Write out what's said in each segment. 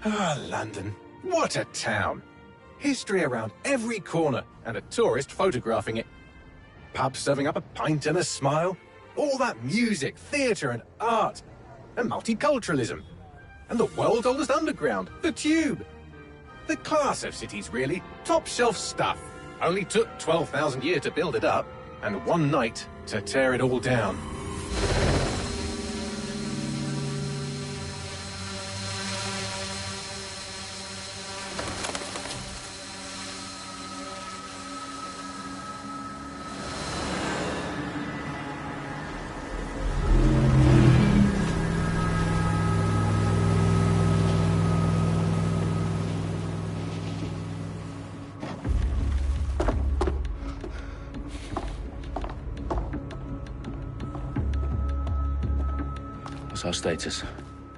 Ah, London. What a town. History around every corner, and a tourist photographing it. Pubs serving up a pint and a smile. All that music, theatre and art. And multiculturalism. And the world's oldest underground, the Tube. The class of cities, really. Top shelf stuff. Only took 12,000 years to build it up, and one night to tear it all down. What's our status?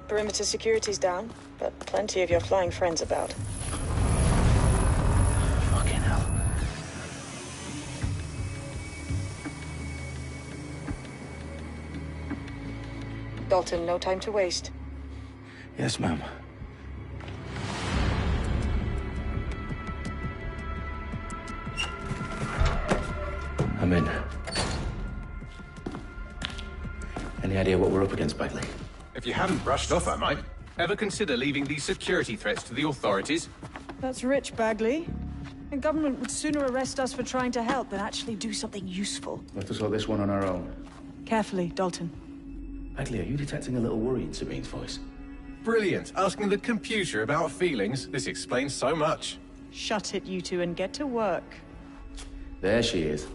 Perimeter security's down, but plenty of your flying friends about. Fucking hell. Dalton, no time to waste. Yes, ma'am. I'm in. Any idea what we're up against, Bagley? If you haven't brushed off, I might. Ever consider leaving these security threats to the authorities? That's rich, Bagley. The government would sooner arrest us for trying to help than actually do something useful. We'll have to sort this one on our own. Carefully, Dalton. Bagley, are you detecting a little worry in Sabine's voice? Brilliant. Asking the computer about feelings. This explains so much. Shut it, you two, and get to work. There she is.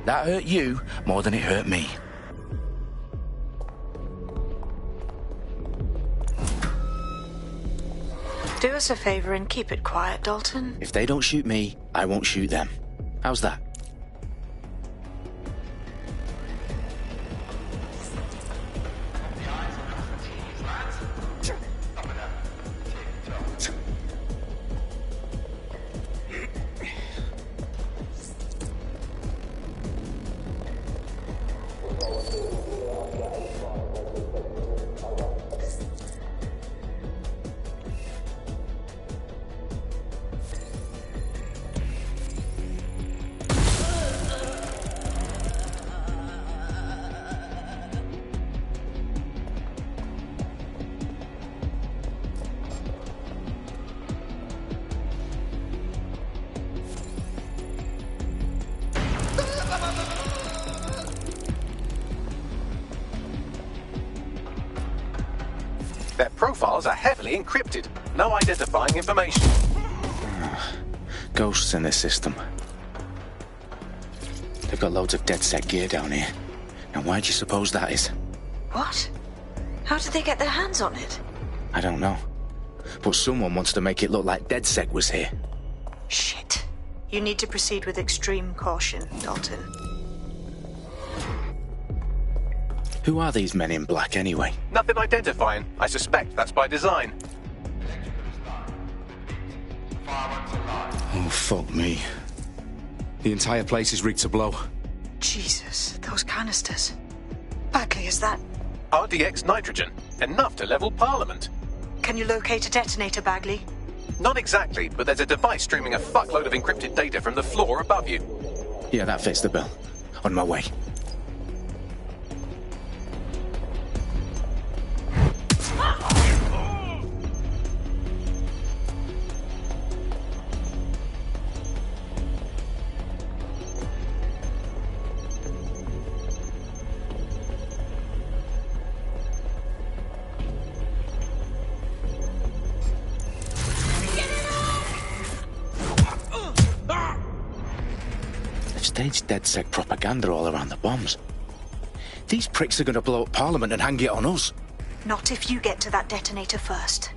That hurt you more than it hurt me. Do us a favor and keep it quiet, Dalton. If they don't shoot me, I won't shoot them. How's that? Their profiles are heavily encrypted. No identifying information. Ghosts in this system. They've got loads of DedSec gear down here. Now why do you suppose that is? What? How did they get their hands on it? I don't know. But someone wants to make it look like DedSec was here. Shit. You need to proceed with extreme caution, Dalton. Who are these men in black anyway? Nothing identifying. I suspect that's by design. Oh, fuck me. The entire place is rigged to blow. Jesus, those canisters. Bagley, is that... RDX nitrogen. Enough to level Parliament. Can you locate a detonator, Bagley? Not exactly, but there's a device streaming a fuckload of encrypted data from the floor above you. Yeah, that fits the bill. On my way. Staged DedSec propaganda all around the bombs. These pricks are going to blow up Parliament and hang it on us. Not if you get to that detonator first.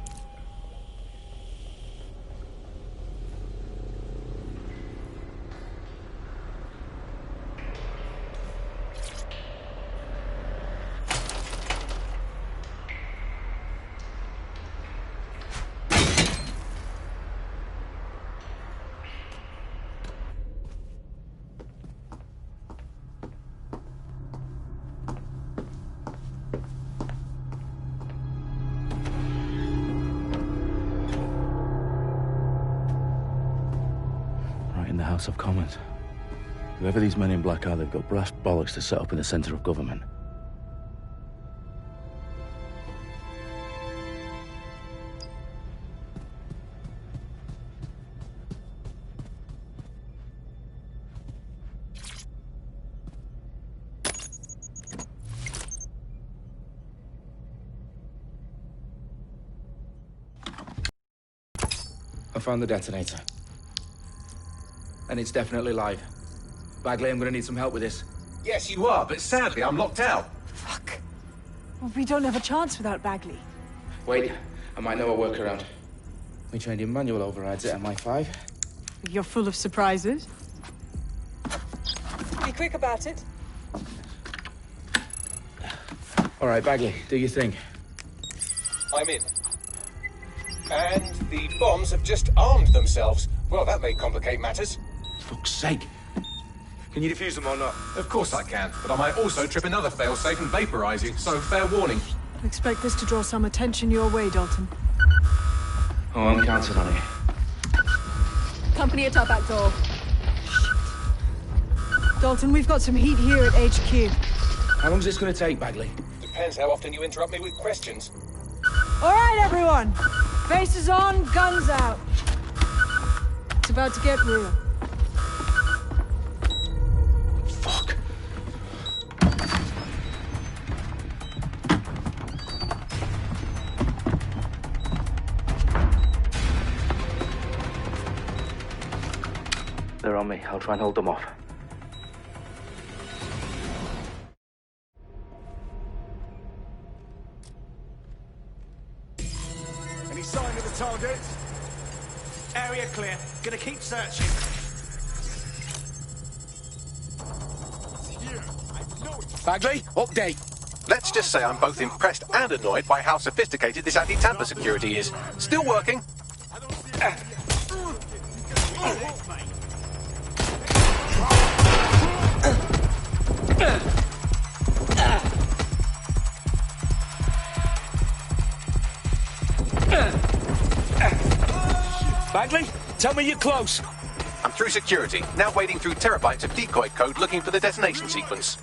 House of Commons. Whoever these men in black are, they've got brass bollocks to set up in the centre of government. I found the detonator. And it's definitely live. Bagley, I'm gonna need some help with this. Yes, you are, but sadly I'm locked out. Fuck. Well, we don't have a chance without Bagley. Wait, I might know a workaround. We trained in manual overrides at MI5. You're full of surprises. Be quick about it. All right, Bagley, do your thing. I'm in. And the bombs have just armed themselves. Well, that may complicate matters. Fuck's sake. Can you defuse them or not? Of course I can, but I might also trip another failsafe and vaporize you, so fair warning. Expect this to draw some attention your way, Dalton. Oh, I'm counting on it. Company at our back door. Dalton, we've got some heat here at HQ. How long's this gonna take, Bagley? Depends how often you interrupt me with questions. All right, everyone. Faces on, guns out. It's about to get real. Fuck. They're on me. I'll try and hold them off. Any sign of the target? Area clear. Gonna keep searching. Bagley, update. Let's just say I'm both impressed and annoyed by how sophisticated this anti-tamper security is. Still working. Bagley, tell me you're close. I'm through security, now wading through terabytes of decoy code looking for the detonation sequence.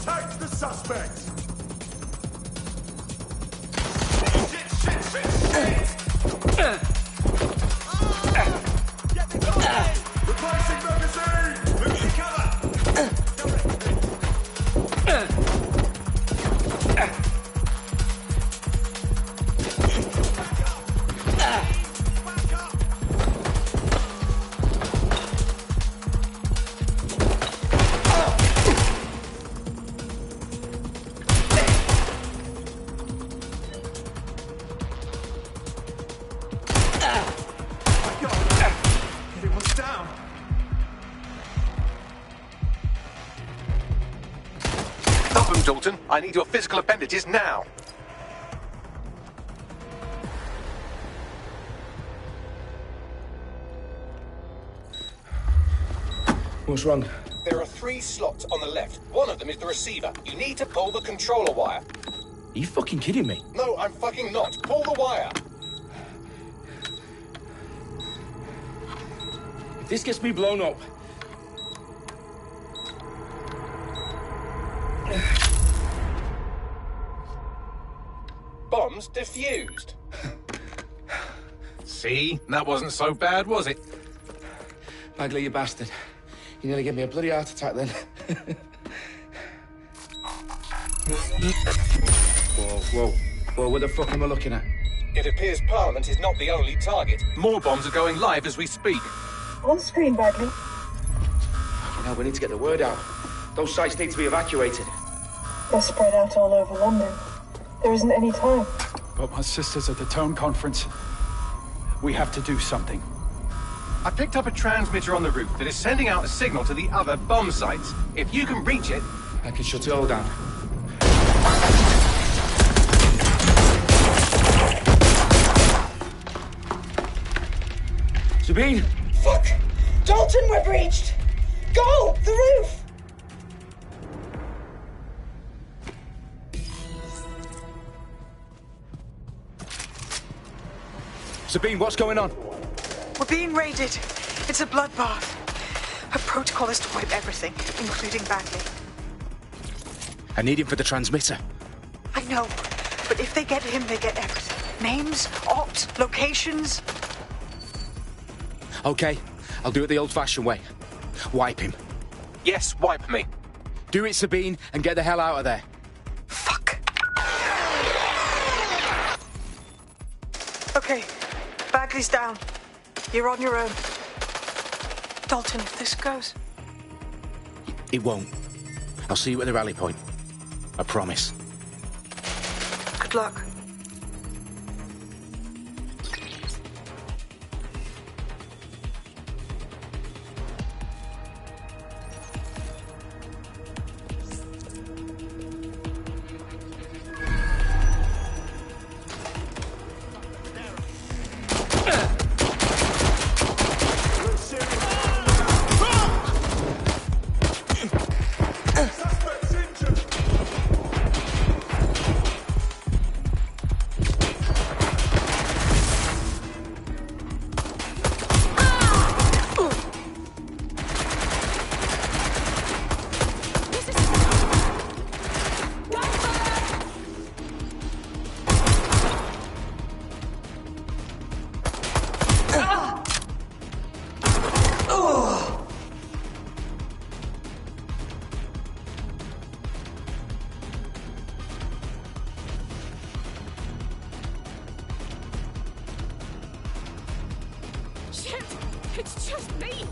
Take the suspect. I need your physical appendages now. What's wrong? There are 3 slots on the left. One of them is the receiver. You need to pull the controller wire. Are you fucking kidding me? No, I'm fucking not. Pull the wire. If this gets me blown up... Bombs defused. See? That wasn't so bad, was it? Bagley, you bastard. You nearly gave me a bloody heart attack then. Whoa, what the fuck am I looking at? It appears Parliament is not the only target. More bombs are going live as we speak. On screen, Bagley. You know, we need to get the word out. Those sites need to be evacuated. They're spread out all over London. There isn't any time. But my sister's at the town conference. We have to do something. I picked up a transmitter on the roof that is sending out a signal to the other bomb sites. If you can reach it... I can shut it all down. Sabine! Fuck! Dalton, we're breached! Go! The roof! Sabine, what's going on? We're being raided. It's a bloodbath. Her protocol is to wipe everything, including Bagley. I need him for the transmitter. I know, but if they get him, they get everything. Names, ops, locations. Okay, I'll do it the old-fashioned way. Wipe him. Yes, wipe me. Do it, Sabine, and get the hell out of there. Fuck. Okay, Bagley's down. You're on your own. Dalton, if this goes... It won't. I'll see you at the rally point. I promise. Good luck. Shit! It's just me!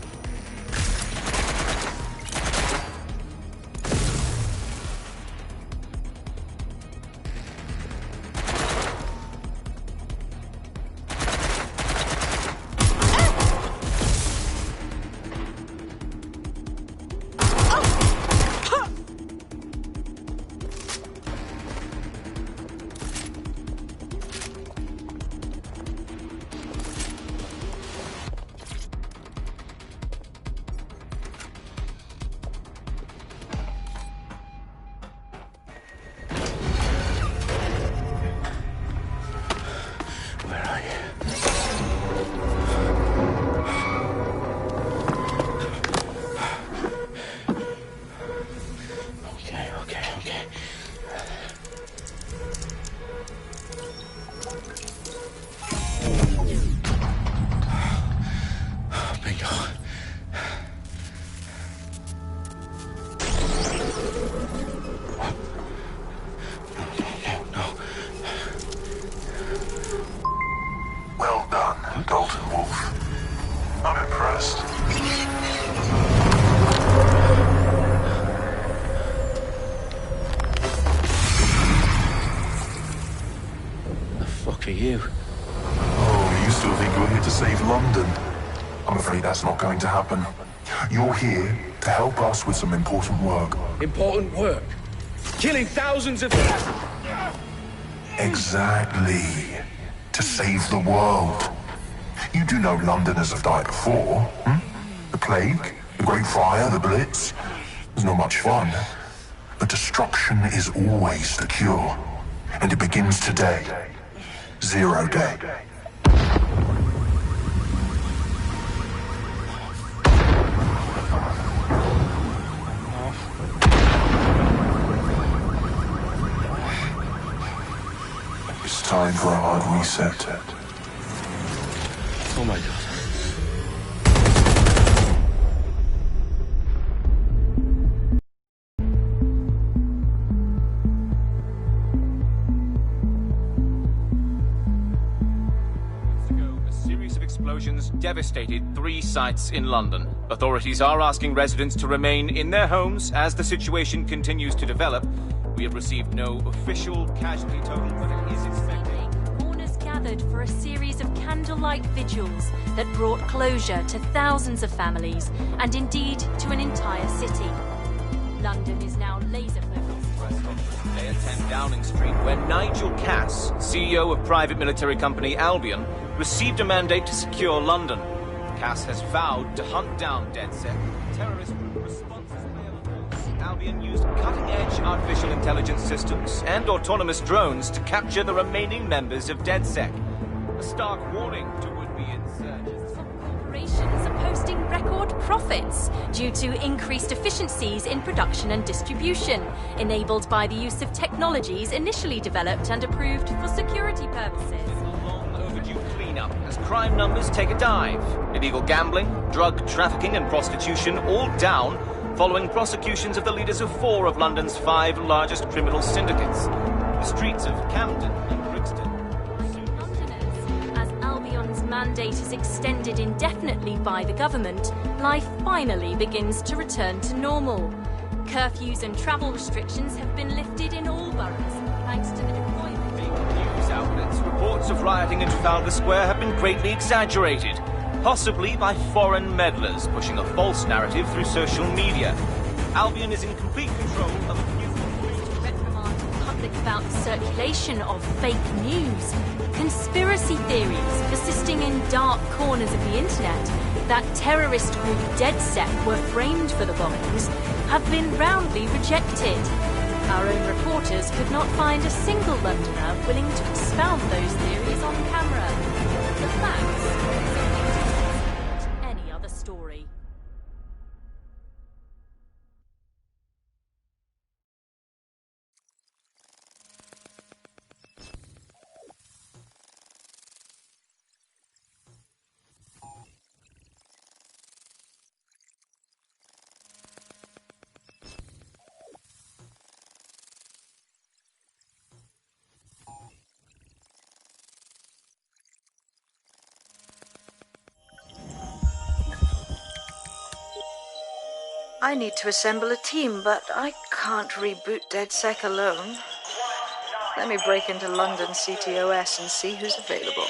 For you. Oh, you still think you're here to save London? I'm afraid that's not going to happen. You're here to help us with some important work. Important work? killing thousands of... Exactly. To save the world. You do know Londoners have died before, hmm? The Plague, the Great Fire, the Blitz. It's not much fun. But destruction is always the cure. And it begins today. 0 day. It's time for a hard reset. Oh my God. Explosions devastated 3 sites in London. Authorities are asking residents to remain in their homes as the situation continues to develop. We have received no official casualty total, but it is expected. Mourners gathered for a series of candlelight vigils that brought closure to thousands of families and indeed to an entire city. London is now laser-focused. Today at 10 Downing Street, where Nigel Cass, CEO of private military company Albion, received a mandate to secure London. Cass has vowed to hunt down DedSec. Terrorist group responses Albion used cutting-edge artificial intelligence systems and autonomous drones to capture the remaining members of DedSec. A stark warning to would-be insurgents. Corporations are posting record profits due to increased efficiencies in production and distribution, enabled by the use of technologies initially developed and approved for security purposes. Cleanup as crime numbers take a dive. Illegal gambling, drug trafficking and prostitution all down following prosecutions of the leaders of 4 of London's 5 largest criminal syndicates. The streets of Camden and Brixton. Londoners, as Albion's mandate is extended indefinitely by the government, life finally begins to return to normal. Curfews and travel restrictions have been lifted in all boroughs, thanks to the deployment. News outlets, reports of rioting in Trafalgar Square have been greatly exaggerated, possibly by foreign meddlers pushing a false narrative through social media. Albion is in complete control of a new reprimand the public about the circulation of fake news, conspiracy theories persisting in dark corners of the internet that terrorist group DedSec were framed for the bombings have been roundly rejected. Our own reporters could not find a single Londoner willing to expound those theories on camera. The facts are any other story. I need to assemble a team, but I can't reboot DedSec alone. Let me break into London CTOS and see who's available.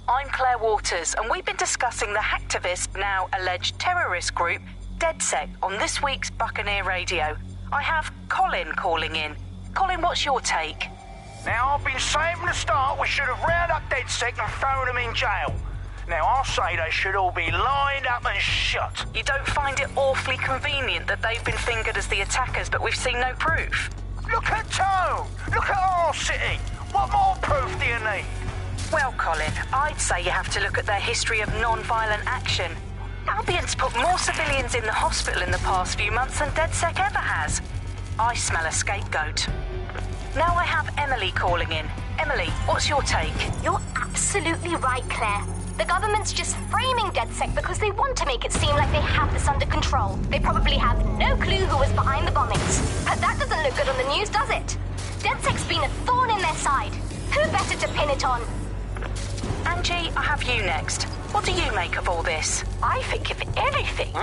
I'm Claire Waters, and we've been discussing the hacktivist, now alleged terrorist group, DedSec, on this week's Buccaneer Radio. I have Colin calling in. Colin, what's your take? Now, I've been saying from the start we should have rounded up DedSec and thrown them in jail. Now, I'll say they should all be lined up and shot. You don't find it awfully convenient that they've been fingered as the attackers, but we've seen no proof? Look at Tone! Look at our city! What more proof do you need? Well, Colin, I'd say you have to look at their history of non-violent action. Albion's put more civilians in the hospital in the past few months than DedSec ever has. I smell a scapegoat. Now I have Emily calling in. Emily, what's your take? You're absolutely right, Claire. The government's just framing DedSec because they want to make it seem like they have this under control. They probably have no clue who was behind the bombings. But that doesn't look good on the news, does it? DedSec's been a thorn in their side. Who better to pin it on? Angie, I have you next. What do you make of all this? I think, if anything,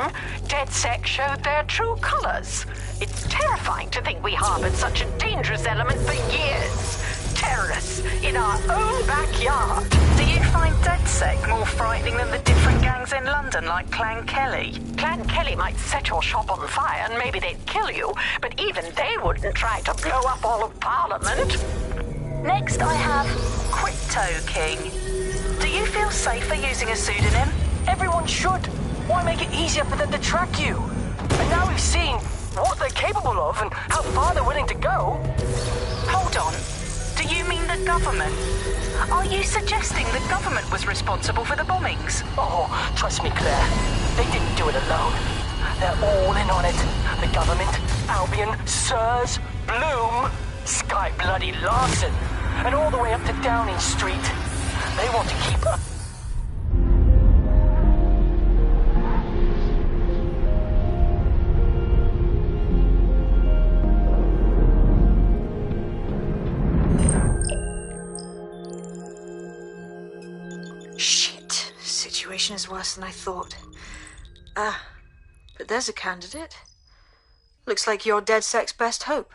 DedSec showed their true colours. It's terrifying to think we harboured such a dangerous element for years. terrorists in our own backyard. Do you find DedSec more frightening than the different gangs in London, like Clan Kelly? Clan Kelly might set your shop on fire and maybe they'd kill you, but even they wouldn't try to blow up all of Parliament. Next I have Crypto King. Do you feel safer using a pseudonym? Everyone should. Why make it easier for them to track you? And now we've seen what they're capable of and how far they're willing to go. Hold on. Do you mean the government? Are you suggesting the government was responsible for the bombings? Oh, trust me, Claire. They didn't do it alone. They're all in on it. The government, Albion, Sirs, Bloom, Sky Bloody Larson, and all the way up to Downing Street. They want to keep up. Shit. Situation is worse than I thought. But there's a candidate. Looks like you're DedSec's best hope.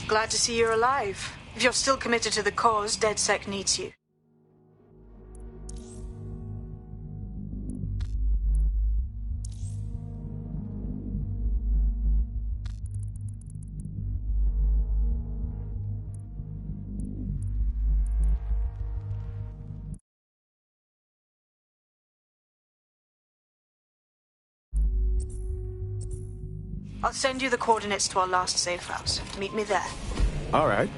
Glad to see you're alive. If you're still committed to the cause, DedSec needs you. I'll send you the coordinates to our last safe house. Meet me there. All right.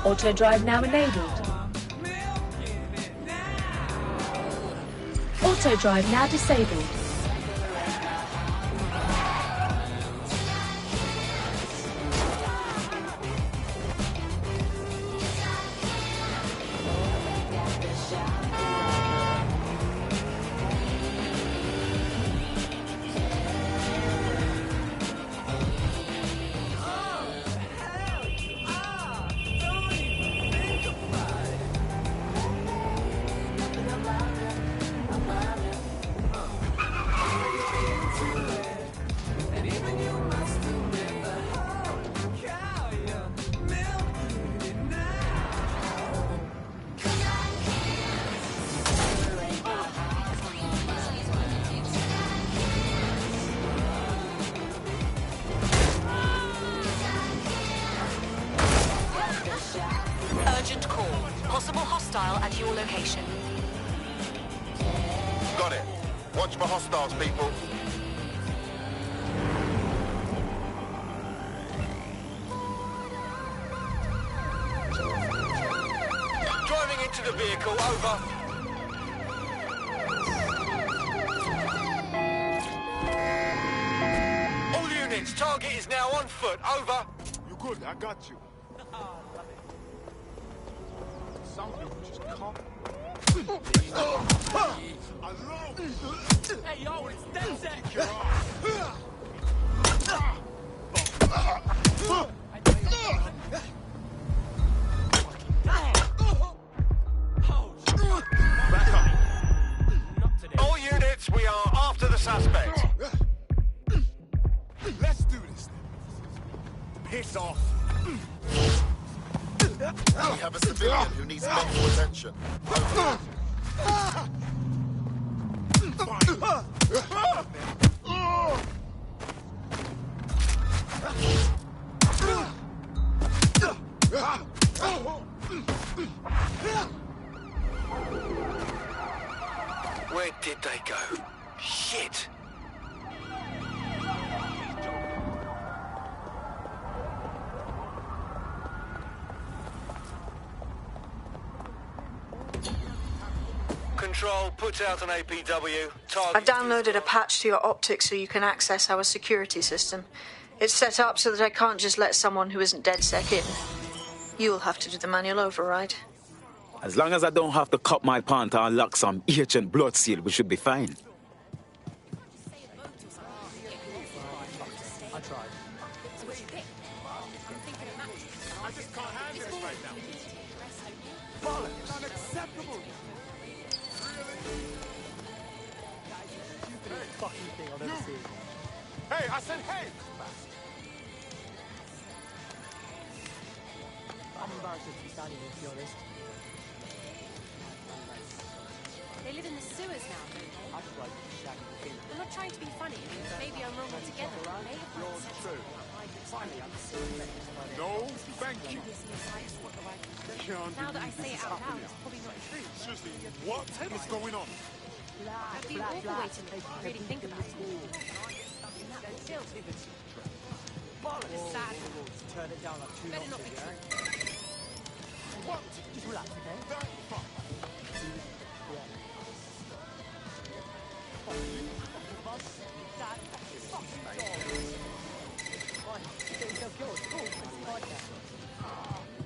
Auto drive now enabled. Auto drive now disabled. Got it. Watch for hostiles, people. Driving into the vehicle, over. All units, target is now on foot, over. You good, I got you. Some people just come. Hey, yo, it's DedSec! All units, we are after the suspect. Let's do this. Piss off. We have a civilian who needs medical attention. Where did they go? Shit! Control, put out an APW. Target. I've downloaded a patch to your optics so you can access our security system. It's set up so that I can't just let someone who isn't DedSec in. You'll have to do the manual override. As long as I don't have to cut my pant and lock some ancient blood seal, we should be fine. I just can't handle this right now. Bollocks! Unacceptable! Fucking thing I've ever seen. Hey, I said hey! I'm embarrassed to be standing here, to be honest. They live in the sewers now, don't they? I just like shagging the thing. I'm not trying to be funny. Maybe I'm wrong altogether. Maybe Yours true. Finally, I'm serious. No, thank you. Now that I say it out loud, it's probably not true. Seriously, what is going on? I'd be awful way to really think about it. Still, Bollocks! sad. Turn it down like 2 Better not be notches, true. yeah? What? Just relax, okay?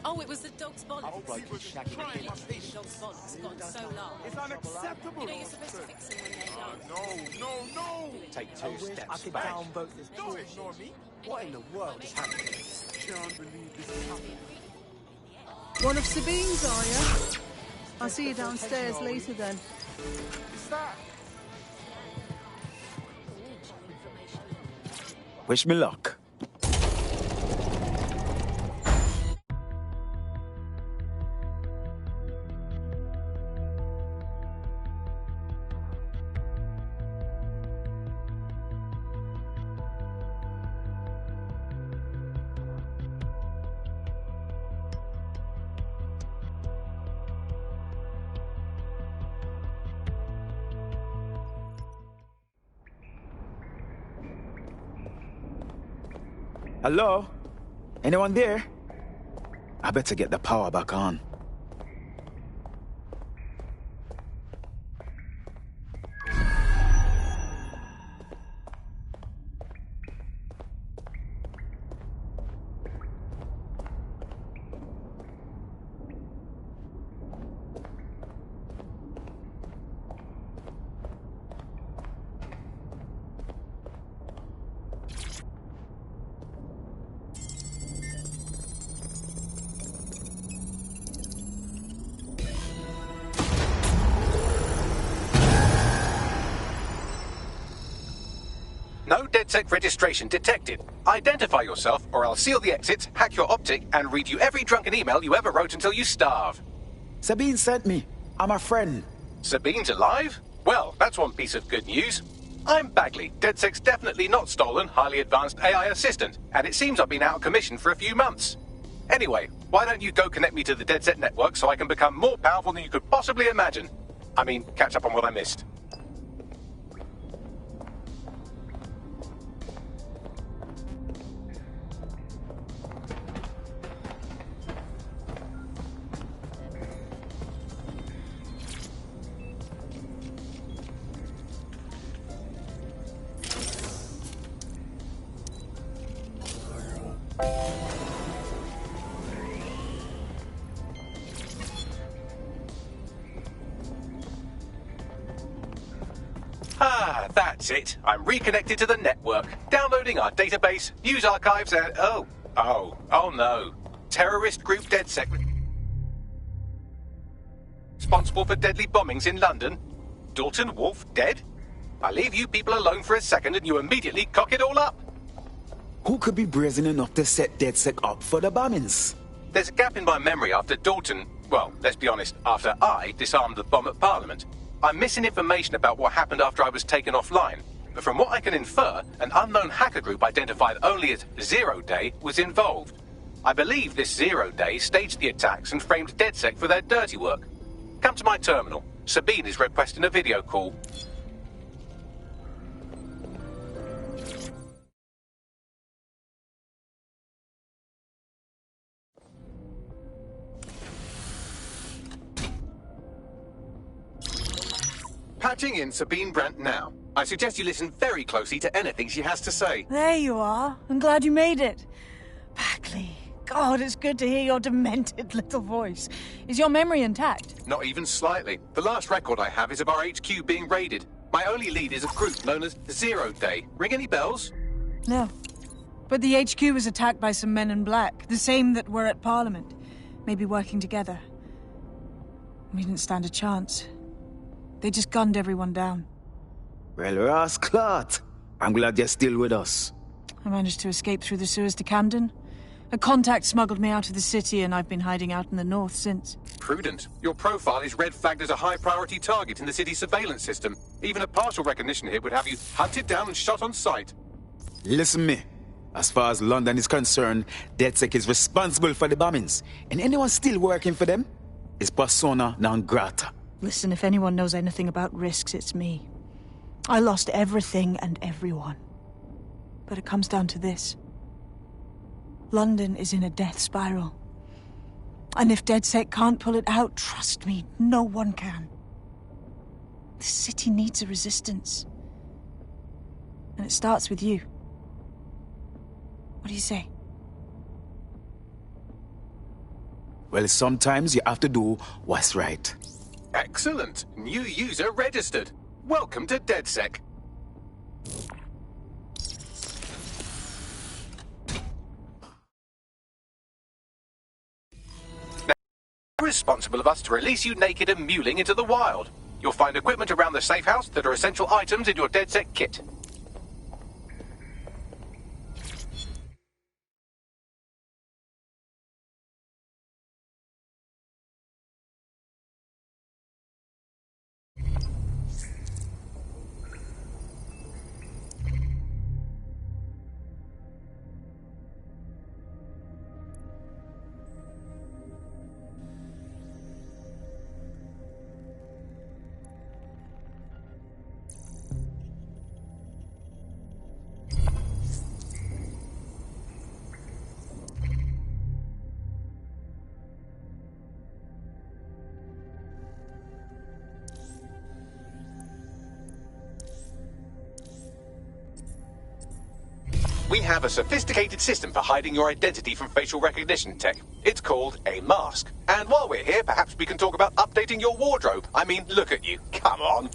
Oh, it was the dog's bollocks. I'll bloke you shagging the thing. Literally, the dog's bollocks got so long. It's unacceptable. You know, you're supposed to fix them when they're young. No. Take 2 steps I could back. downvote this Don't bullshit. ignore me. What in the world is happening? Can't believe this is happening. One of Sabine's, are you? I'll see you downstairs later then. Is that? Wish me luck. Hello? Anyone there? I better get the power back on. No DedSec registration detected. Identify yourself, or I'll seal the exits, hack your optic, and read you every drunken email you ever wrote until you starve. Sabine sent me. I'm a friend. Sabine's alive? Well, that's one piece of good news. I'm Bagley, DedSec's definitely not stolen, highly advanced AI assistant, and it seems I've been out of commission for a few months. Anyway, why don't you go connect me to the DedSec network so I can become more powerful than you could possibly imagine? I mean, catch up on what I missed. Ah, that's it. I'm reconnected to the network, downloading our database, news archives, and... Oh no. Terrorist group DedSec... responsible for deadly bombings in London? Dalton Wolfe dead? I leave you people alone for a second and you immediately cock it all up. Who could be brazen enough to set DedSec up for the bombings? There's a gap in my memory after Dalton... Well, let's be honest, after I disarmed the bomb at Parliament. I'm missing information about what happened after I was taken offline. But from what I can infer, an unknown hacker group identified only as Zero Day was involved. I believe this Zero Day staged the attacks and framed DedSec for their dirty work. Come to my terminal. Sabine is requesting a video call. Patching in Sabine Brandt now. I suggest you listen very closely to anything she has to say. There you are. I'm glad you made it. Bagley. God, it's good to hear your demented little voice. Is your memory intact? Not even slightly. The last record I have is of our HQ being raided. My only lead is a group known as Zero Day. Ring any bells? No. But the HQ was attacked by some men in black, the same that were at Parliament. Maybe working together. We didn't stand a chance. They just gunned everyone down. Well, Ross Clot, I'm glad you're still with us. I managed to escape through the sewers to Camden. A contact smuggled me out of the city, and I've been hiding out in the north since. Prudent. Your profile is red flagged as a high-priority target in the city's surveillance system. Even a partial recognition hit would have you hunted down and shot on sight. Listen me. As far as London is concerned, DedSec is responsible for the bombings. And anyone still working for them is persona non grata. Listen, if anyone knows anything about risks, it's me. I lost everything and everyone. But it comes down to this. London is in a death spiral. And if DedSec can't pull it out, trust me, no one can. The city needs a resistance. And it starts with you. What do you say? Well, sometimes you have to do what's right. Excellent. New user registered. Welcome to DedSec. Now, it's responsible of us to release you naked and mewling into the wild. You'll find equipment around the safe house that are essential items in your DedSec kit. We have a sophisticated system for hiding your identity from facial recognition tech. It's called a mask. And while we're here, perhaps we can talk about updating your wardrobe. I mean, look at you. Come on.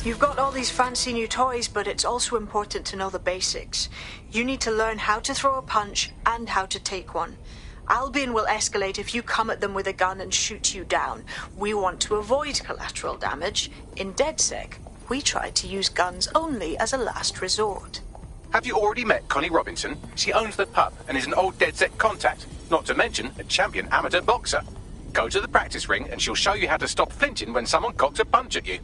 You've got all these fancy new toys, but it's also important to know the basics. You need to learn how to throw a punch and how to take one. Albion will escalate if you come at them with a gun and shoot you down. We want to avoid collateral damage. In DedSec, we try to use guns only as a last resort. Have you already met Connie Robinson? She owns the pub and is an old DedSec contact. Not to mention a champion amateur boxer. Go to the practice ring and she'll show you how to stop flinching when someone cocks a punch at you.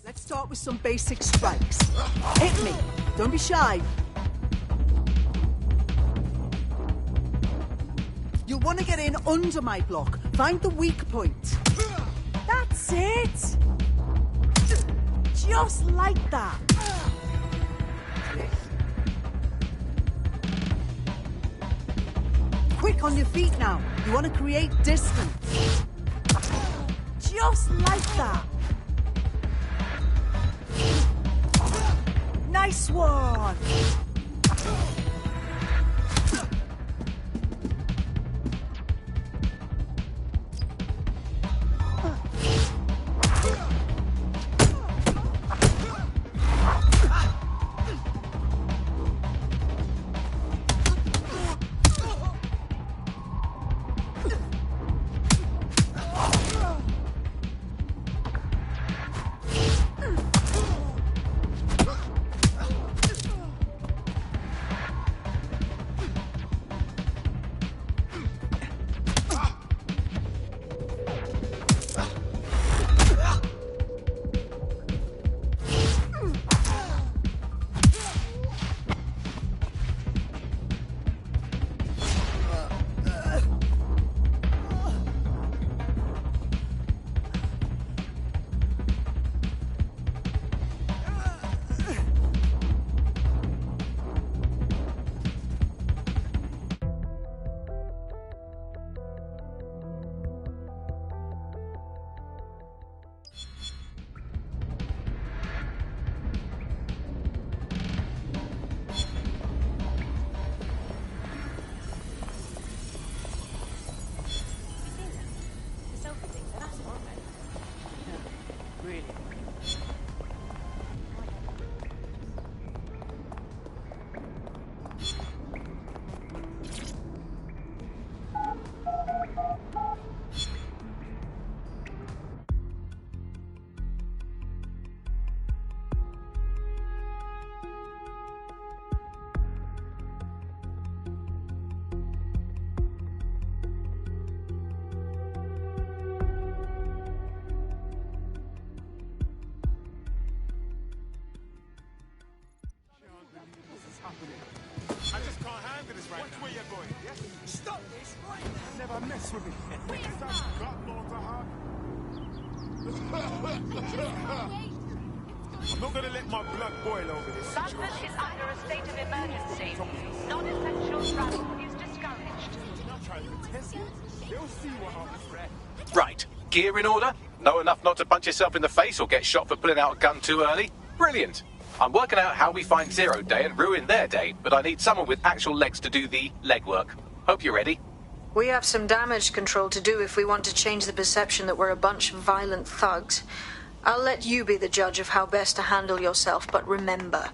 Let's start with some basic strikes. Hit me. Don't be shy. You'll want to get in under my block. Find the weak point. That's it. Just like that. Quick on your feet now. You want to create distance. Just like that. Nice one! I just can't handle this right now. Watch where you're going, yes? Stop this right now. Never mess with me. I'm not gonna let my blood boil over this. London is under a state of emergency. Non-essential travel is discouraged. I'm trying to test it. They'll see what I'm. Right. Gear in order? Know enough not to punch yourself in the face or get shot for pulling out a gun too early? Brilliant. I'm working out how we find Zero Day and ruin their day, but I need someone with actual legs to do the legwork. Hope you're ready. We have some damage control to do if we want to change the perception that we're a bunch of violent thugs. I'll let you be the judge of how best to handle yourself, but remember,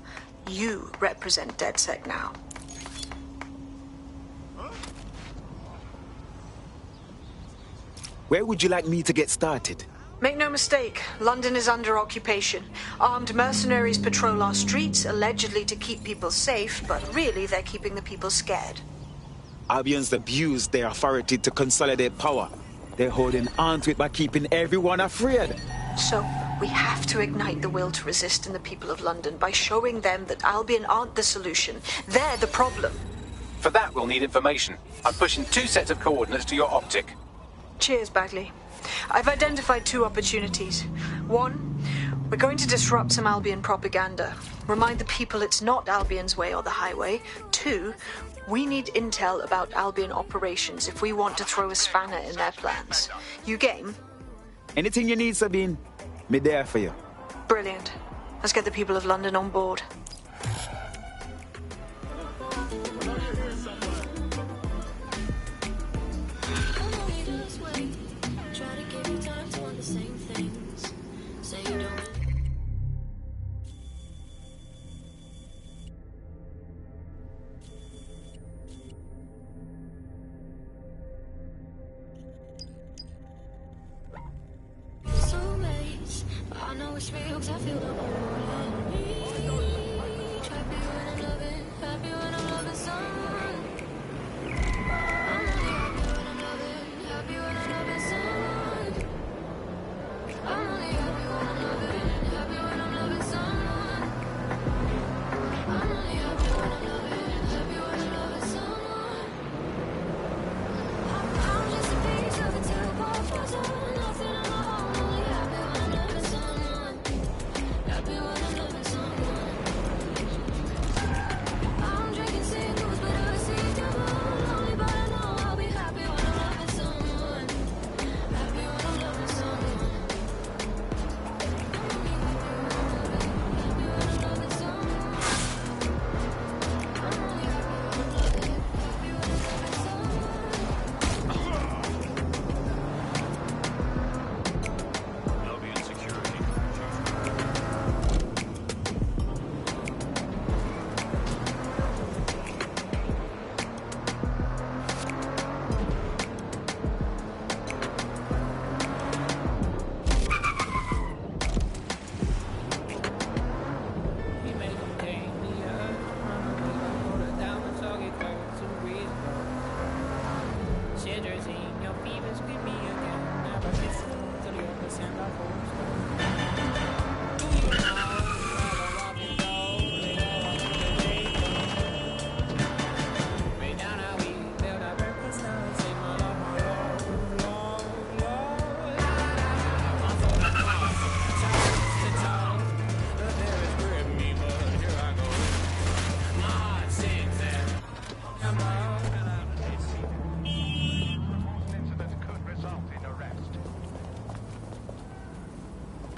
you represent DedSec now. Where would you like me to get started? Make no mistake, London is under occupation. Armed mercenaries patrol our streets, allegedly to keep people safe, but really they're keeping the people scared. Albion's abused their authority to consolidate power. They're holding on to it by keeping everyone afraid. So, we have to ignite the will to resist in the people of London by showing them that Albion aren't the solution. They're the problem. For that, we'll need information. I'm pushing 2 sets of coordinates to your optic. Cheers, Bagley. I've identified 2 opportunities. 1, we're going to disrupt some Albion propaganda. Remind the people it's not Albion's way or the highway. 2, we need intel about Albion operations if we want to throw a spanner in their plans. You game? Anything you need, Sabine, me there for you. Brilliant. Let's get the people of London on board.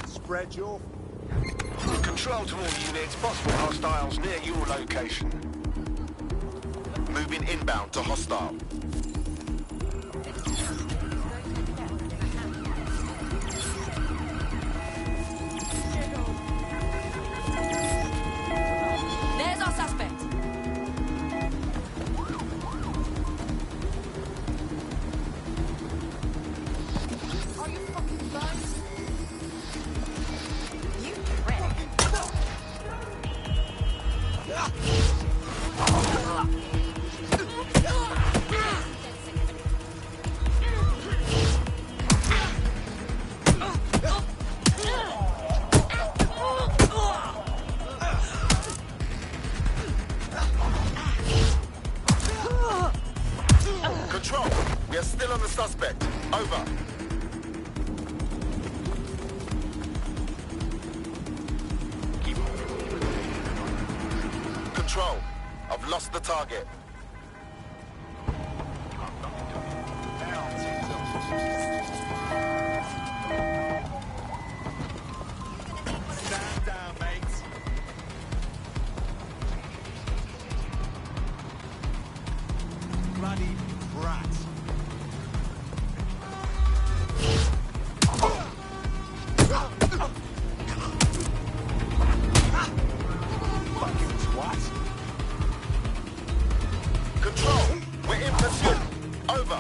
Spread your... Control to all units, possible hostiles near your location. Moving inbound to hostile. There's our suspect. Are you fucking blind? You prick. Control, we are still on the suspect. Over. Control, I've lost the target. Stand down, mates. Bloody brats. Fucking twat. Control, we're in pursuit. Over.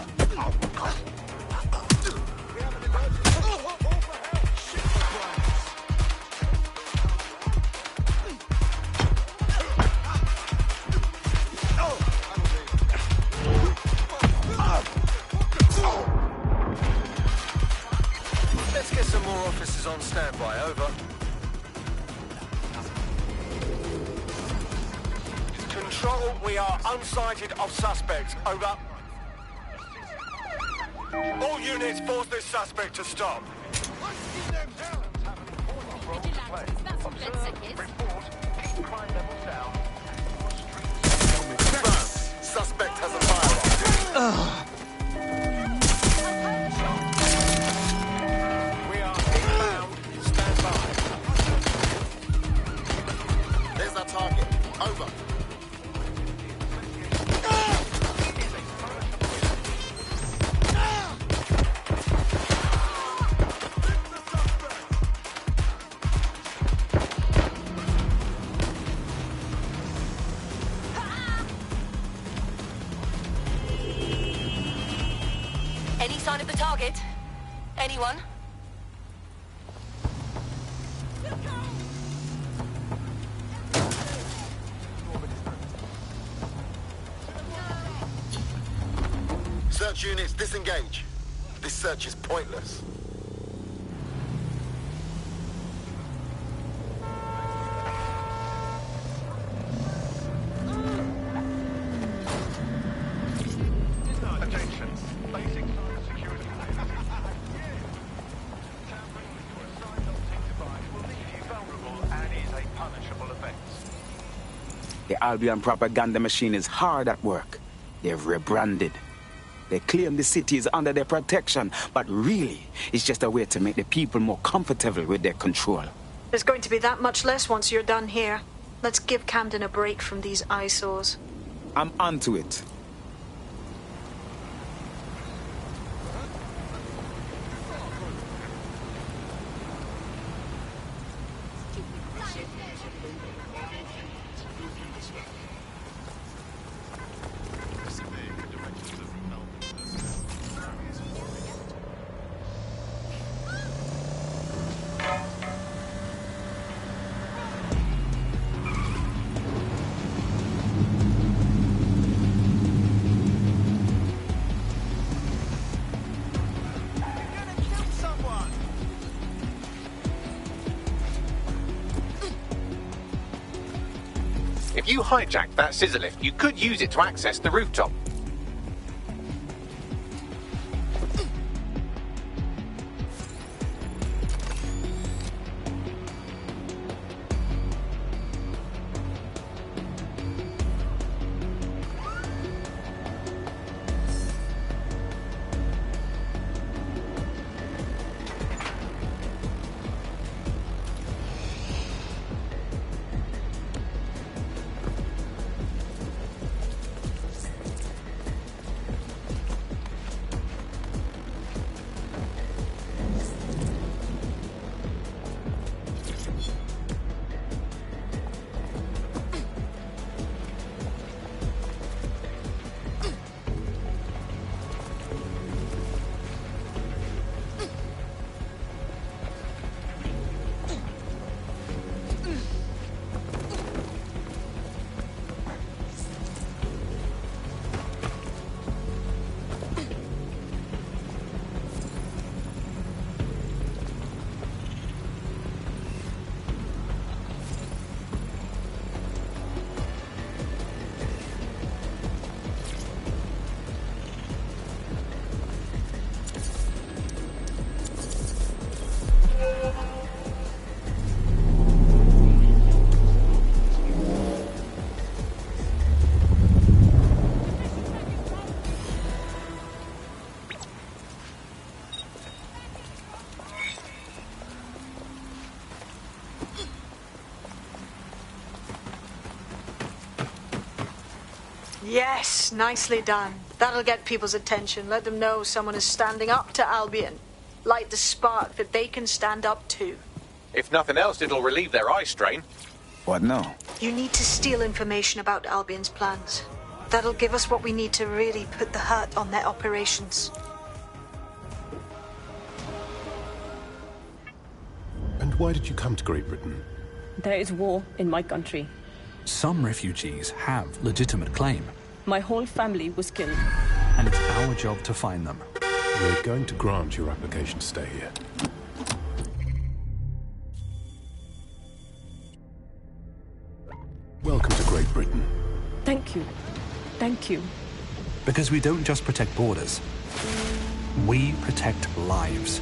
Let's get some more officers on standby. Over. Control, we are unsighted of suspect. Over. All units force this suspect to stop. Confirmed. Suspect has a firearm. We are inbound. Stand by. There's our target. Over. Any sign of the target? Anyone? Search units, disengage. This search is pointless. Attention. Basic security. Tampering with your assigned optic device will leave you vulnerable and is a punishable offense. The Albion propaganda machine is hard at work. They've rebranded. They claim the city is under their protection, but really, it's just a way to make the people more comfortable with their control. There's going to be that much less once you're done here. Let's give Camden a break from these eyesores. I'm onto it. If you hijacked that scissor lift, you could use it to access the rooftop. Yes, nicely done. That'll get people's attention. Let them know someone is standing up to Albion. Light the spark that they can stand up to. If nothing else, it'll relieve their eye strain. What now? You need to steal information about Albion's plans. That'll give us what we need to really put the hurt on their operations. And why did you come to Great Britain? There is war in my country. Some refugees have legitimate claim. My whole family was killed. And it's our job to find them. We're going to grant your application to stay here. Welcome to Great Britain. Thank you. Thank you. Because we don't just protect borders. We protect lives.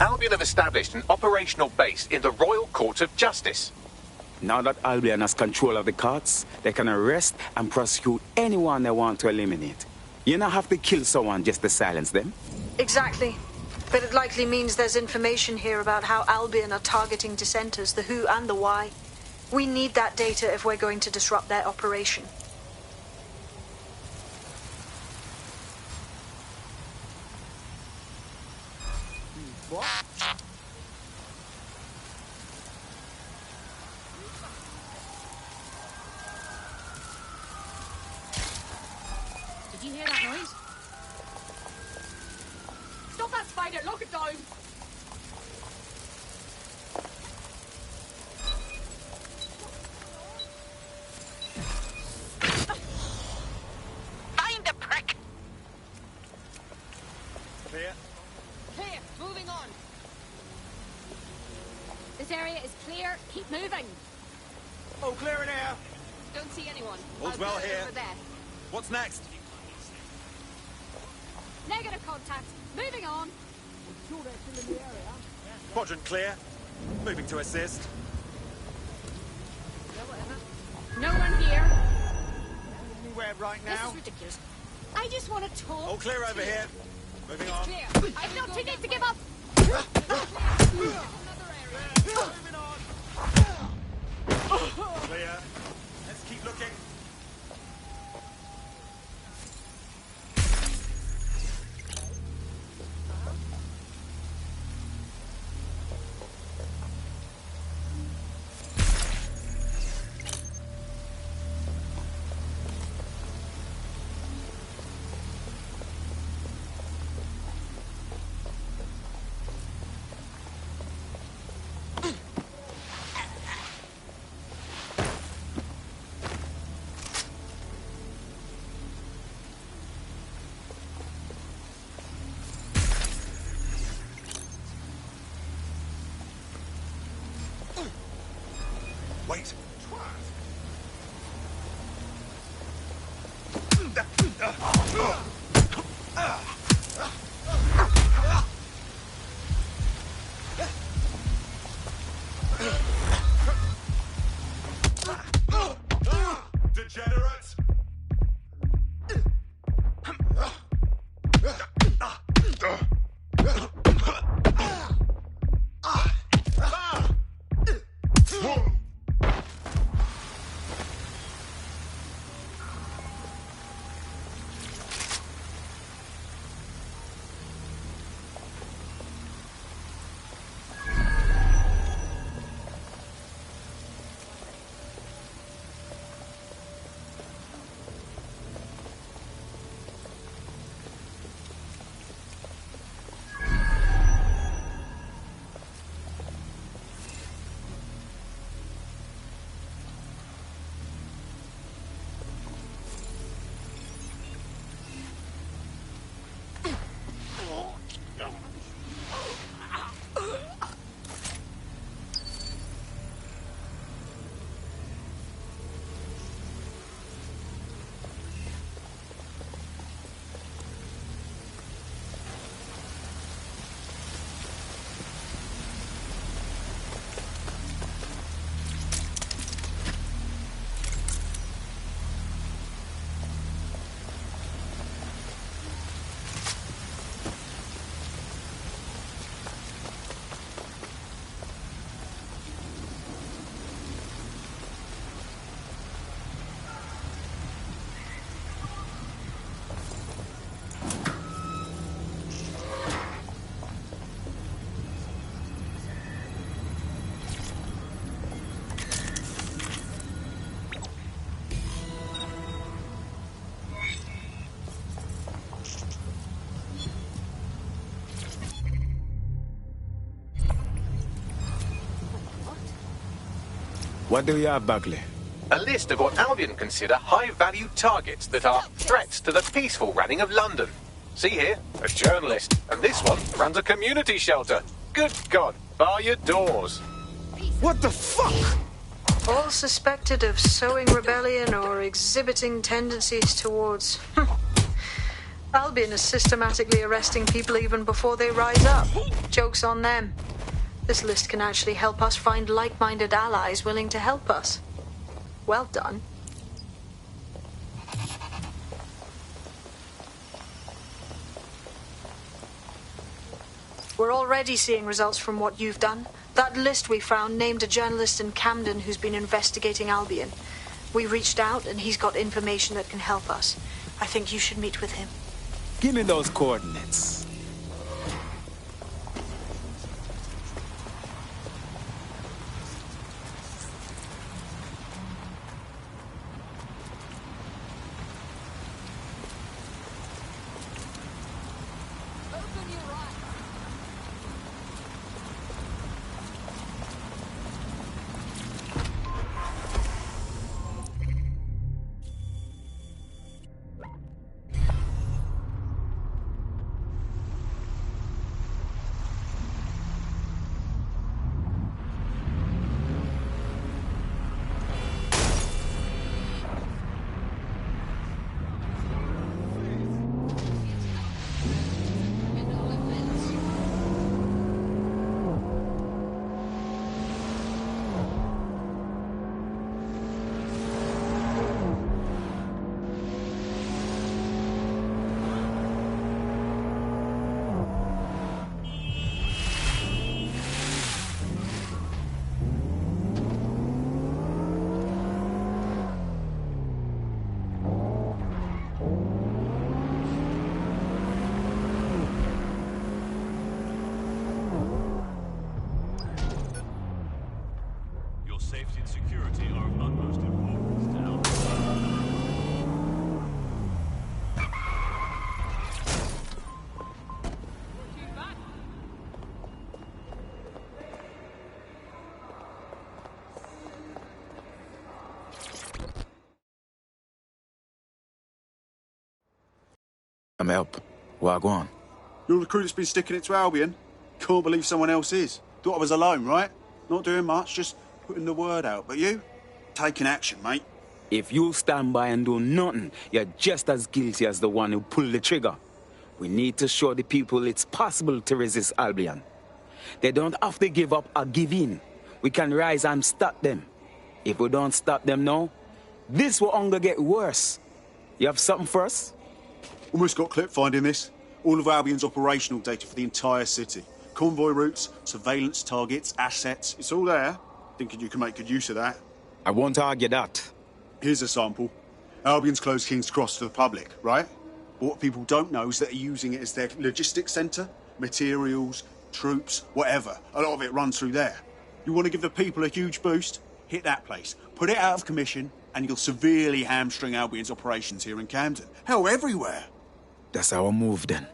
Albion have established an operational base in the Royal Court of Justice. Now that Albion has control of the courts, they can arrest and prosecute anyone they want to eliminate. You don't have to kill someone just to silence them. Exactly. But it likely means there's information here about how Albion are targeting dissenters, the who and the why. We need that data if we're going to disrupt their operation. What? Did you hear that noise? Stop that spider! Lock it down! Find the prick! Clear. Clear. Moving on. This area is clear. Keep moving. All clear in here. Don't see anyone. All's I'll well do it here. over there. What's next? Negative contact. Moving on. Quadrant clear. Moving to assist. No one here. Anywhere right This now? is ridiculous. I just want to talk. All clear over here. Moving on. Clear. I'm not too late to give up. Clear. Let's keep looking. Wait. Degenerates! What do you have, Buckley? A list of what Albion consider high-value targets that are threats to the peaceful running of London. See here, a journalist, and this one runs a community shelter. Good God, bar your doors. What the fuck? All suspected of sowing rebellion or exhibiting tendencies towards Albion is systematically arresting people even before they rise up. Joke's on them. This list can actually help us find like-minded allies willing to help us. Well done. We're already seeing results from what you've done. That list we found named a journalist in Camden who's been investigating Albion. We reached out and he's got information that can help us. I think you should meet with him. Give me those coordinates. Safety and security are of utmost importance now. I'm help. Wagwan. You're the crew that's been sticking it to Albion? Can't believe someone else is. Thought I was alone, right? Not doing much, just putting the word out. But you? Taking action, mate. If you stand by and do nothing, you're just as guilty as the one who pulled the trigger. We need to show the people it's possible to resist Albion. They don't have to give up or give in. We can rise and stop them. If we don't stop them now, this will only get worse. You have something for us? Almost got clip finding this. All of Albion's operational data for the entire city. Convoy routes, surveillance targets, assets. It's all there. Thinking you can make good use of that. I won't argue that. Here's a sample. Albion's closed King's Cross to the public, right? But what people don't know is that they're using it as their logistics centre. Materials, troops, whatever. A lot of it runs through there. You want to give the people a huge boost? Hit that place. Put it out of commission, and you'll severely hamstring Albion's operations here in Camden. Hell, everywhere. That's our move, then.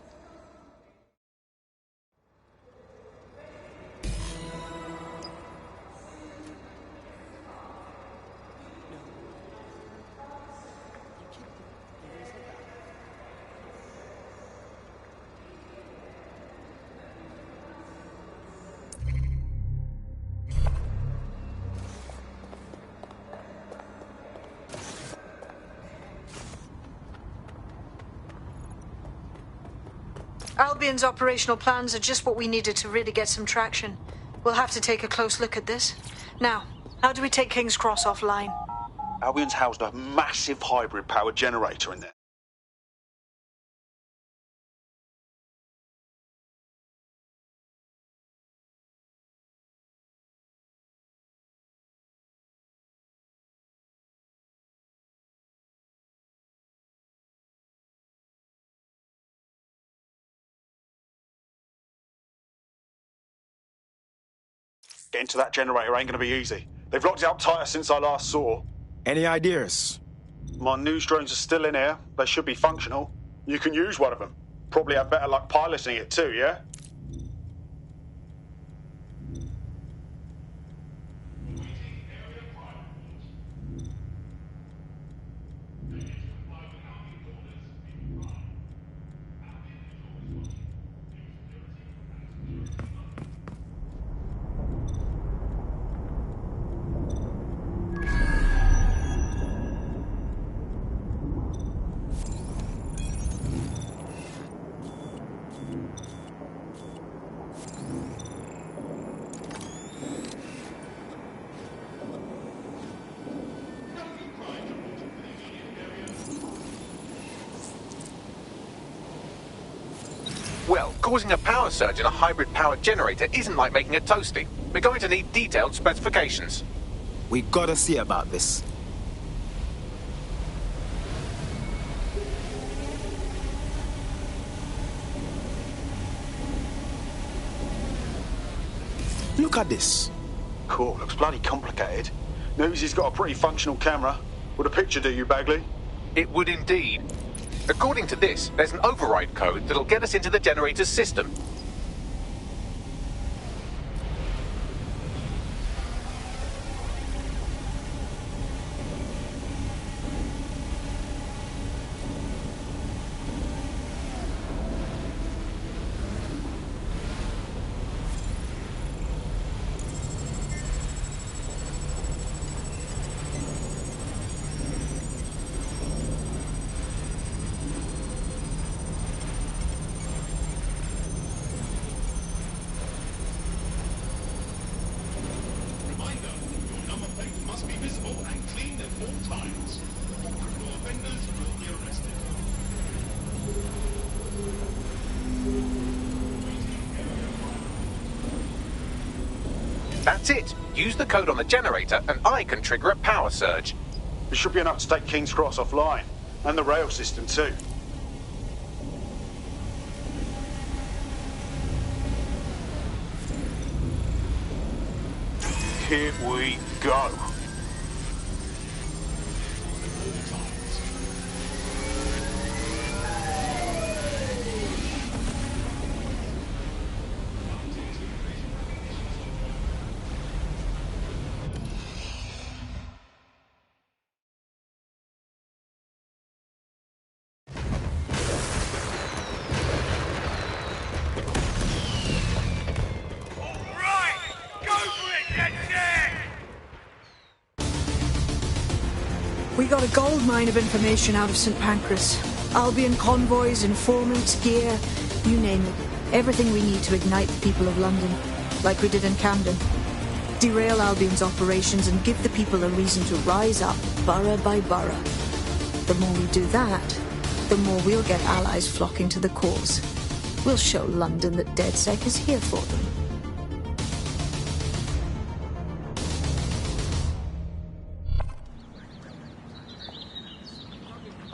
Albion's operational plans are just what we needed to really get some traction. We'll have to take a close look at this. Now, how do we take King's Cross offline? Albion's housed a massive hybrid power generator in there. Getting to that generator ain't gonna be easy. They've locked it up tighter since I last saw. Any ideas? My news drones are still in here. They should be functional. You can use one of them. Probably have better luck piloting it too, yeah? Well, causing a power surge in a hybrid powered generator isn't like making a toasty. We're going to need detailed specifications. We gotta see about this. Look at this. Cool, looks bloody complicated. News he's got a pretty functional camera. Would a picture do you, Bagley? It would indeed. According to this, there's an override code that'll get us into the generator's system. That's it. Use the code on the generator and I can trigger a power surge. It should be enough to take King's Cross offline. And the rail system too. Here we go. We got a gold mine of information out of St. Pancras. Albion convoys, informants, gear, you name it. Everything we need to ignite the people of London, like we did in Camden. Derail Albion's operations and give the people a reason to rise up, borough by borough. The more we do that, the more we'll get allies flocking to the cause. We'll show London that DedSec is here for them.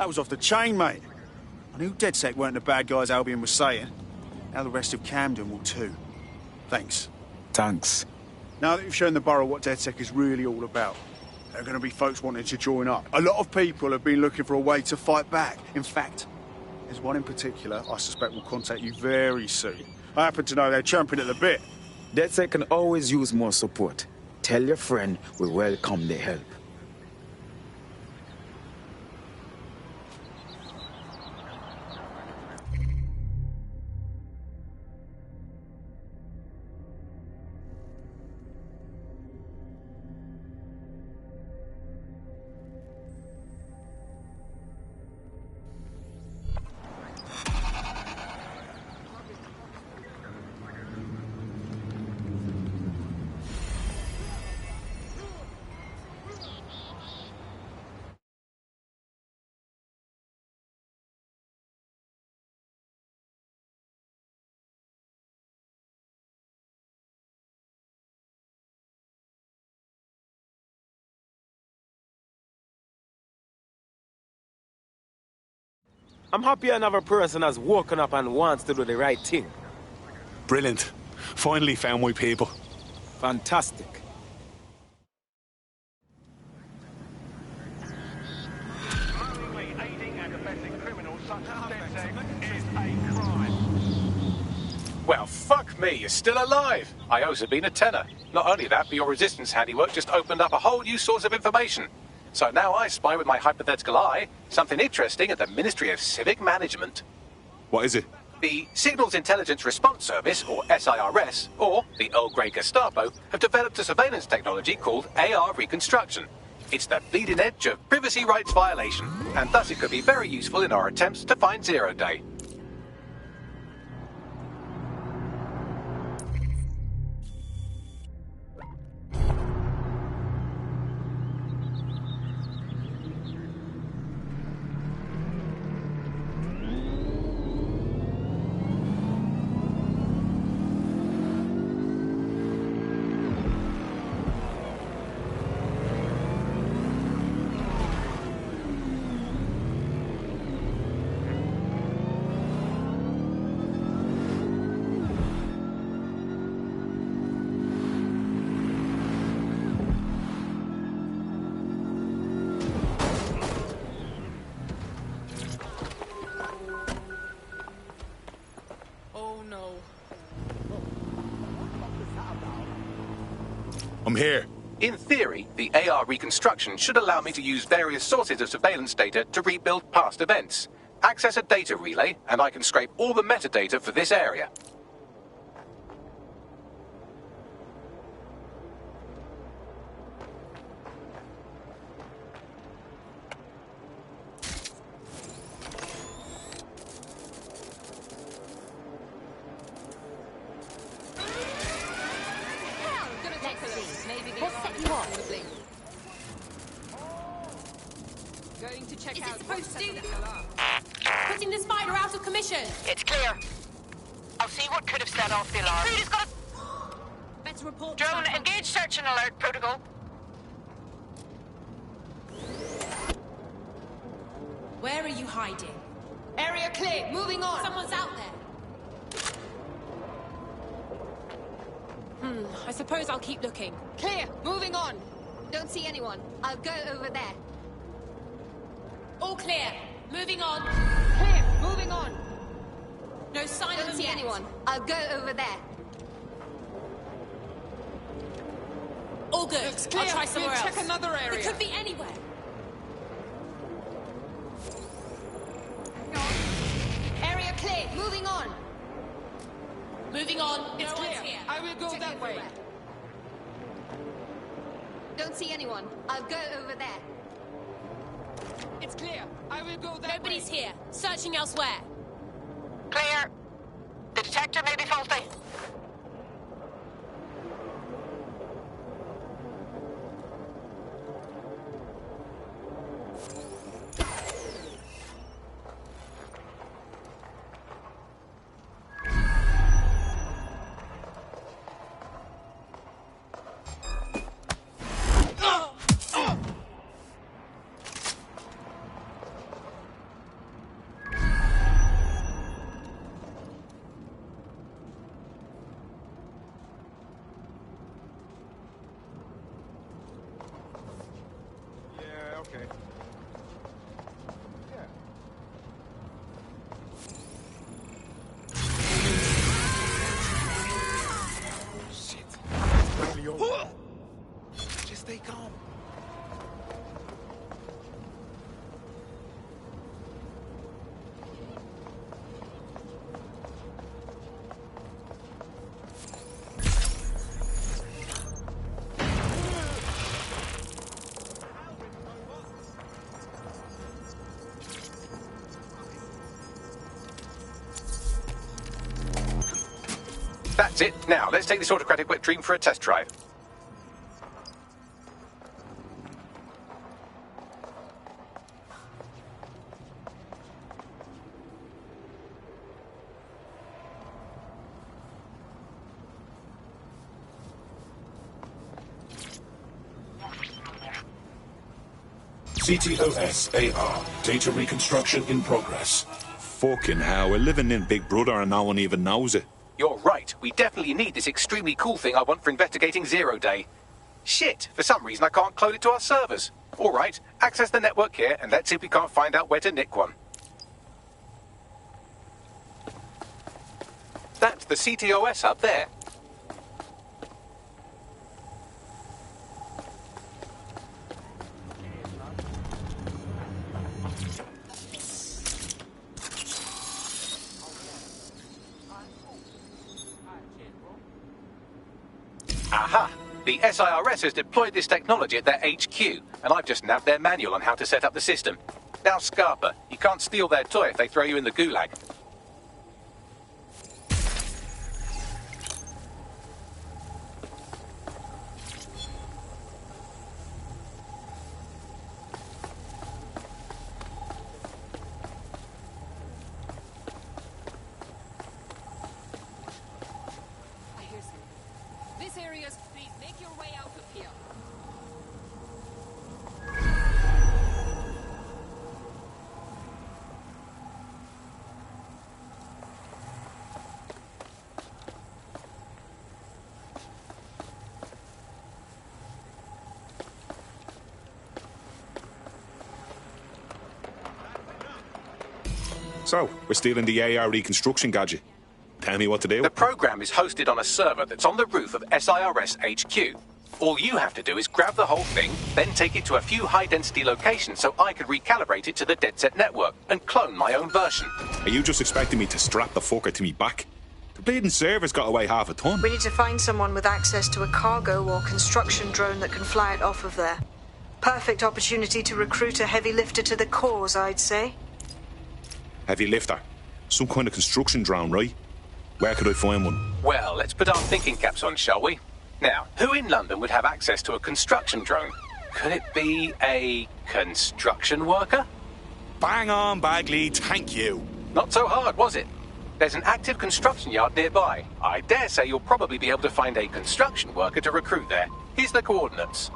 That was off the chain, mate. I knew DedSec weren't the bad guys Albion was saying. Now the rest of Camden will too. Thanks. Thanks. Now that you've shown the borough what DedSec is really all about, there are going to be folks wanting to join up. A lot of people have been looking for a way to fight back. In fact, there's one in particular I suspect will contact you very soon. I happen to know they're champing at the bit. DedSec can always use more support. Tell your friend we welcome their help. I'm happy another person has woken up and wants to do the right thing. Brilliant. Finally found my people. Fantastic. Knowingly aiding and abetting criminals such as DedSec is a crime. Well, fuck me, you're still alive. I owe Sabine a tenner. Not only that, but your resistance handiwork just opened up a whole new source of information. So now I spy with my hypothetical eye something interesting at the Ministry of Civic Management. What is it? The Signals Intelligence Response Service, or SIRS, or the Earl Grey Gestapo, have developed a surveillance technology called AR Reconstruction. It's the bleeding edge of privacy rights violation, and thus it could be very useful in our attempts to find Zero Day. I'm here. In theory, the AR reconstruction should allow me to use various sources of surveillance data to rebuild past events. Access a data relay, and I can scrape all the metadata for this area. What set you off? Going to check out. Is it supposed to do that? Putting the spider out of commission. It's clear. I'll see what could have set off the alarm. Intruder's got a... Better report. Drone, engage search and alert protocol. Where are you hiding? Area clear. Moving on. Someone's out there. I suppose I'll keep looking. Clear. Moving on. Don't see anyone. I'll go over there. All clear. Moving on. Clear. Moving on. No sign of them yet. Don't see anyone. I'll go over there. All good. Looks clear. I'll try somewhere else. Check another area. It could be anywhere. Area clear. Moving on. Moving on. It's clear. Here. I will go that way. Don't see anyone. I'll go over there. It's clear. I will go that way. Nobody's here. Searching elsewhere. Clear. The detector may be faulty. Just stay calm. That's it. Now, let's take this autocratic wet dream for a test drive. CTOS AR. Data reconstruction in progress. Fucking hell, we're living in Big Brother and no one even knows it. You're right. We definitely need this extremely cool thing I want for investigating Zero Day. Shit, for some reason I can't clone it to our servers. All right, access the network here and let's see if we can't find out where to nick one. That's the CTOS up there. Aha! The SIRS has deployed this technology at their HQ, and I've just nabbed their manual on how to set up the system. Now, Scarpa, you can't steal their toy if they throw you in the gulag. So, we're stealing the AR reconstruction gadget. Tell me what to do. The program is hosted on a server that's on the roof of SIRS HQ. All you have to do is grab the whole thing, then take it to a few high-density locations so I could recalibrate it to the dead set network and clone my own version. Are you just expecting me to strap the fucker to me back? The bleeding server's got away half a ton. We need to find someone with access to a cargo or construction drone that can fly it off of there. Perfect opportunity to recruit a heavy lifter to the cause, I'd say. Heavy lifter? Some kind of construction drone, right? Where could I find one? Well, let's put our thinking caps on, shall we? Now, who in London would have access to a construction drone? Could it be a construction worker? Bang on, Bagley, thank you. Not so hard, was it? There's an active construction yard nearby. I dare say you'll probably be able to find a construction worker to recruit there. Here's the coordinates.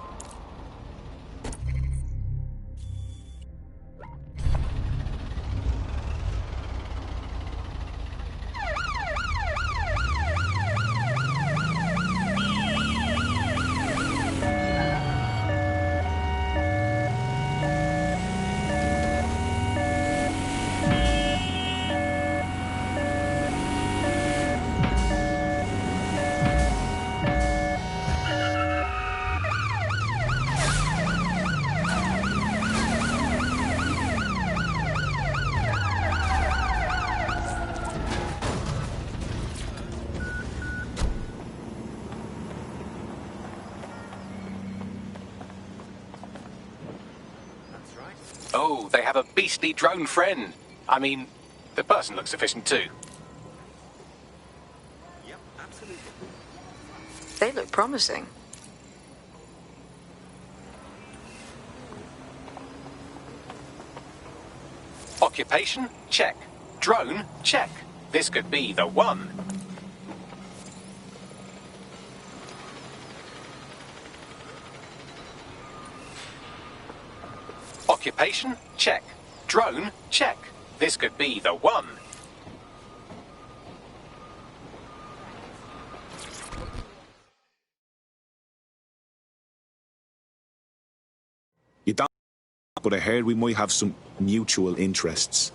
Oh, they have a beastly drone friend. I mean, the person looks efficient too. Yep, absolutely. They look promising. Occupation? Check. Drone? Check. This could be the one. Occupation? Check. Drone? Check. This could be the one. You don't, but I heard we might have some mutual interests.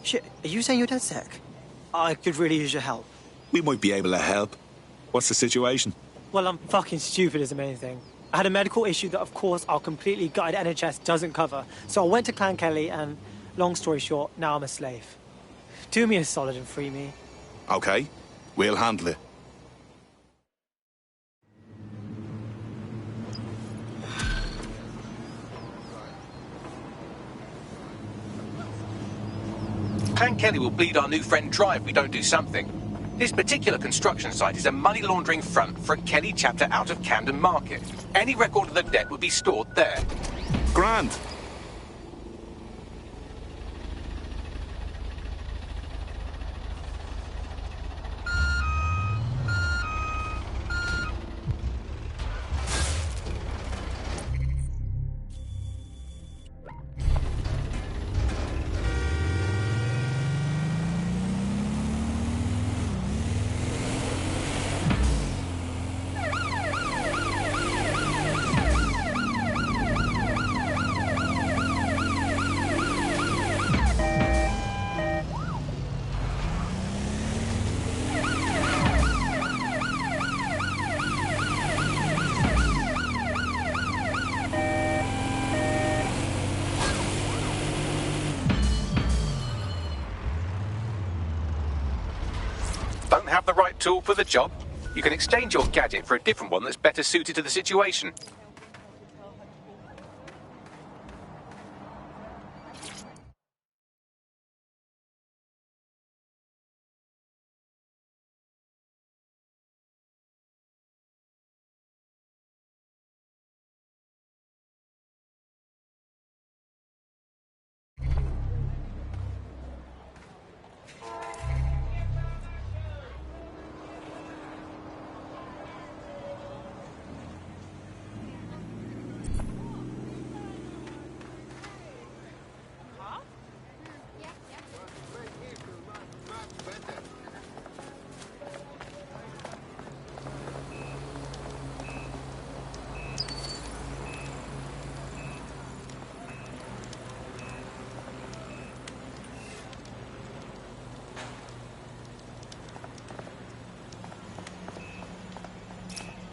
Shit, are you saying you're dead sick? I could really use your help. We might be able to help. What's the situation? Well, I'm fucking stupid is the main thing. I had a medical issue that, of course, our completely gutted NHS doesn't cover. So I went to Clan Kelly and, long story short, now I'm a slave. Do me a solid and free me. Okay, we'll handle it. Clan Kelly will bleed our new friend dry if we don't do something. This particular construction site is a money laundering front for a Kelly chapter out of Camden Market. Any record of the debt would be stored there. Grand. Don't have the right tool for the job? You can exchange your gadget for a different one that's better suited to the situation.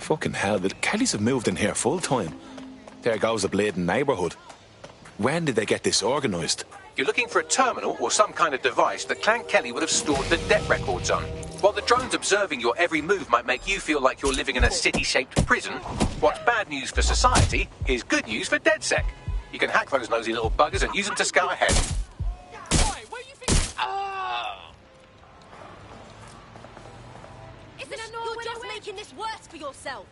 Fucking hell, the Kellys have moved in here full time. There goes the bleeding neighbourhood. When did they get this organised? You're looking for a terminal or some kind of device that Clan Kelly would have stored the debt records on. While the drones observing your every move might make you feel like you're living in a city-shaped prison, what's bad news for society is good news for DedSec. You can hack those nosy little buggers and use them to scout ahead. You're just making this worse for yourself.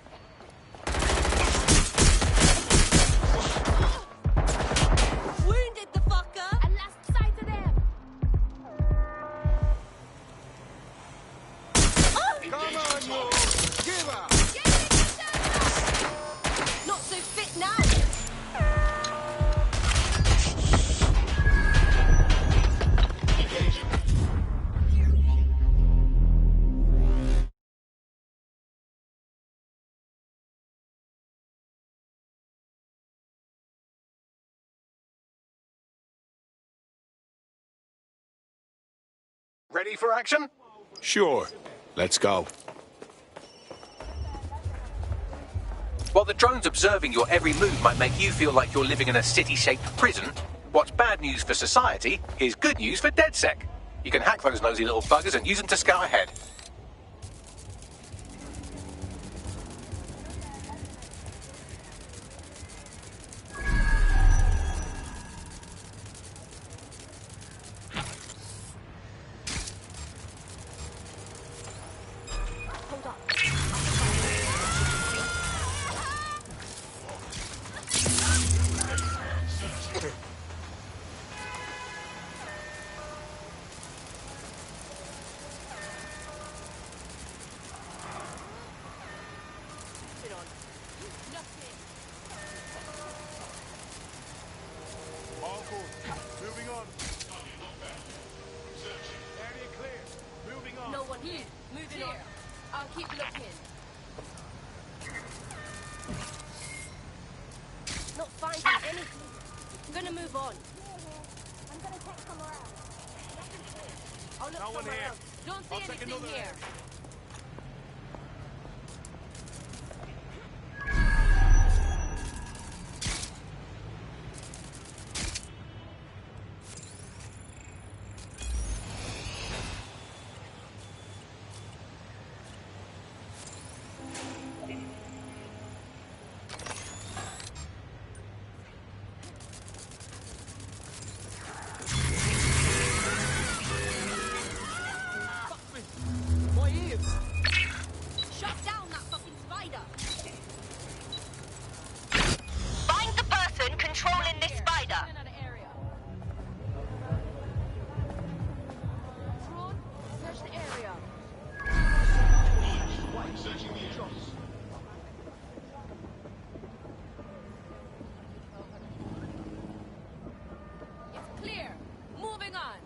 Wounded the fucker! And last sight of them! Come on, you! Give up! Not so fit now! Ready for action? Sure. Let's go. While the drones observing your every move might make you feel like you're living in a city-shaped prison, what's bad news for society is good news for DedSec. You can hack those nosy little buggers and use them to scout ahead. All good. Moving on. Area clear. Moving on. No one here. Moving on. I'll keep looking. Not finding anything. I'm gonna move on. I'm gonna check somewhere else. I'll look No one somewhere here. else. Don't see I'll take anything another here. area. Shut down that fucking spider. Find the person controlling this spider. Search the area. Searching the address. It's clear. Moving on.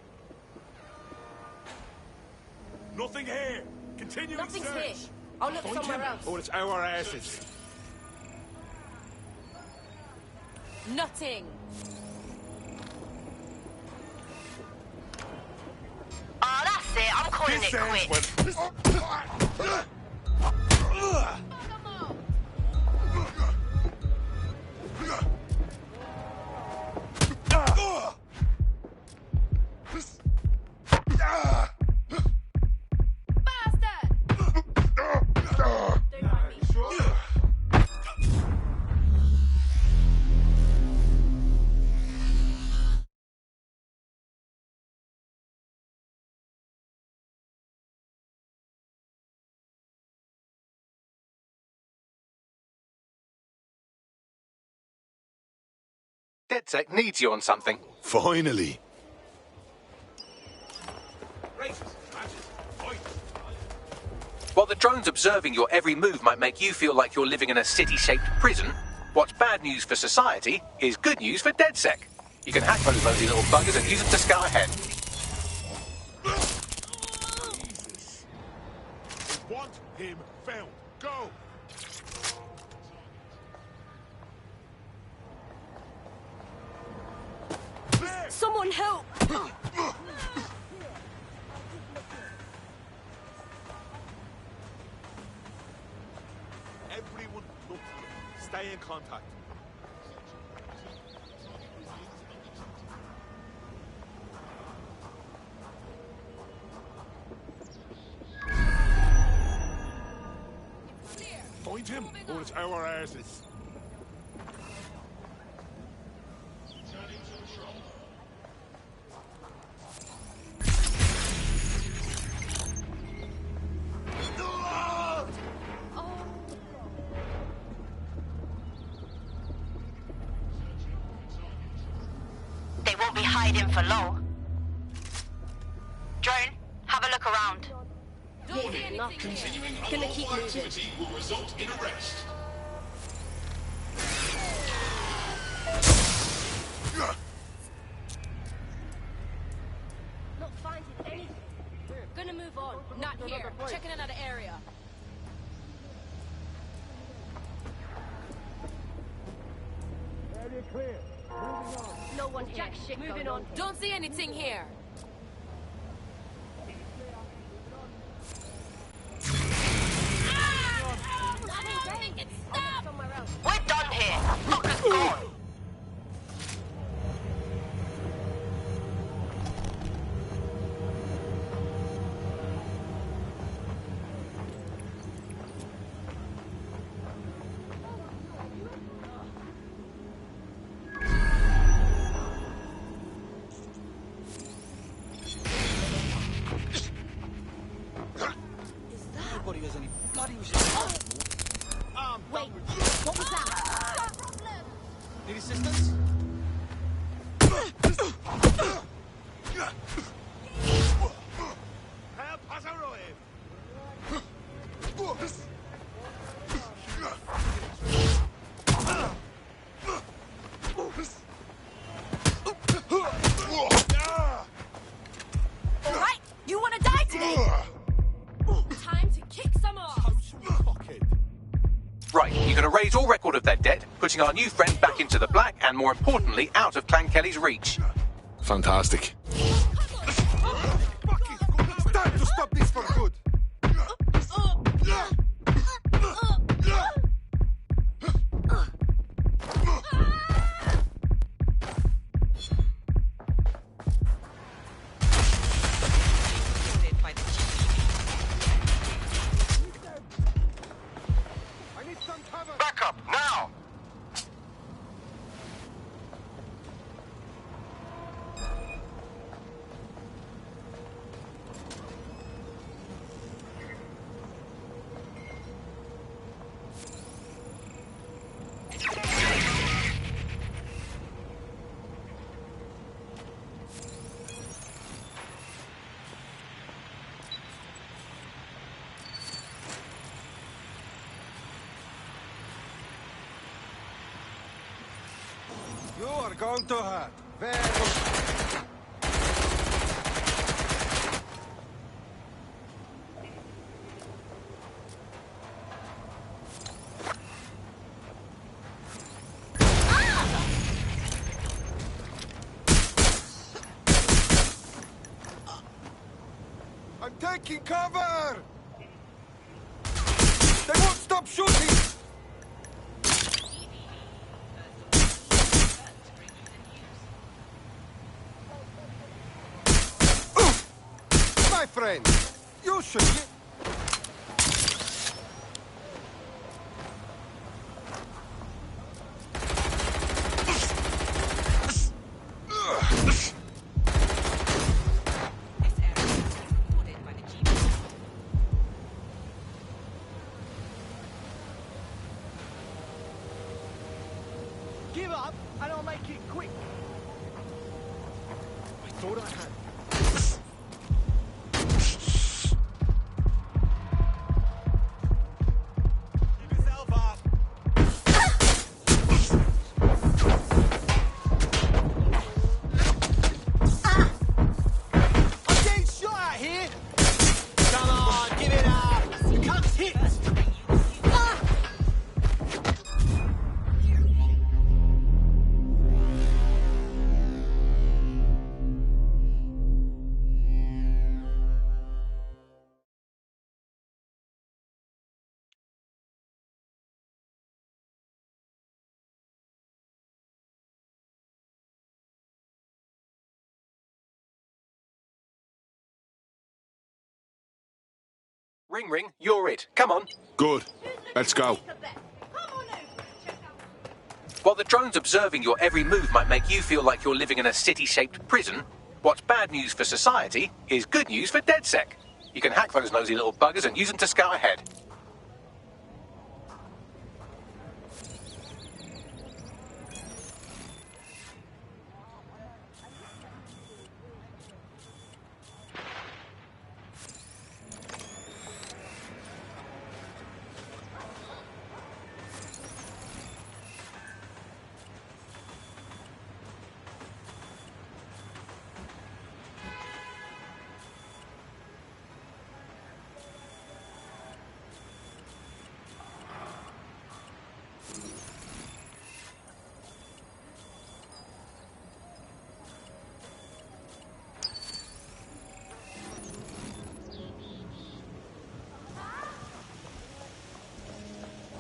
Nothing here. Continuing Nothing's search. here. I'll look somewhere else. Oh, it's our asses. Nothing. Oh, that's it. I'm calling it quits. DedSec needs you on something. Finally. While the drones observing your every move might make you feel like you're living in a city-shaped prison, what's bad news for society is good news for DedSec. You can hack those nosy little buggers and use them to scout ahead. Want him found. Go. Someone help! Look, stay in contact. Find him, or it's our asses. They won't be hiding for long. Drone, have a look around. Continuing unlawful activity will result in arrest. Not finding anything. Gonna move on. Not here. Checking another area. Area clear. Moving on. No one here. Jack shit Moving on. Don't see anything here. We're done here. Fucker's gone. Nobody has any bloody Wait, what was that? Need assistance? Alright, you wanna die today? Time to kick some off. Right, you're going to raise all record of their debt, putting our new friend back into the black and, more importantly, out of Clan Kelly's reach. Fantastic. It's time to stop this for good. Back up, now! You are going to hurt. Very. I'm taking cover! They won't stop shooting! My friend, you should get... Give up, and I'll make it quick. I thought I had. Keep yourself up. I'm getting shot at here. Come on, give it up. You can't hit. Ring ring, you're it. Come on. Good. Let's go. While the drones observing your every move might make you feel like you're living in a city-shaped prison, what's bad news for society is good news for DedSec. You can hack those nosy little buggers and use them to scout ahead.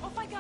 Off I go.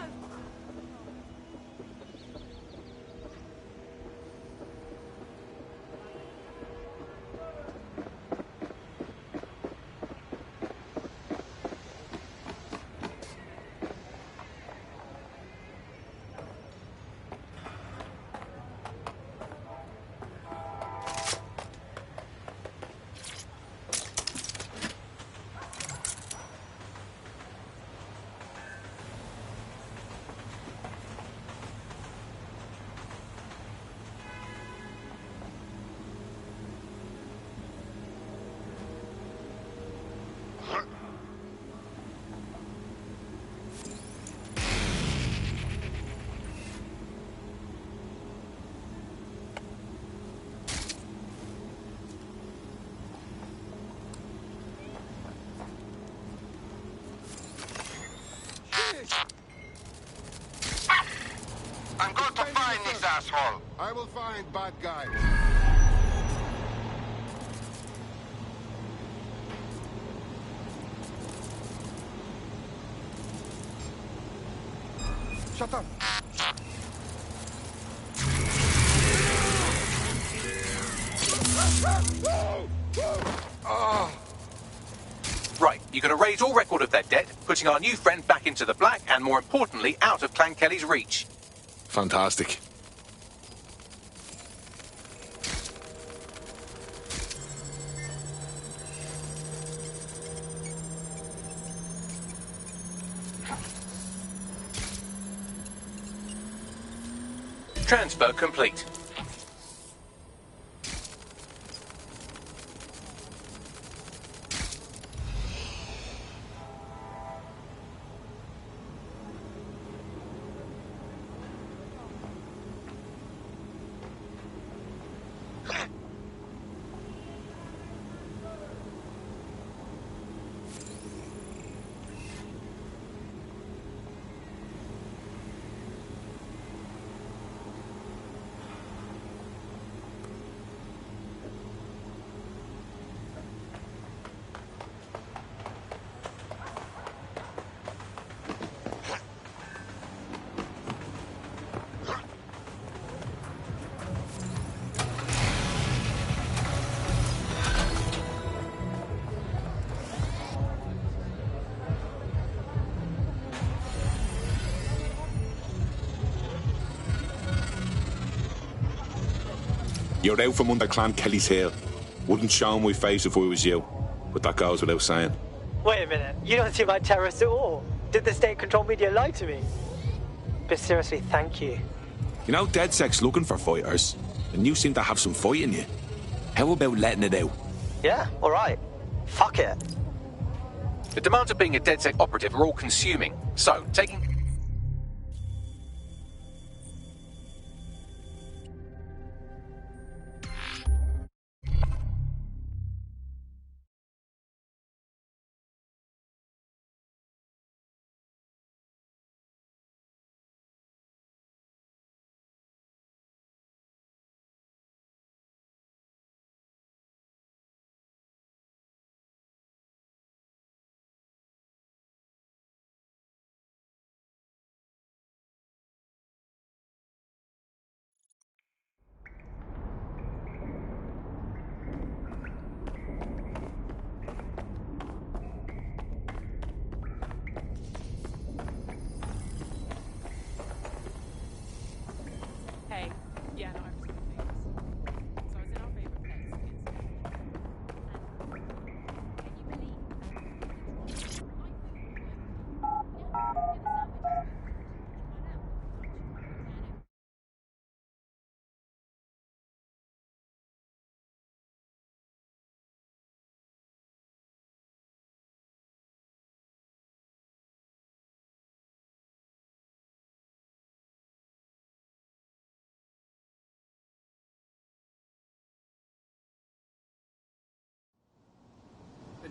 I'm going to find this asshole. I will find bad guy. Shut up. Right, you're going to raise all record of their debt, putting our new friend back into the black and, more importantly, out of Clan Kelly's reach. Fantastic. Transfer complete. You're out from under Clan Kelly's heel. Wouldn't show my face if I was you, but that goes without saying. Wait a minute, you don't seem like terrorists at all. Did the state-controlled media lie to me? But seriously, thank you. You know, DedSec's looking for fighters, and you seem to have some fight in you. How about letting it out? Yeah, alright. Fuck it. The demands of being a DedSec operative are all consuming, so taking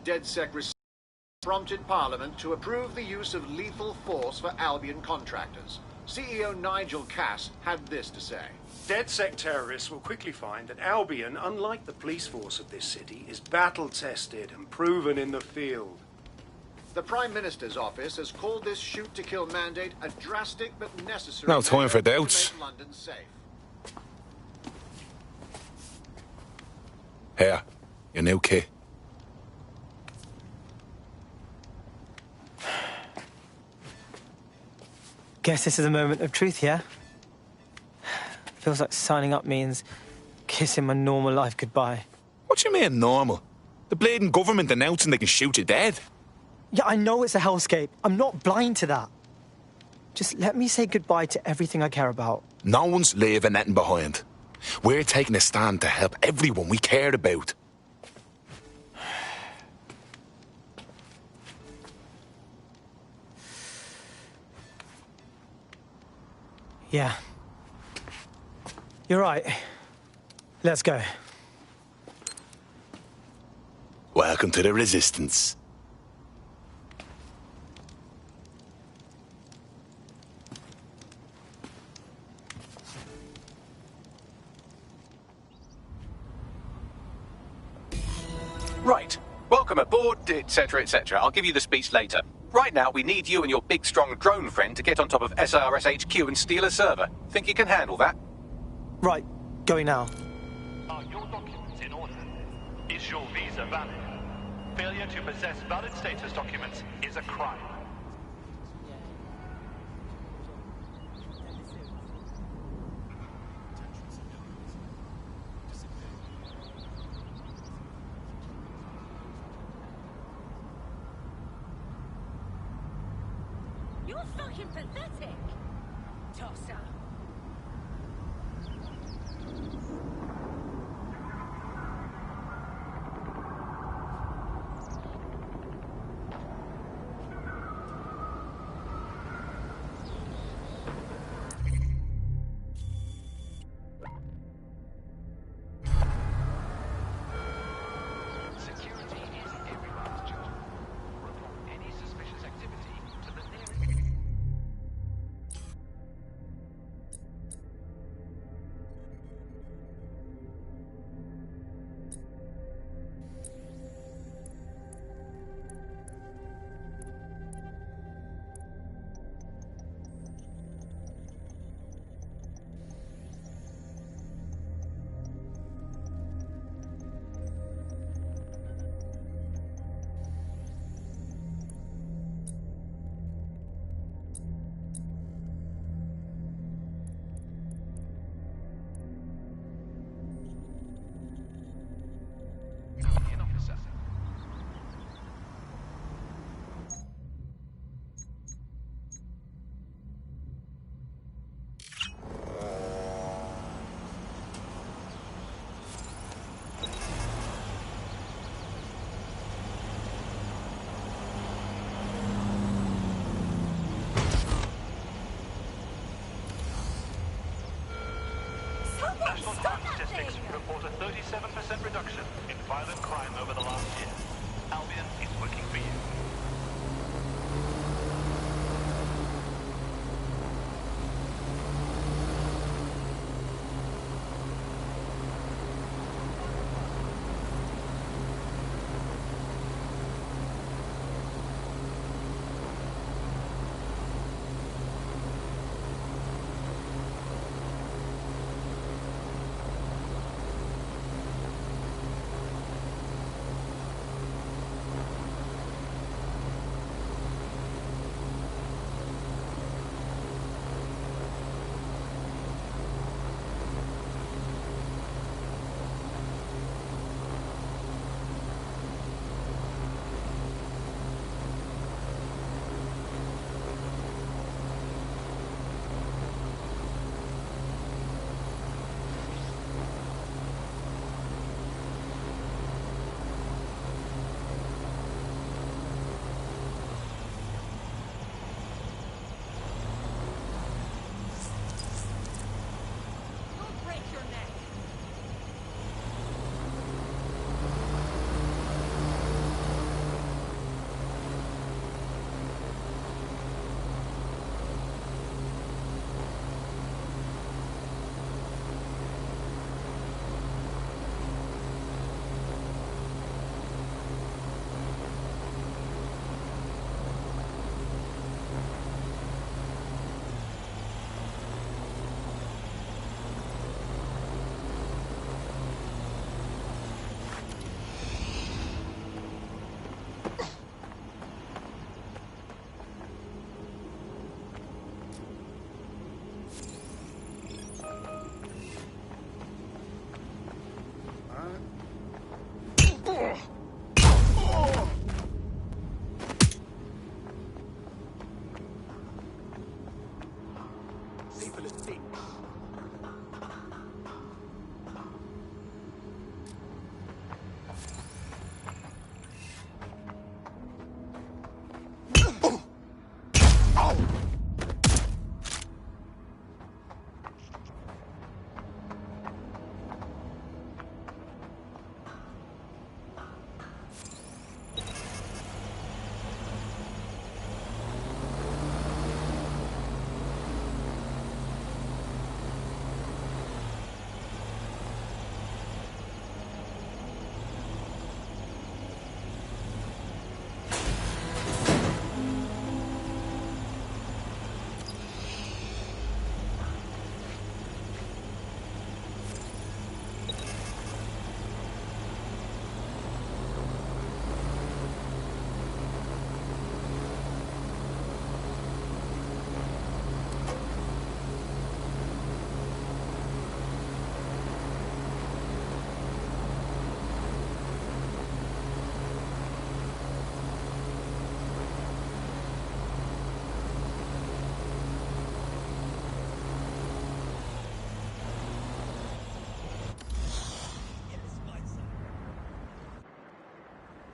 DedSec prompted Parliament to approve the use of lethal force for Albion contractors. CEO Nigel Cass had this to say. DedSec terrorists will quickly find that Albion, unlike the police force of this city, is battle-tested and proven in the field. The Prime Minister's office has called this shoot-to-kill mandate a drastic but necessary No time for doubts. to make London safe. Here, your new kit. Guess this is a moment of truth, yeah? Feels like signing up means kissing my normal life goodbye. What do you mean, normal? The bleeding government announcing they can shoot you dead. Yeah, I know it's a hellscape. I'm not blind to that. Just let me say goodbye to everything I care about. No one's leaving anything behind. We're taking a stand to help everyone we cared about. Yeah. You're right. Let's go. Welcome to the Resistance. Right. Welcome aboard, etc., etc. I'll give you the speech later. Right now, we need you and your big, strong drone friend to get on top of SRS HQ and steal a server. Think you can handle that? Right. Going now. Are your documents in order? Is your visa valid? Failure to possess valid status documents is a crime. You're fucking pathetic! Tosser. Security is everyone's job. Report any suspicious activity to the nearest... simple as this.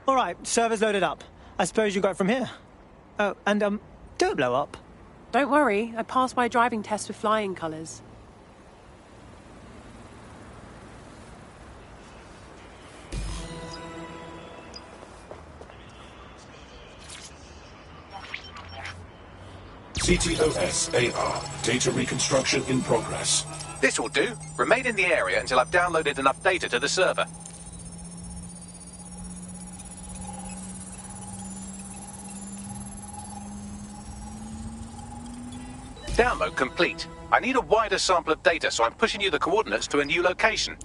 All right, server's loaded up. I suppose you got it from here. Oh, and don't blow up. Don't worry, I passed my driving test with flying colours. CTOS AR. Data reconstruction in progress. This will do. Remain in the area until I've downloaded enough data to the server. Download complete. I need a wider sample of data, so I'm pushing you the coordinates to a new location.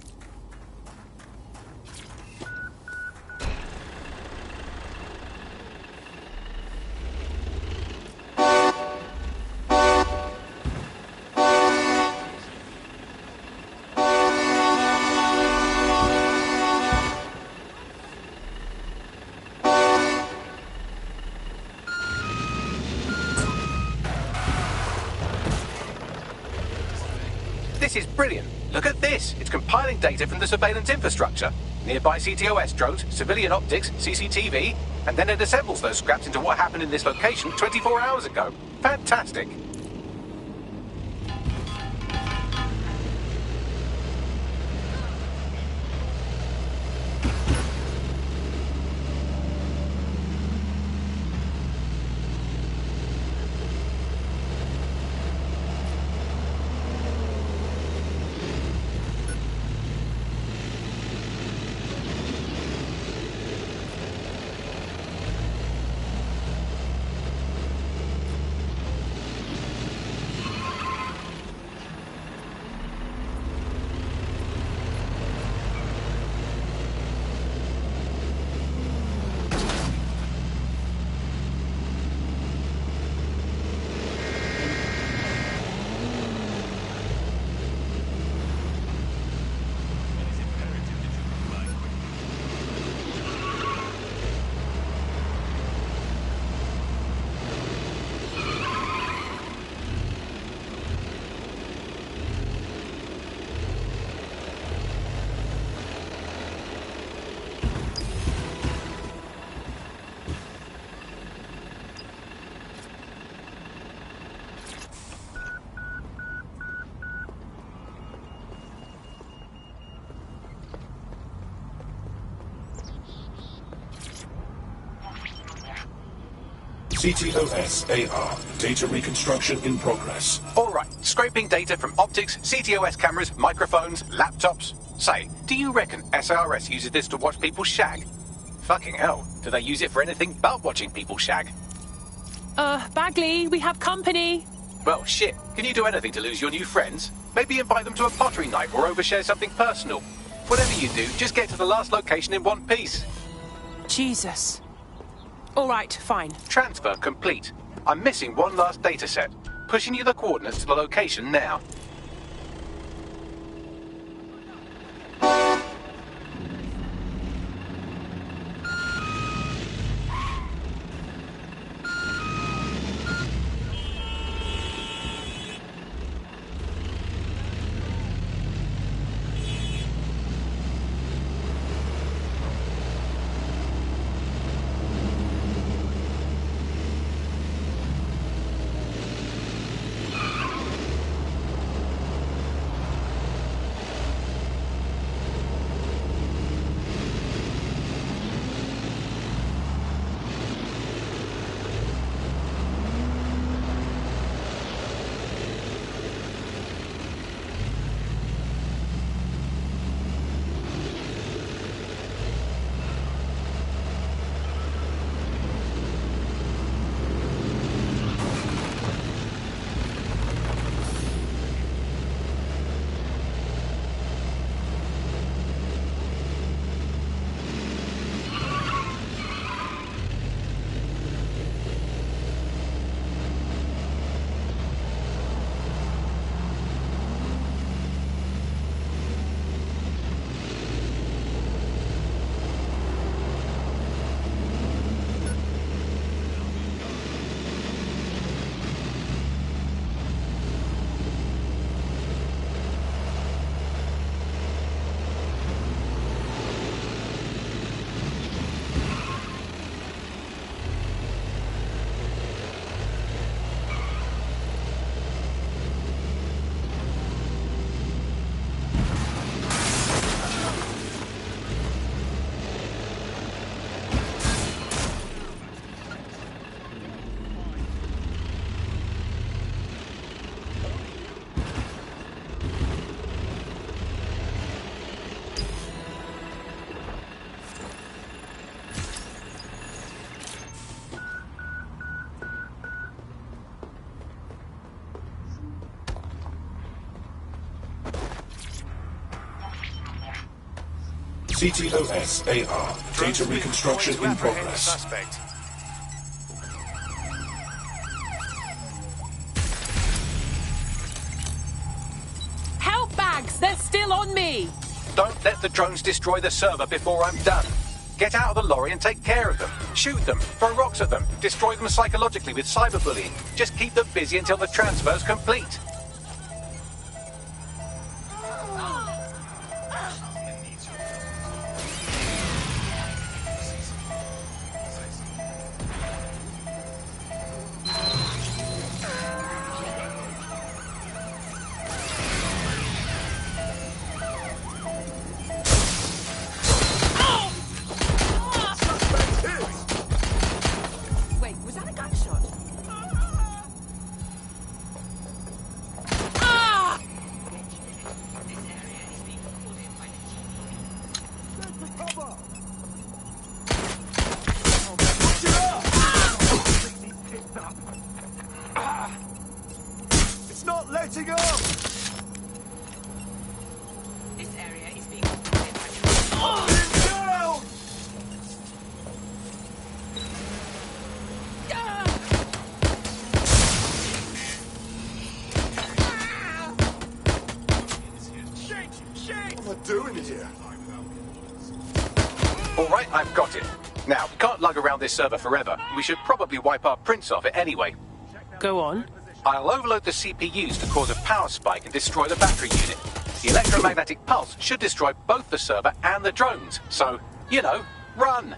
This is brilliant. Look at this. It's compiling data from the surveillance infrastructure. Nearby CTOS drones, civilian optics, CCTV, and then it assembles those scraps into what happened in this location 24 hours ago. Fantastic. CTOS AR. Data reconstruction in progress. All right, scraping data from optics, CTOS cameras, microphones, laptops. Say, do you reckon SRS uses this to watch people shag? Fucking hell, do they use it for anything but watching people shag? Bagley, we have company. Well, shit, can you do anything to lose your new friends? Maybe invite them to a pottery night or overshare something personal. Whatever you do, just get to the last location in one piece. Jesus. All right, fine. Transfer complete. I'm missing one last data set. Pushing you the coordinates to the location now. CTOS-AR. Data reconstruction in progress. Suspect. Help bags! They're still on me! Don't let the drones destroy the server before I'm done. Get out of the lorry and take care of them. Shoot them, throw rocks at them, destroy them psychologically with cyberbullying. Just keep them busy until the transfer's complete. Wait, was that a gunshot? It's not letting up! This area is being Down! What am I doing here? All right, I've got it. Now, we can't lug around this server forever. We should probably wipe our prints off it anyway. Go on. I'll overload the CPUs to cause a power spike and destroy the battery unit. The electromagnetic pulse should destroy both the server and the drones. So, you know, run!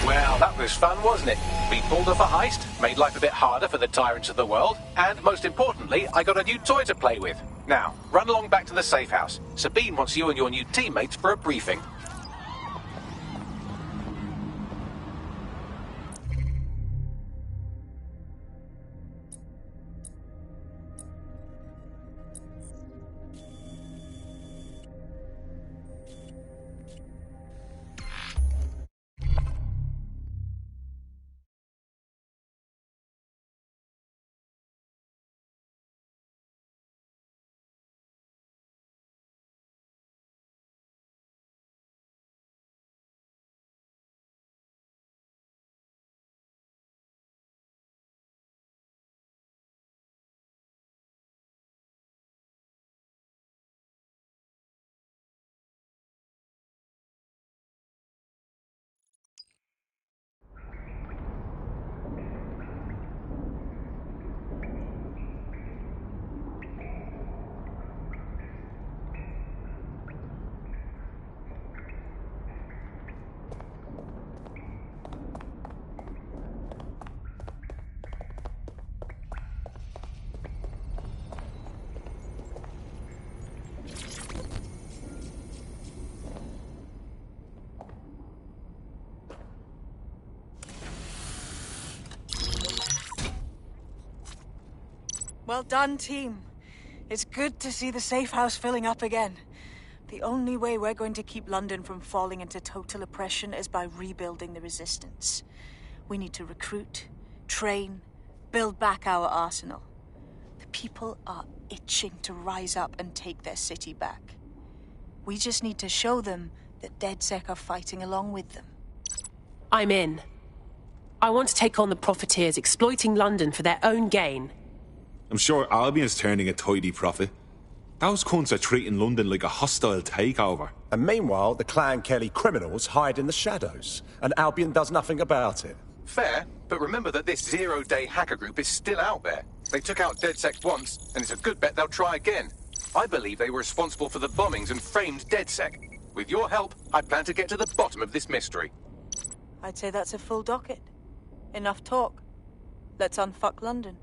Well, that was fun, wasn't it? We pulled off a heist, made life a bit harder for the tyrants of the world, and most importantly, I got a new toy to play with. Now, run along back to the safe house. Sabine wants you and your new teammates for a briefing. Well done, team. It's good to see the safe house filling up again. The only way we're going to keep London from falling into total oppression is by rebuilding the resistance. We need to recruit, train, build back our arsenal. The people are itching to rise up and take their city back. We just need to show them that DedSec are fighting along with them. I'm in. I want to take on the profiteers exploiting London for their own gain. I'm sure Albion's turning a tidy profit. Those cunts are treating London like a hostile takeover. And meanwhile, the Clan Kelly criminals hide in the shadows, and Albion does nothing about it. Fair, but remember that this zero-day hacker group is still out there. They took out DedSec once, and it's a good bet they'll try again. I believe they were responsible for the bombings and framed DedSec. With your help, I plan to get to the bottom of this mystery. I'd say that's a full docket. Enough talk. Let's unfuck London.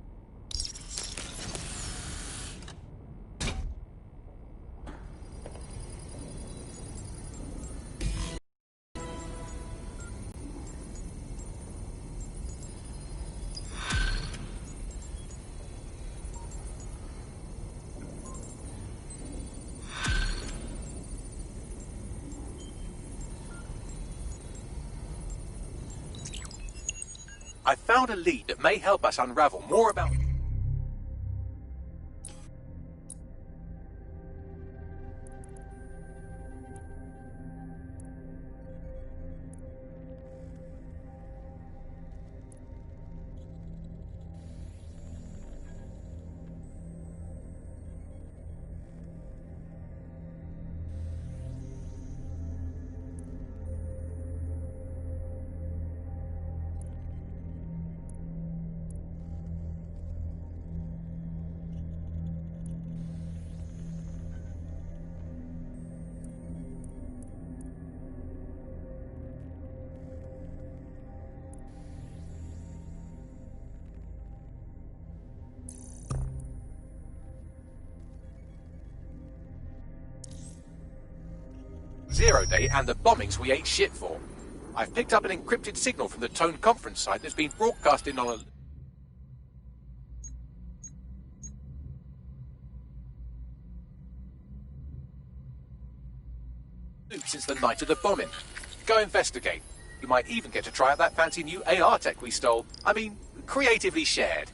I found a lead that may help us unravel more about... Zero Day and the bombings we ate shit for. I've picked up an encrypted signal from the Tone conference site that's been broadcasting on a loop since the night of the bombing. Go investigate. You might even get to try out that fancy new AR tech we stole. I mean, creatively shared.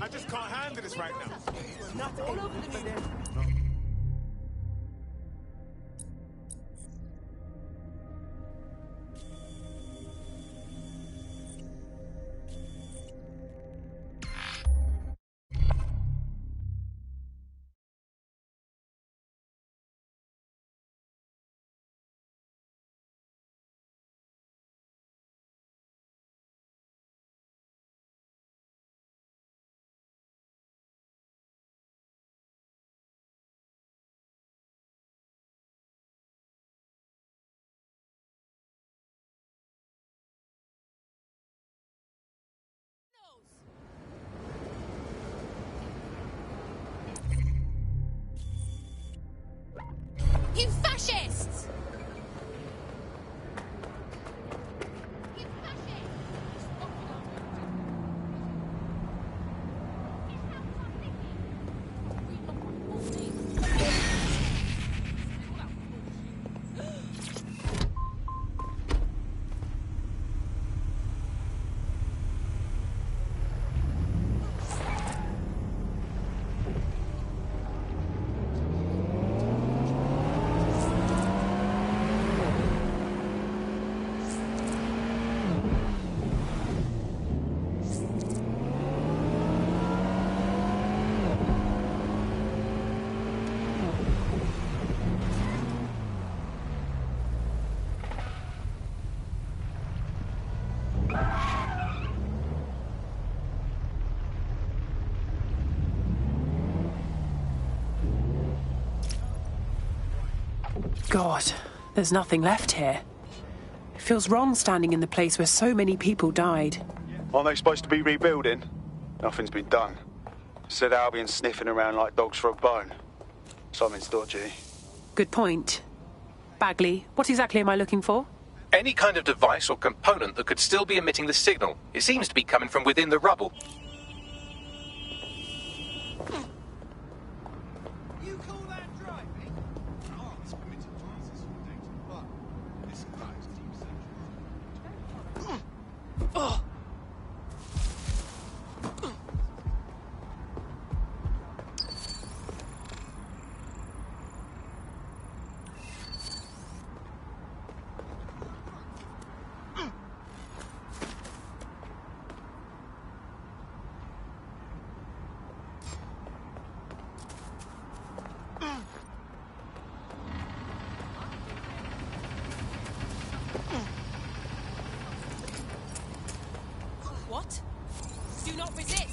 I just can't handle this right now. All over the news. You fascists! God, there's nothing left here. It feels wrong standing in the place where so many people died. Aren't they supposed to be rebuilding? Nothing's been done. Said Albion's sniffing around like dogs for a bone. Something's dodgy. Good point. Bagley, what exactly am I looking for? Any kind of device or component that could still be emitting the signal. It seems to be coming from within the rubble. You call that driving? Oh, it's permitted to access your data, but this guy's deep central. What? Do not resist!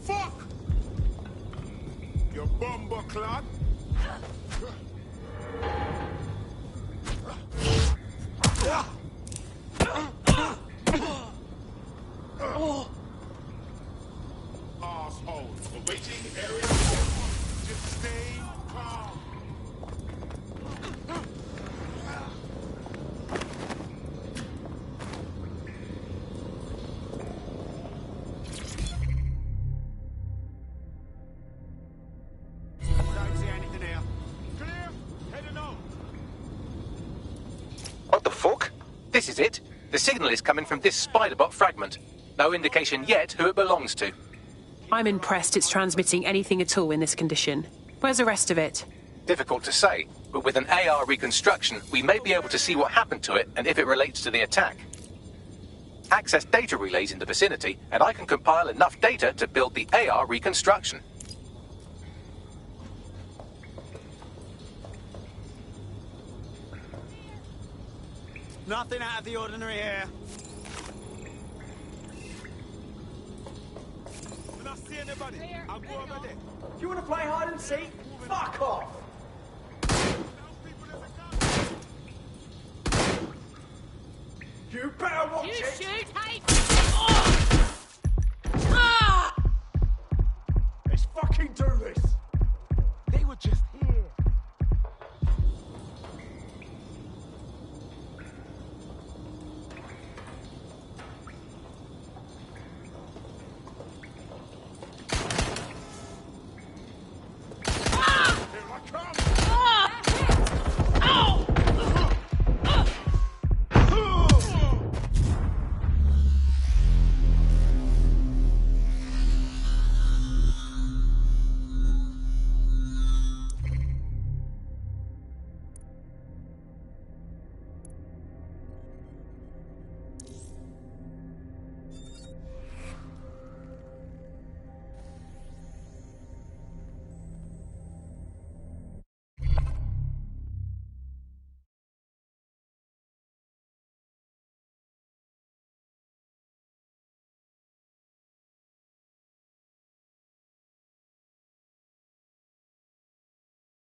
Fuck! You bumbo clot! Assholes, awaiting area. Just stay calm. Don't see anything here. Clear. Heading on. What the fuck? This is it. The signal is coming from this Spiderbot fragment. No indication yet who it belongs to. I'm impressed it's transmitting anything at all in this condition. Where's the rest of it? Difficult to say, but with an AR reconstruction, we may be able to see what happened to it and if it relates to the attack. Access data relays in the vicinity, and I can compile enough data to build the AR reconstruction. Nothing out of the ordinary here. When I see anybody, I'll go over there. Do you want to play hide and seek? Fuck off! You shoot, hey! Ah! Let's fucking do this. They were just here.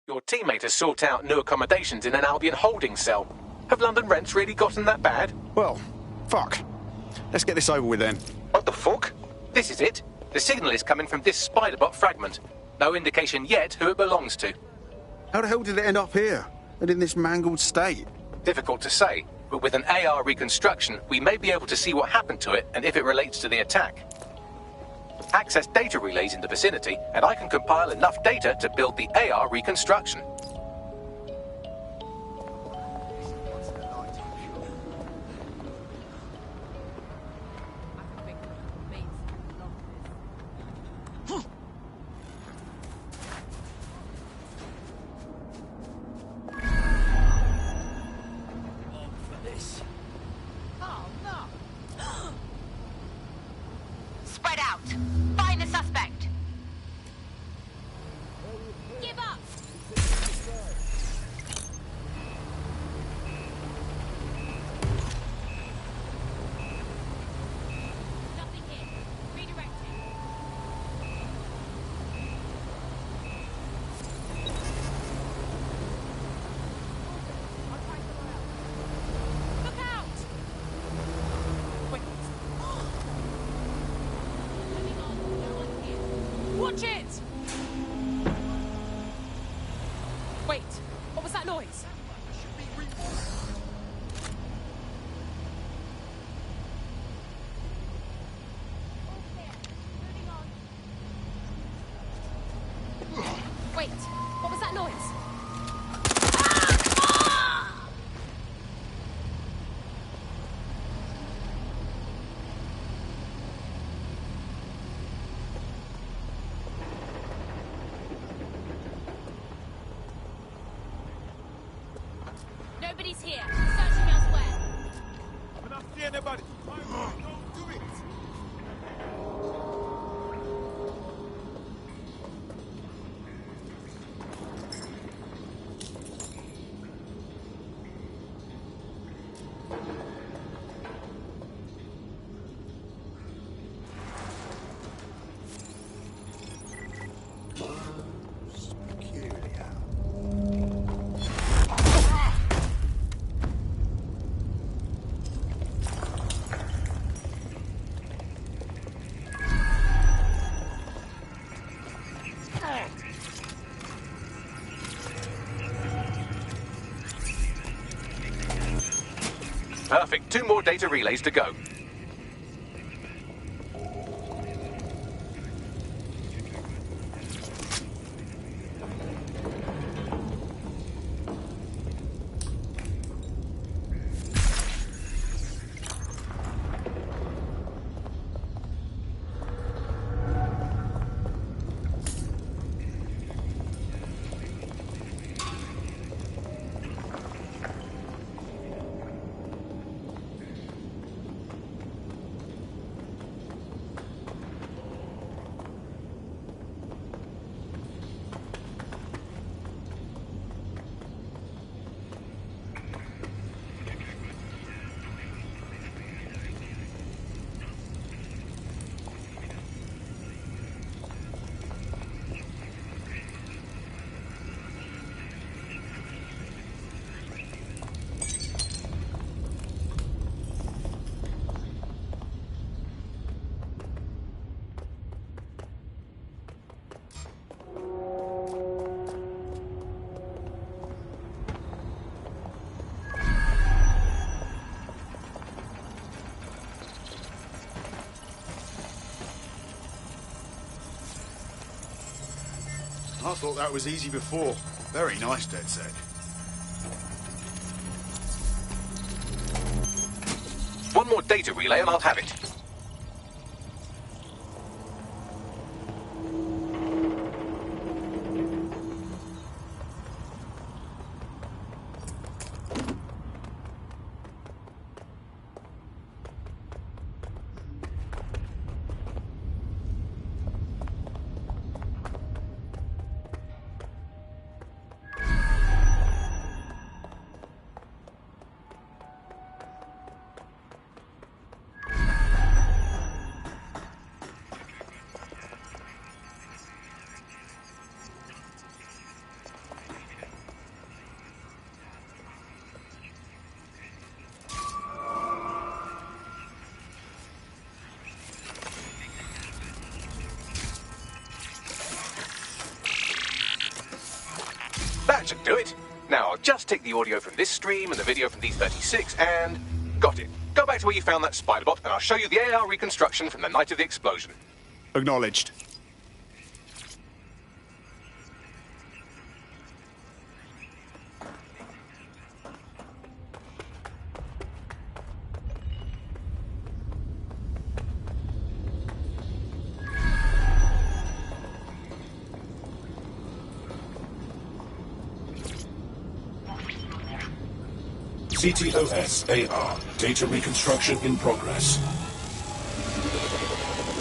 Your teammate has sought out new accommodations in an Albion holding cell. Have London rents really gotten that bad? Well, fuck. Let's get this over with then. What the fuck? This is it. The signal is coming from this spider-bot fragment. No indication yet who it belongs to. How the hell did it end up here? And in this mangled state? Difficult to say, but with an AR reconstruction, we may be able to see what happened to it and if it relates to the attack. Access data relays in the vicinity, and I can compile enough data to build the AR reconstruction. Spread out. Find the suspect. Give up! Nothing here. Redirecting. Look out! Wait. Moving on. No one here. Watch it! Wait, what was that noise? Wait, what was that noise? Nobody's here. Searching elsewhere. I don't see anybody. Don't do it. Perfect. 2 more data relays to go. I thought that was easy before. Very nice, DedSec. One more data relay and I'll have it. That should do it. Now, I'll just take the audio from this stream and the video from D36 and... got it. Go back to where you found that spider bot and I'll show you the AR reconstruction from the night of the explosion. Acknowledged. CTOS AR. Data reconstruction in progress.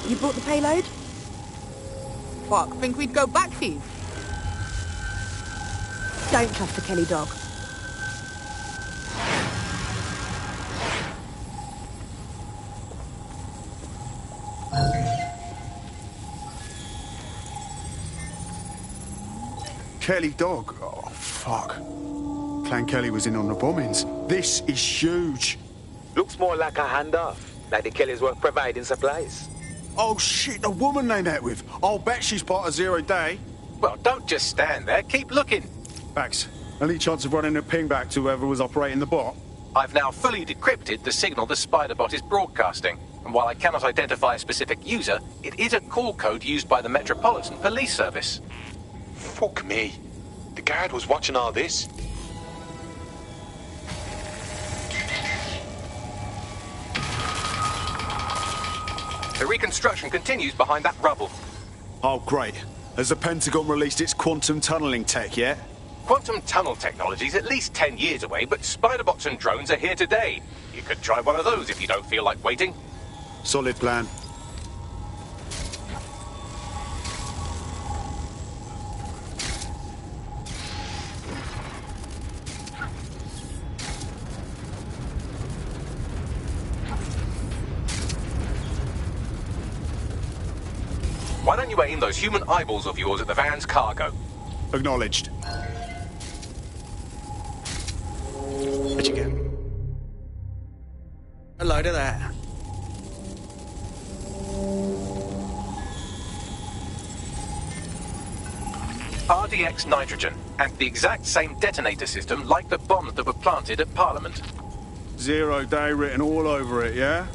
You brought the payload? Fuck, think we'd go back for you? Don't trust the Kelly dog. Kelly dog? Oh, fuck. Clan Kelly was in on the bombings. This is huge. Looks more like a handoff, like the Kellys were providing supplies. Oh shit, the woman they met with. I'll bet she's part of Zero Day. Well, don't just stand there, keep looking. Bax, any chance of running a ping back to whoever was operating the bot? I've now fully decrypted the signal the spider bot is broadcasting, and while I cannot identify a specific user, it is a call code used by the Metropolitan Police Service. Fuck me. The guard was watching all this. The reconstruction continues behind that rubble. Oh, great. Has the Pentagon released its quantum tunneling tech yet? Quantum tunnel technology is at least 10 years away, but spider bots and drones are here today. You could try one of those if you don't feel like waiting. Solid plan. Why don't you aim those human eyeballs of yours at the van's cargo? Acknowledged. Where'd you get? A load of that. RDX nitrogen, and the exact same detonator system like the bombs that were planted at Parliament. Zero Day written all over it, yeah?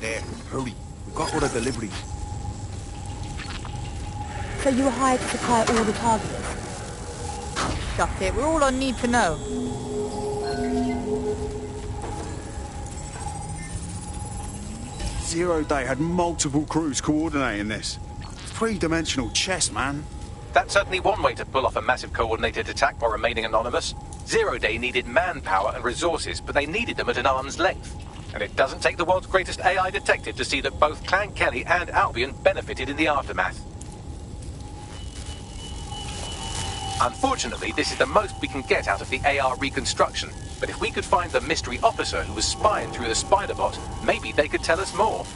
There, hurry. We've got all the deliveries. So you were hired to supply all the targets? Stuff it, we're all I need to know. Zero Day had multiple crews coordinating this. Three-dimensional chess, man. That's certainly one way to pull off a massive coordinated attack while remaining anonymous. Zero Day needed manpower and resources, but they needed them at an arm's length. And it doesn't take the world's greatest AI detective to see that both Clan Kelly and Albion benefited in the aftermath. Unfortunately, this is the most we can get out of the AR reconstruction. But if we could find the mystery officer who was spying through the spider bot, maybe they could tell us more.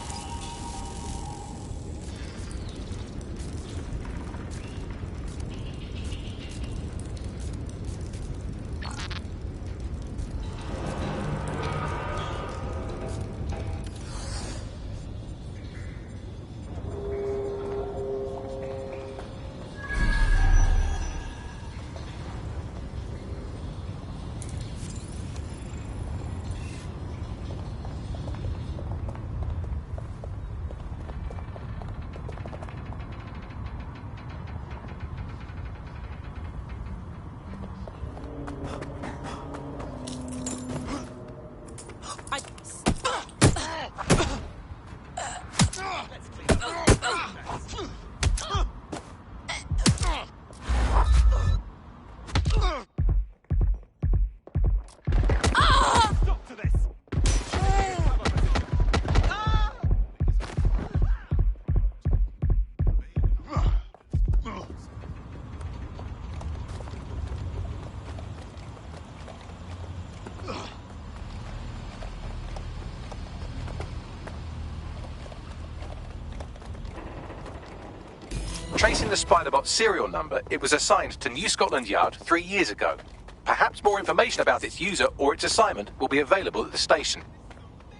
Tracing the Spiderbot's serial number, it was assigned to New Scotland Yard 3 years ago. Perhaps more information about its user or its assignment will be available at the station.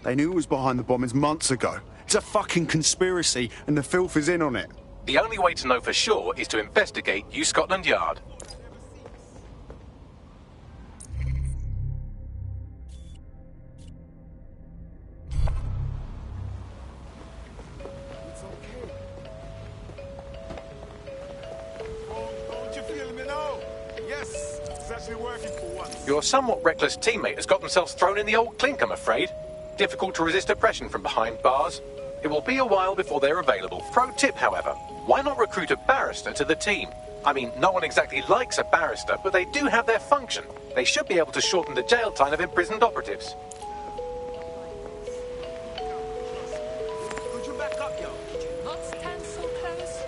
They knew it was behind the bombings months ago. It's a fucking conspiracy, and the filth is in on it. The only way to know for sure is to investigate New Scotland Yard. Your somewhat reckless teammate has got themselves thrown in the old clink, I'm afraid. Difficult to resist oppression from behind bars. It will be a while before they're available. Pro tip, however, why not recruit a barrister to the team? I mean, no one exactly likes a barrister, but they do have their function. They should be able to shorten the jail time of imprisoned operatives. Could you back up, yo? Not stand so close.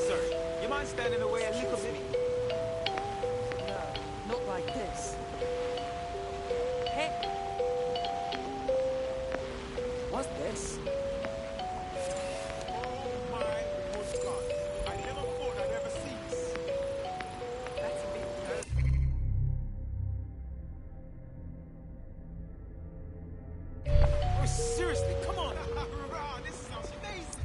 Sir, you mind standing away a little bit? Not like this. Hey. What's this? Oh my good God. I never thought I'd ever see this. That's a big Oh, seriously, come on. This sounds amazing.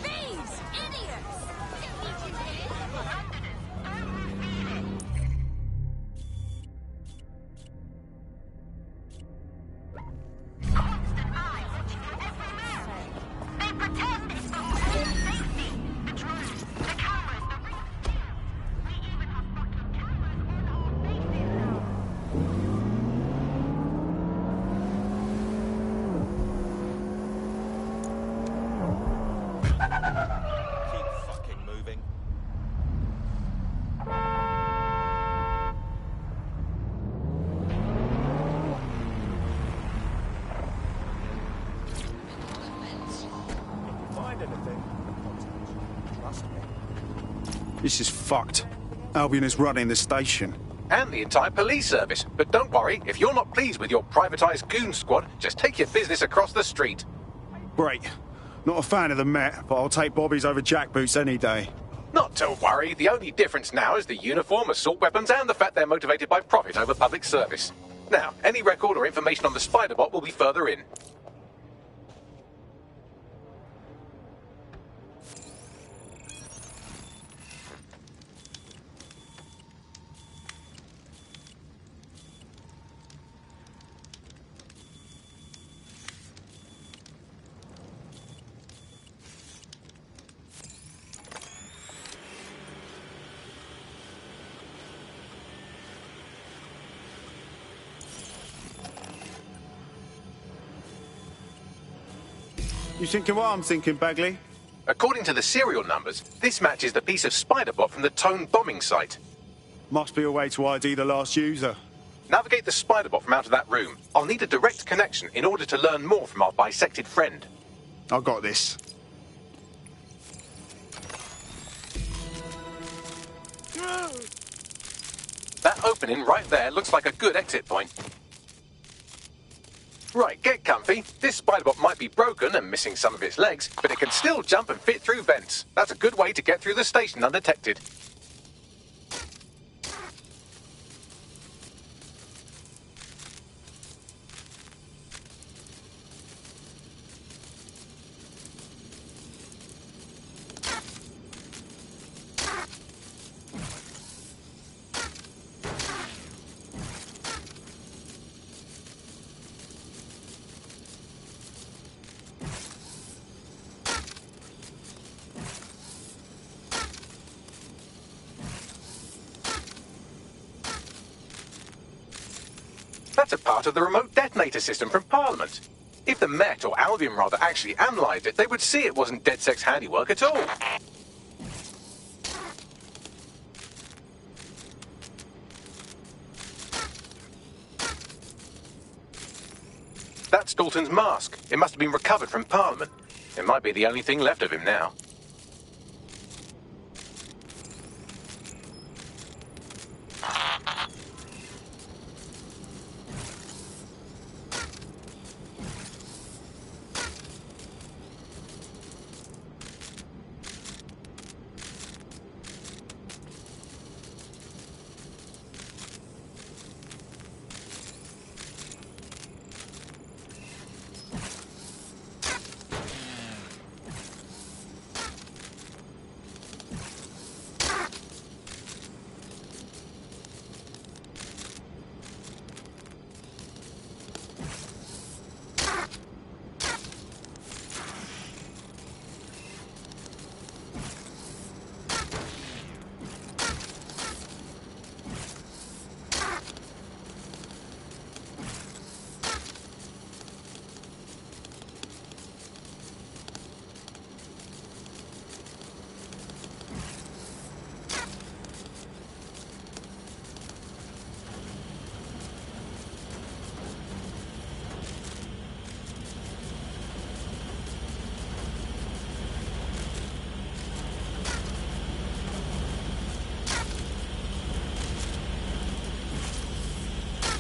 Thieves! Idiots! They pretend it's for your safety. The drones, the cameras, the... We even have fucking cameras in our bases now. Keep fucking moving. Find anything? Trust me. This is fucked. Albion is running the station. And the entire police service. But don't worry, if you're not pleased with your privatised goon squad, just take your business across the street. Great. Not a fan of the Met, but I'll take Bobby's over jackboots any day. Not to worry, the only difference now is the uniform, assault weapons, and the fact they're motivated by profit over public service. Now, any record or information on the Spiderbot will be further in. You thinking what I'm thinking, Bagley? According to the serial numbers, this matches the piece of Spiderbot from the Tone bombing site. Must be a way to ID the last user. Navigate the Spiderbot from out of that room. I'll need a direct connection in order to learn more from our bisected friend. I got this. That opening right there looks like a good exit point. Right, get comfy. This Spiderbot might be broken and missing some of its legs, but it can still jump and fit through vents. That's a good way to get through the station undetected. That's a part of the remote detonator system from Parliament. If the Met, or Albion rather, actually analysed it, they would see it wasn't DedSec's handiwork at all. That's Dalton's mask. It must have been recovered from Parliament. It might be the only thing left of him now.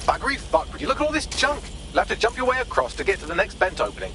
Buggery fuck, would you look at all this junk? You'll have to jump your way across to get to the next vent opening.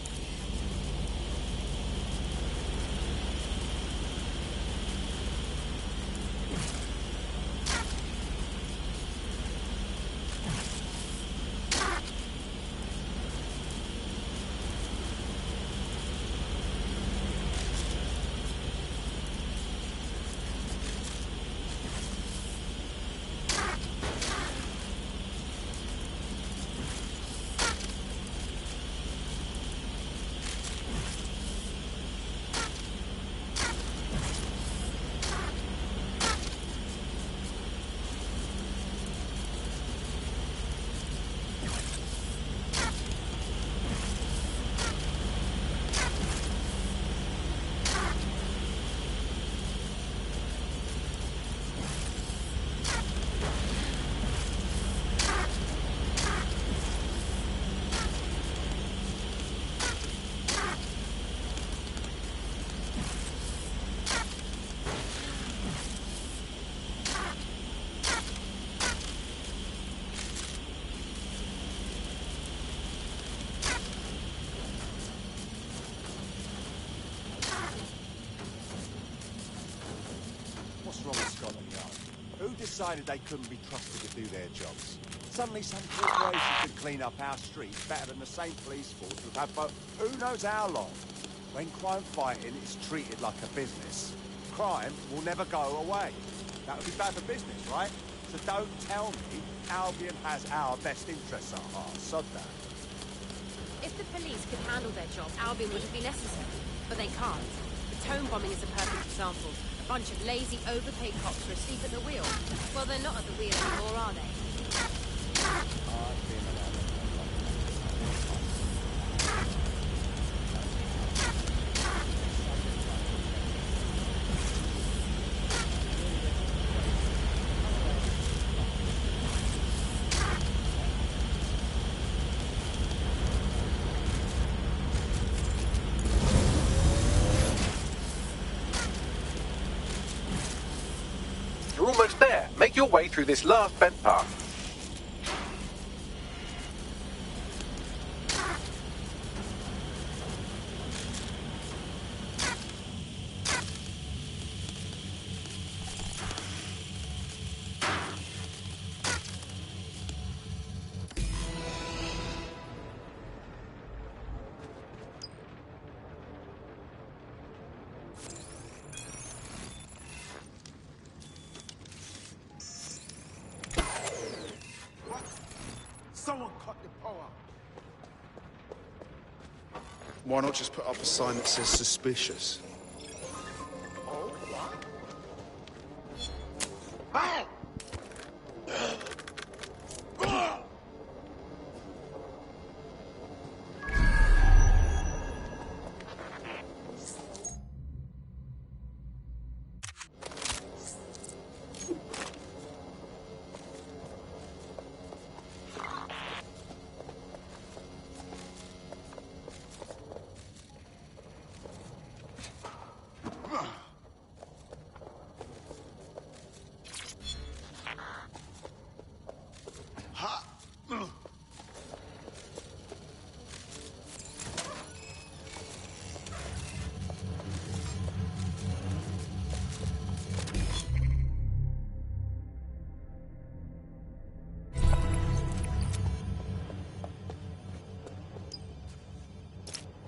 Who decided they couldn't be trusted to do their jobs? Suddenly some corporation could clean up our streets better than the same police force we've had for who knows how long. When crime fighting is treated like a business, crime will never go away. That would be bad for business, right? So don't tell me Albion has our best interests at heart. Sod that. If the police could handle their job, Albion wouldn't be necessary. But they can't. The tone bombing is a perfect example. A bunch of lazy, overpaid cops who are asleep at the wheel. Well, they're not at the wheel anymore, are they? You're almost there. Make your way through this last vent path. Someone cut the power. Why not just put up a sign that says suspicious? Oh, what?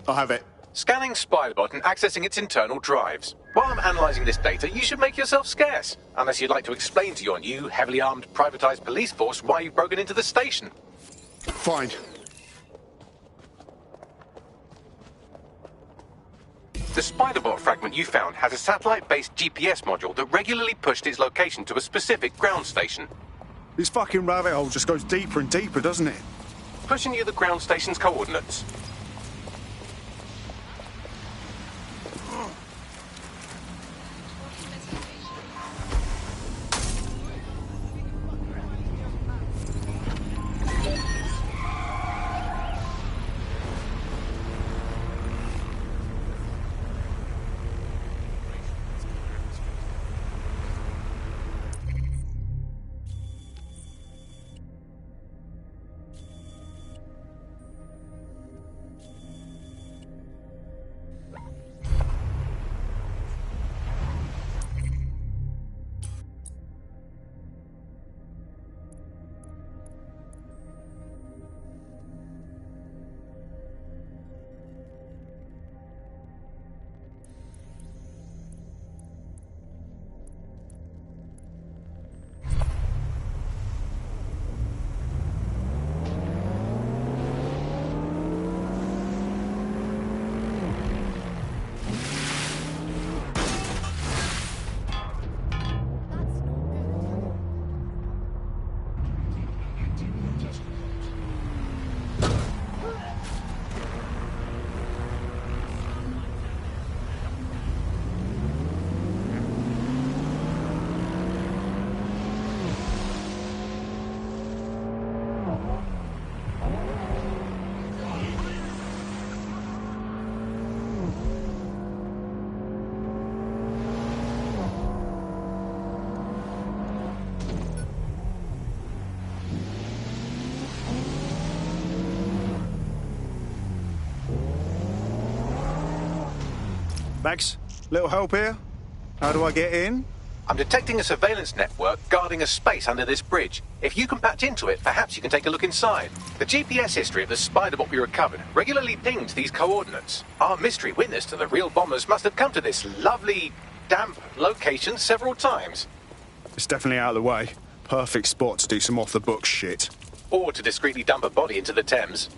I have it. Scanning Spiderbot and accessing its internal drives. While I'm analysing this data, you should make yourself scarce. Unless you'd like to explain to your new, heavily armed, privatised police force why you've broken into the station. Fine. The Spiderbot fragment you found has a satellite-based GPS module that regularly pushed its location to a specific ground station. This fucking rabbit hole just goes deeper and deeper, doesn't it? Pushing you the ground station's coordinates. Max, little help here? How do I get in? I'm detecting a surveillance network guarding a space under this bridge. If you can patch into it, perhaps you can take a look inside. The GPS history of the Spiderbot we recovered regularly pings these coordinates. Our mystery witness to the real bombers must have come to this lovely, damp location several times. It's definitely out of the way. Perfect spot to do some off-the-book shit. Or to discreetly dump a body into the Thames.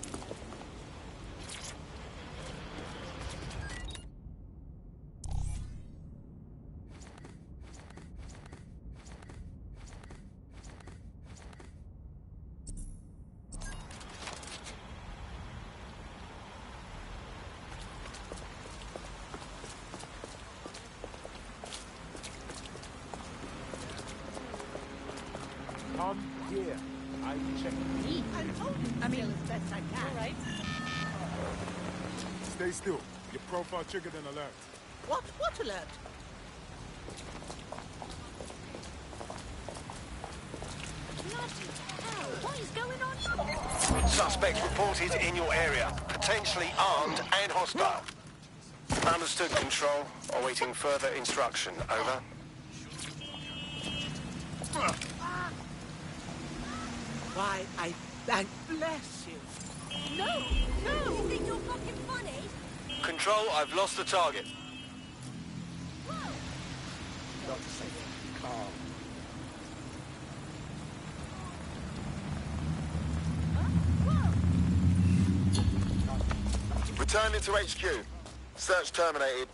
Come here. I check. I mean, as best I can. All right. Stay still. Your profile triggered an alert. What alert? Bloody hell! What is going on? Suspect reported in your area. Potentially armed and hostile. Understood, Control. Awaiting further instruction. Over. Why, I thank bless you. No! You think you're fucking funny? Control, I've lost the target. Calm. Returning to HQ. Search terminated.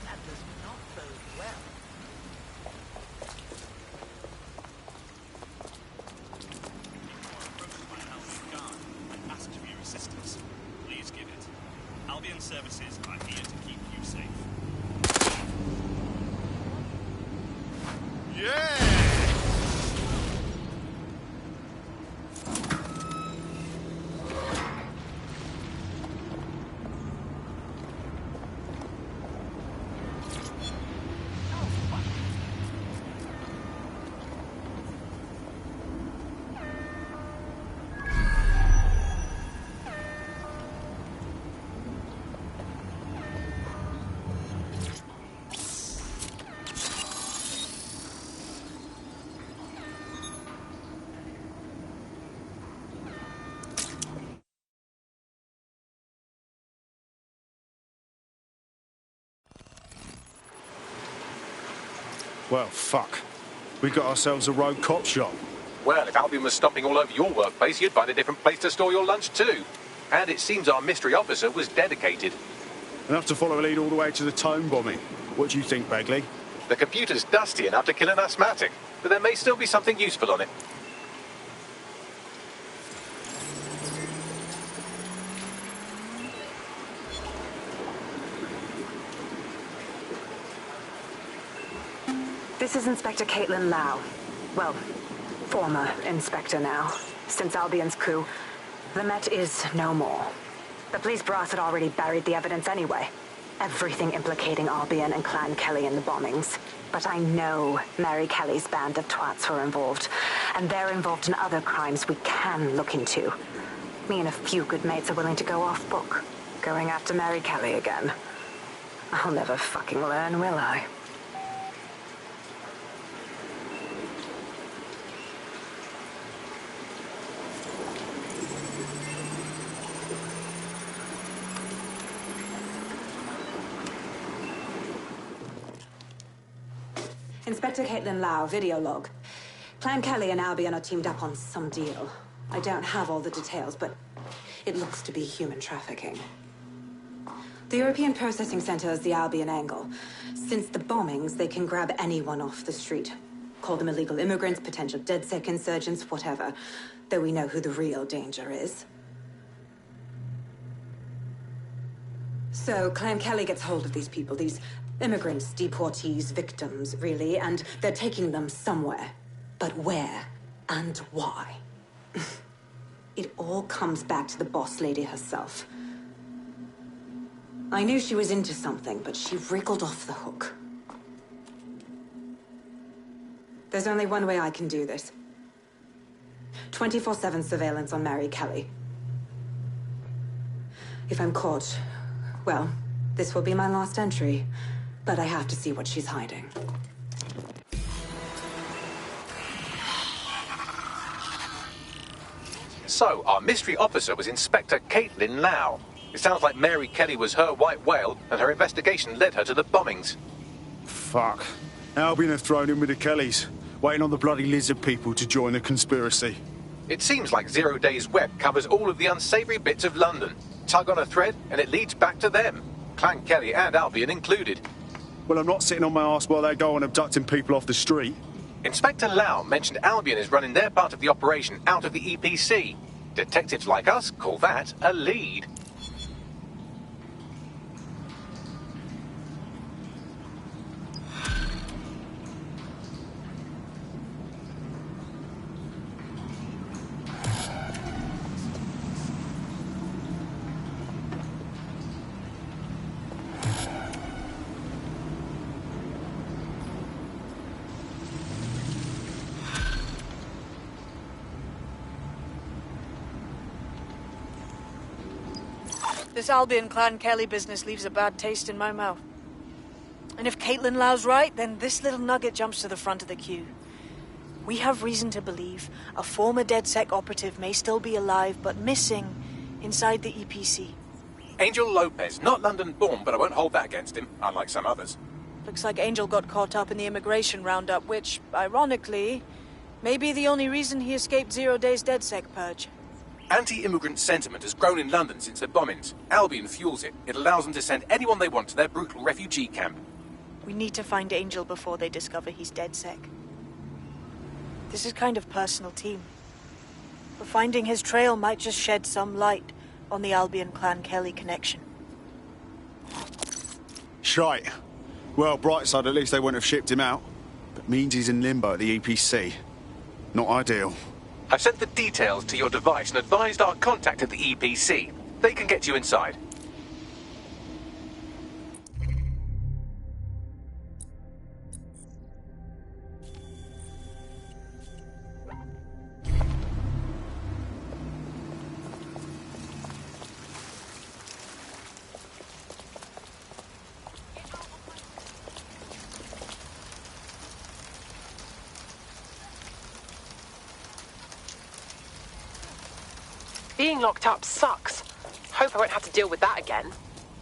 That does not bode well. Ask for your assistance. Please give it. Albion services are here to keep you safe. Yeah! Well, fuck. We got ourselves a rogue cop shop. Well, if Albion was stomping all over your workplace, you'd find a different place to store your lunch too. And it seems our mystery officer was dedicated. Enough to follow a lead all the way to the Tone bombing. What do you think, Begley? The computer's dusty enough to kill an asthmatic, but there may still be something useful on it. This is Inspector Caitlin Lau. Well, former inspector now. Since Albion's coup, the Met is no more. The police brass had already buried the evidence anyway. Everything implicating Albion and Clan Kelly in the bombings. But I know Mary Kelly's band of twats were involved, and they're involved in other crimes we can look into. Me and a few good mates are willing to go off book, going after Mary Kelly again. I'll never fucking learn, will I? Inspector Caitlin Lau, video log. Clan Kelly and Albion are teamed up on some deal. I don't have all the details, but it looks to be human trafficking. The European Processing Center is the Albion angle. Since the bombings, they can grab anyone off the street. Call them illegal immigrants, potential DedSec insurgents, whatever. Though we know who the real danger is. So Clan Kelly gets hold of these people, these immigrants, deportees, victims, really, and they're taking them somewhere. But where and why? It all comes back to the boss lady herself. I knew she was into something, but she wriggled off the hook. There's only one way I can do this. 24/7 surveillance on Mary Kelly. If I'm caught, well, this will be my last entry. But I have to see what she's hiding. So, our mystery officer was Inspector Caitlin Lau. It sounds like Mary Kelly was her white whale, and her investigation led her to the bombings. Fuck. Albion have thrown in with the Kellys, waiting on the bloody lizard people to join the conspiracy. It seems like Zero Days Web covers all of the unsavoury bits of London. Tug on a thread, and it leads back to them. Clan Kelly and Albion included. Well, I'm not sitting on my arse while they go on abducting people off the street. Inspector Lau mentioned Albion is running their part of the operation out of the EPC. Detectives like us call that a lead. This Albion Clan Kelly business leaves a bad taste in my mouth. And if Caitlin Lau's right, then this little nugget jumps to the front of the queue. We have reason to believe a former DedSec operative may still be alive, but missing inside the EPC. Angel Lopez, not London-born, but I won't hold that against him, unlike some others. Looks like Angel got caught up in the immigration roundup, which, ironically, may be the only reason he escaped 0 Days DedSec purge. Anti-immigrant sentiment has grown in London since the bombings. Albion fuels it. It allows them to send anyone they want to their brutal refugee camp. We need to find Angel before they discover he's DedSec. This is kind of personal team. But finding his trail might just shed some light on the Albion Clan Kelly connection. Shite. Well, bright side, at least they wouldn't have shipped him out. But means he's in limbo at the EPC. Not ideal. I've sent the details to your device and advised our contact at the EPC. They can get you inside. Being locked up sucks. Hope I won't have to deal with that again.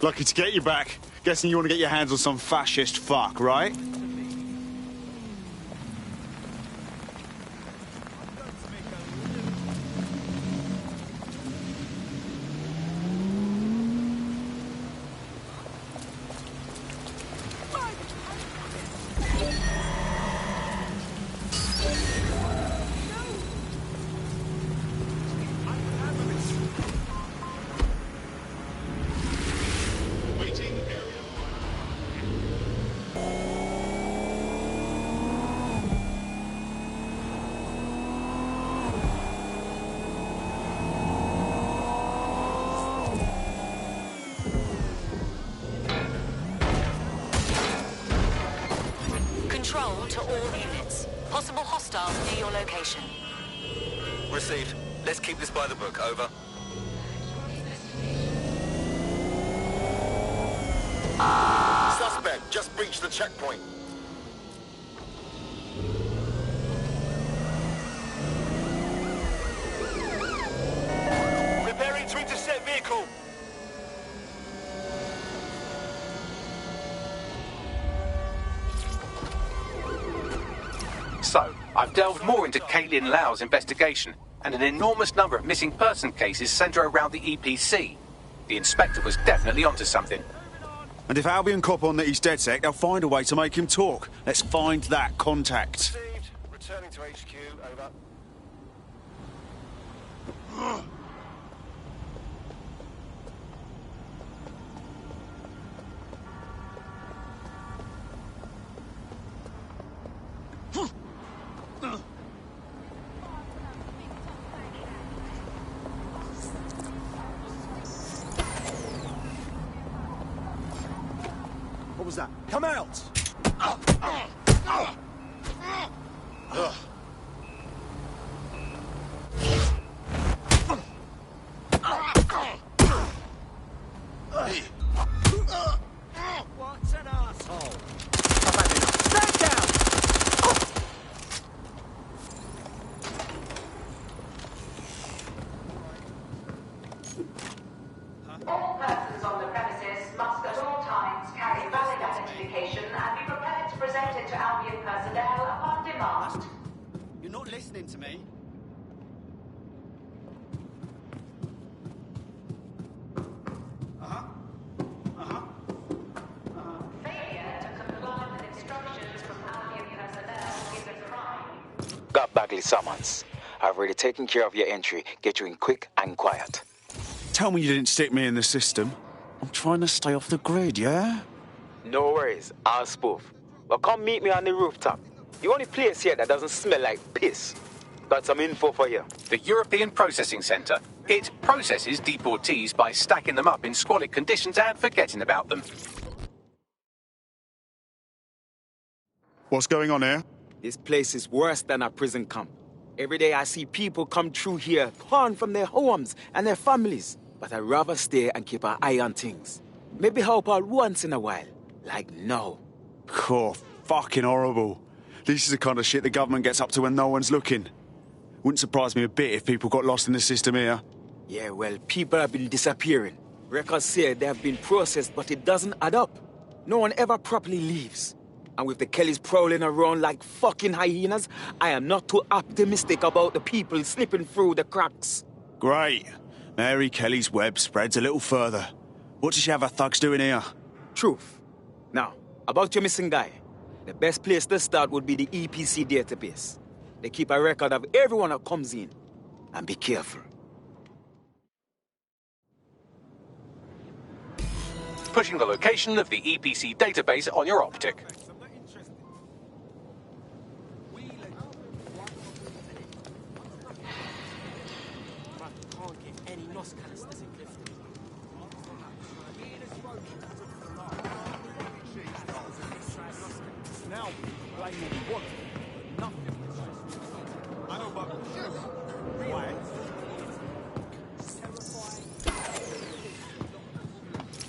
Lucky to get you back. Guessing you want to get your hands on some fascist fuck, right? Control to all units. Possible hostiles near your location. Received. Let's keep this by the book. Over. Suspect just breached the checkpoint. Preparing to intercept vehicle. So, I've delved more into Caitlin Lau's investigation, and an enormous number of missing person cases centre around the EPC. The inspector was definitely onto something. And if Albion cop on that he's DedSec, they'll find a way to make him talk. Let's find that contact. Received. Returning to HQ. Over. What was that? Come out! What an asshole! I've had enough. Stand down! All persons on the premises must at all times carry valid identification and be prepared to present it to Albion personnel upon demand. You're not listening to me. Failure to comply with instructions from Albion personnel is a crime. Got Bagley summons. I've already taken care of your entry. Get you in quick and quiet. Tell me you didn't stick me in the system. I'm trying to stay off the grid, yeah? No worries, I'll spoof. Well, come meet me on the rooftop. The only place here that doesn't smell like piss. Got some info for you. The European Processing Centre. It processes deportees by stacking them up in squalid conditions and forgetting about them. What's going on here? This place is worse than a prison camp. Every day I see people come through here, torn from their homes and their families. But I'd rather stay and keep an eye on things. Maybe help out once in a while. Like now. Cool. Fucking horrible. This is the kind of shit the government gets up to when no one's looking. Wouldn't surprise me a bit if people got lost in the system here. Yeah, well, people have been disappearing. Records say they have been processed, but it doesn't add up. No one ever properly leaves. And with the Kellys prowling around like fucking hyenas, I am not too optimistic about the people slipping through the cracks. Great. Mary Kelly's web spreads a little further. What does she have her thugs doing here? Truth. Now, about your missing guy. The best place to start would be the EPC database. They keep a record of everyone that comes in. And be careful. Pushing the location of the EPC database on your optic. Now, blaming what? Nothing. I know, but why?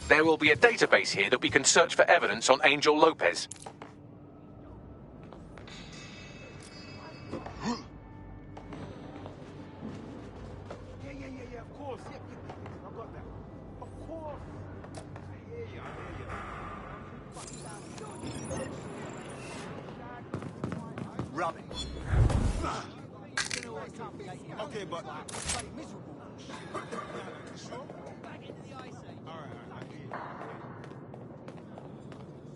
There will be a database here that we can search for evidence on Angel Lopez. Yeah, of course. Yeah, I've got that. Of course. I hear you. Rubbish. Okay, but miserable. Sure? Back into the ice age. All right.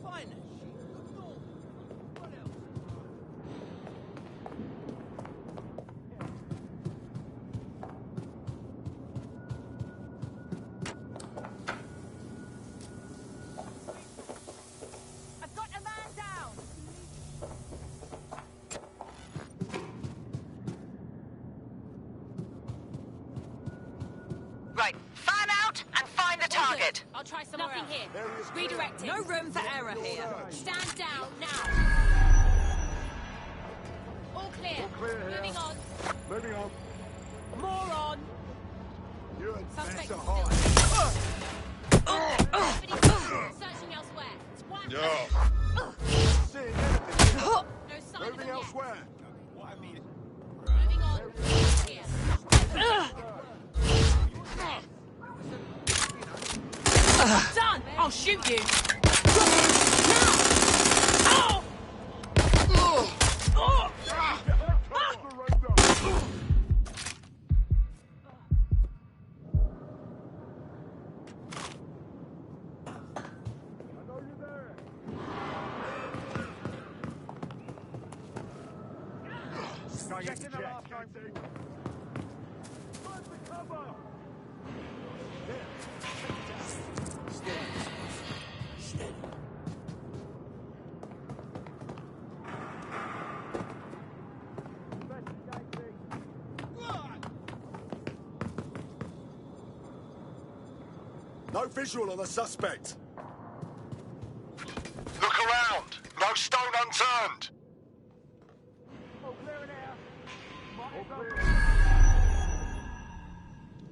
Fine. What else? I've got a man down! Right, fan out and find the target. I'll try somewhere else. Here. Redirecting. No room for error here. Stand down now. Moving on. Moving on. Moron! You had Suspect better still. hide. Searching elsewhere. It's one. No. Seeing anything. No sign of Moving him yet. elsewhere. What I mean... Moving on. Here. Done! I'll shoot you! Get in the last time, Dave. Find the cover. No visual on the suspect. Look around. No stone unturned.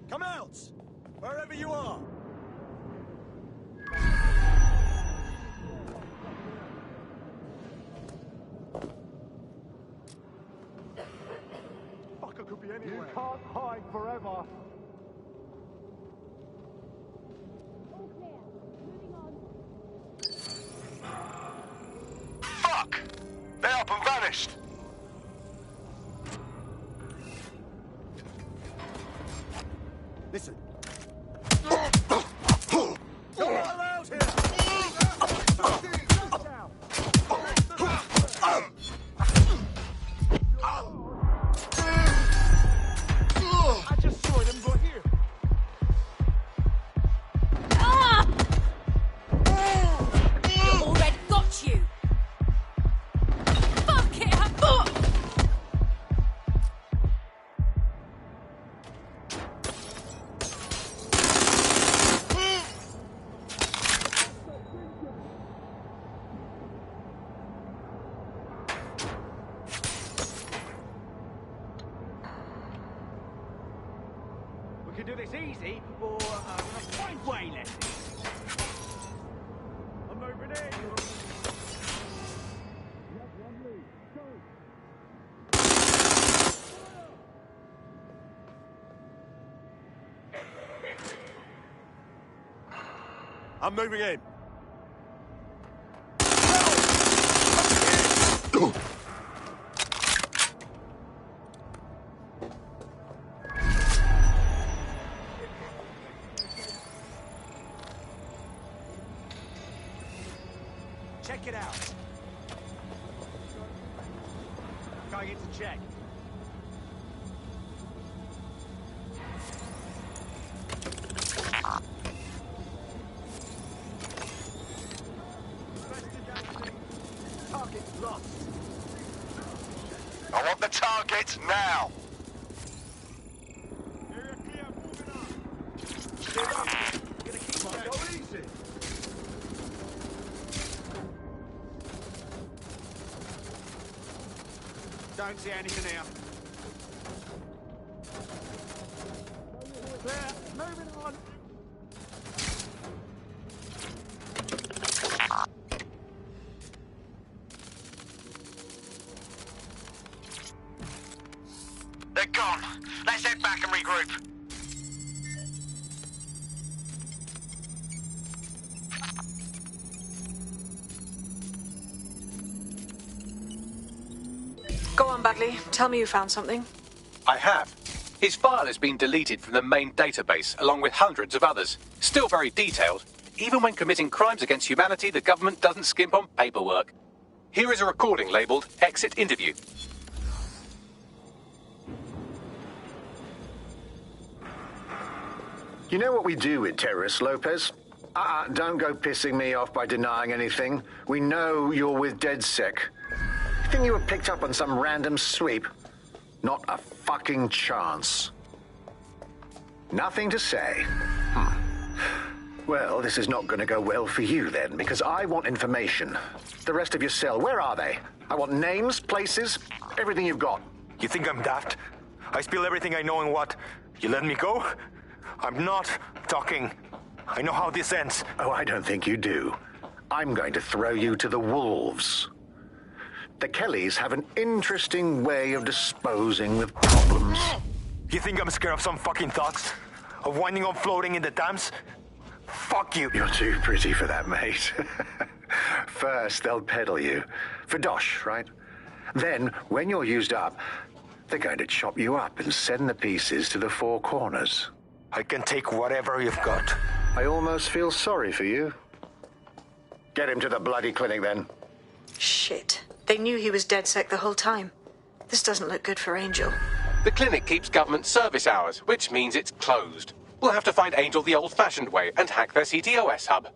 Come out! Wherever you are! Fucker could be anywhere. You can't hide forever. Fuck! They're up and vanished. Listen. You're not allowed here! I just saw them go here. Already got you. Fuck it. We can do this easy, or find way less. I'm moving in. I'm moving in. Check it out. Going in to check. Target's lost. I want the target now. Area clear, moving on. Gonna keep on go easy. Don't see anything here. Clear, moving on. They're gone. Let's head back and regroup. Go on, Bagley. Tell me you found something. I have. His file has been deleted from the main database, along with hundreds of others. Still very detailed. Even when committing crimes against humanity, the government doesn't skimp on paperwork. Here is a recording labelled Exit Interview. You know what we do with terrorists, Lopez? Don't go pissing me off by denying anything. We know you're with DedSec. You think you were picked up on some random sweep? Not a fucking chance. Nothing to say. Well, this is not going to go well for you then, because I want information. The rest of your cell, where are they? I want names, places, everything you've got. You think I'm daft? I spill everything I know and what? You let me go? I'm not talking. I know how this ends. Oh, I don't think you do. I'm going to throw you to the wolves. The Kellys have an interesting way of disposing with problems. You think I'm scared of some fucking thugs? Of winding up floating in the dams? Fuck you. You're too pretty for that, mate. First, they'll peddle you. For dosh, right? Then, when you're used up, they're going to chop you up and send the pieces to the Four Corners. I can take whatever you've got. I almost feel sorry for you. Get him to the bloody clinic, then. Shit. They knew he was DedSec the whole time. This doesn't look good for Angel. The clinic keeps government service hours, which means it's closed. We'll have to find Angel the old-fashioned way and hack their CTOS hub.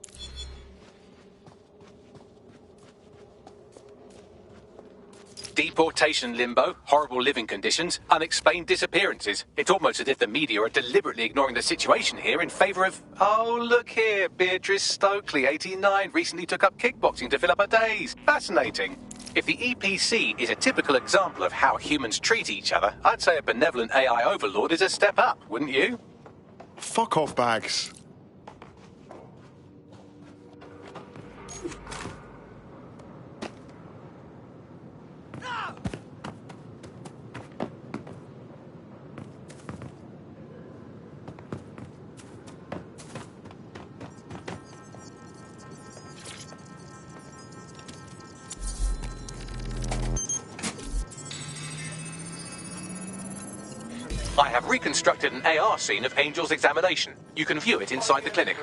Deportation limbo, horrible living conditions, unexplained disappearances. It's almost as if the media are deliberately ignoring the situation here in favour of... Oh, look here, Beatrice Stokely, 89, recently took up kickboxing to fill up her days. Fascinating. If the EPC is a typical example of how humans treat each other, I'd say a benevolent AI overlord is a step up, wouldn't you? Fuck off, Bags. I have reconstructed an AR scene of Angel's examination. You can view it inside the clinic.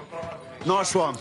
Nice one.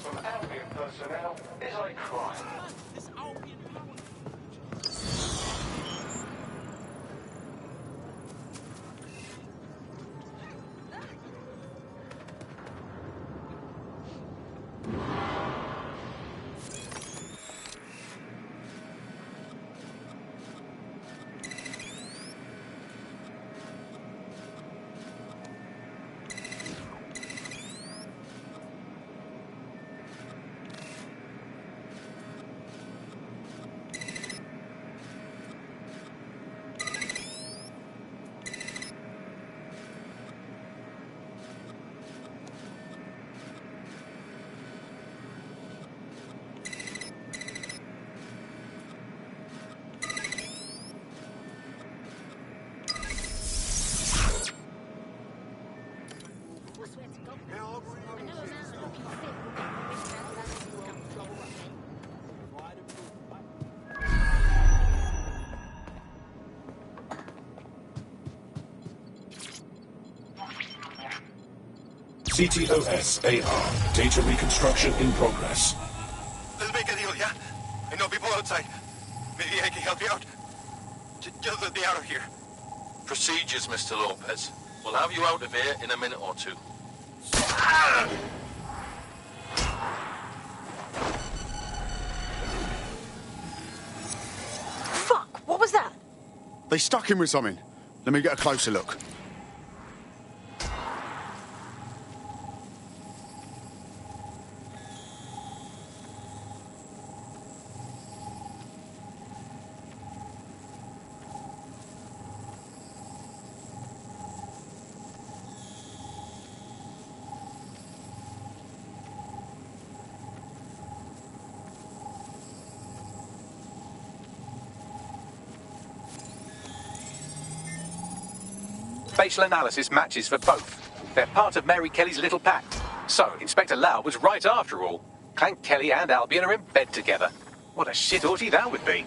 CTOS AR. Data reconstruction in progress. Let's make a deal, yeah? I know people outside. Maybe I can help you out. Just let me out of here. Procedures, Mr. Lopez. We'll have you out of here in a minute or two. Fuck! What was that? They stuck him with something. Let me get a closer look. Facial analysis matches for both. They're part of Mary Kelly's little pack. So, Inspector Lau was right after all. Clank Kelly and Albion are in bed together. What a shit orgy that would be.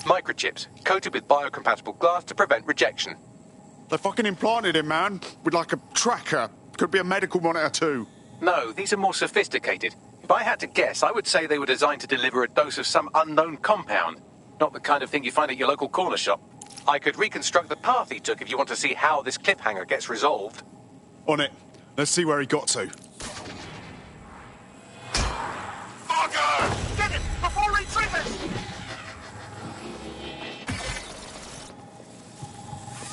Microchips, coated with biocompatible glass to prevent rejection. They fucking implanted him, man, with like a tracker. Could be a medical monitor too. No, these are more sophisticated. If I had to guess, I would say they were designed to deliver a dose of some unknown compound. Not the kind of thing you find at your local corner shop. I could reconstruct the path he took if you want to see how this cliffhanger gets resolved. On it. Let's see where he got to. Fucker! Get him before he triggers!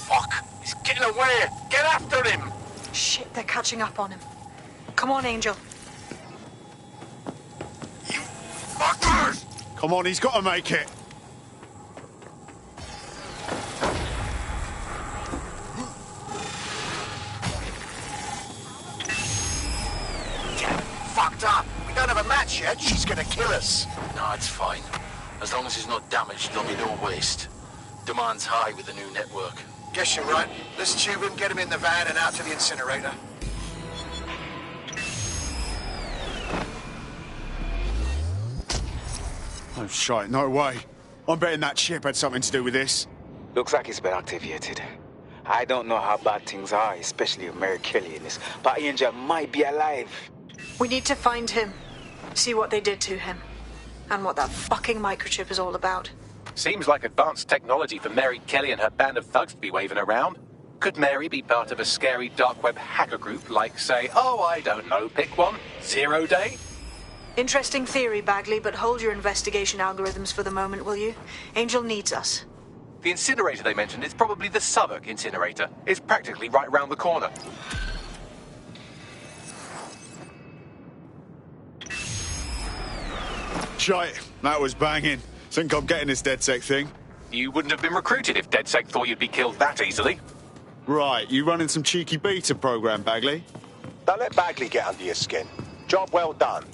Fuck! He's getting away! Get after him! Shit, they're catching up on him. Come on, Angel. Fuckers! Come on, he's got to make it. Fucked up. We don't have a match yet. She's gonna kill us. No, it's fine. As long as he's not damaged, there'll be no waste. Demand's high with the new network. Guess you're right. Let's tube him, get him in the van and out to the incinerator. Oh, shite, no way. I'm betting that ship had something to do with this. Looks like it's been activated. I don't know how bad things are, especially with Mary Kelly in this, but Angel might be alive. We need to find him. See what they did to him. And what that fucking microchip is all about. Seems like advanced technology for Mary Kelly and her band of thugs to be waving around. Could Mary be part of a scary dark web hacker group like, say, oh, I don't know, pick one, 0 Day? Interesting theory, Bagley, but hold your investigation algorithms for the moment, will you? Angel needs us. The incinerator they mentioned is probably the Southwark incinerator. It's practically right round the corner. Shite, that was banging. Think I'm getting this DedSec thing? You wouldn't have been recruited if DedSec thought you'd be killed that easily. Right, you running some cheeky beta program, Bagley? Don't let Bagley get under your skin. Job well done.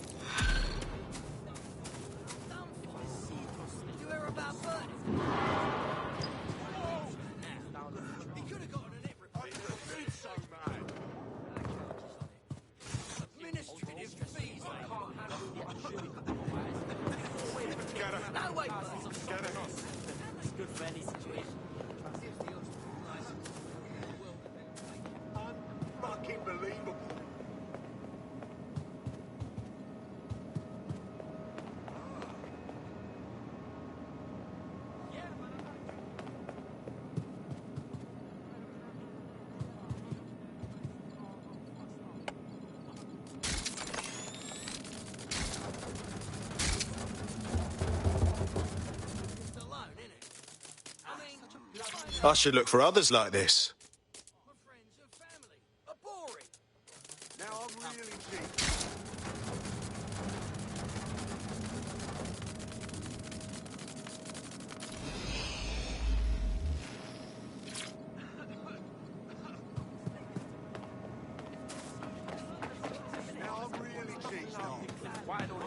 I should look for others like this. Now I'm really cheap. Now I'm really cheap. Why don't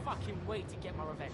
fucking wait to get my revenge.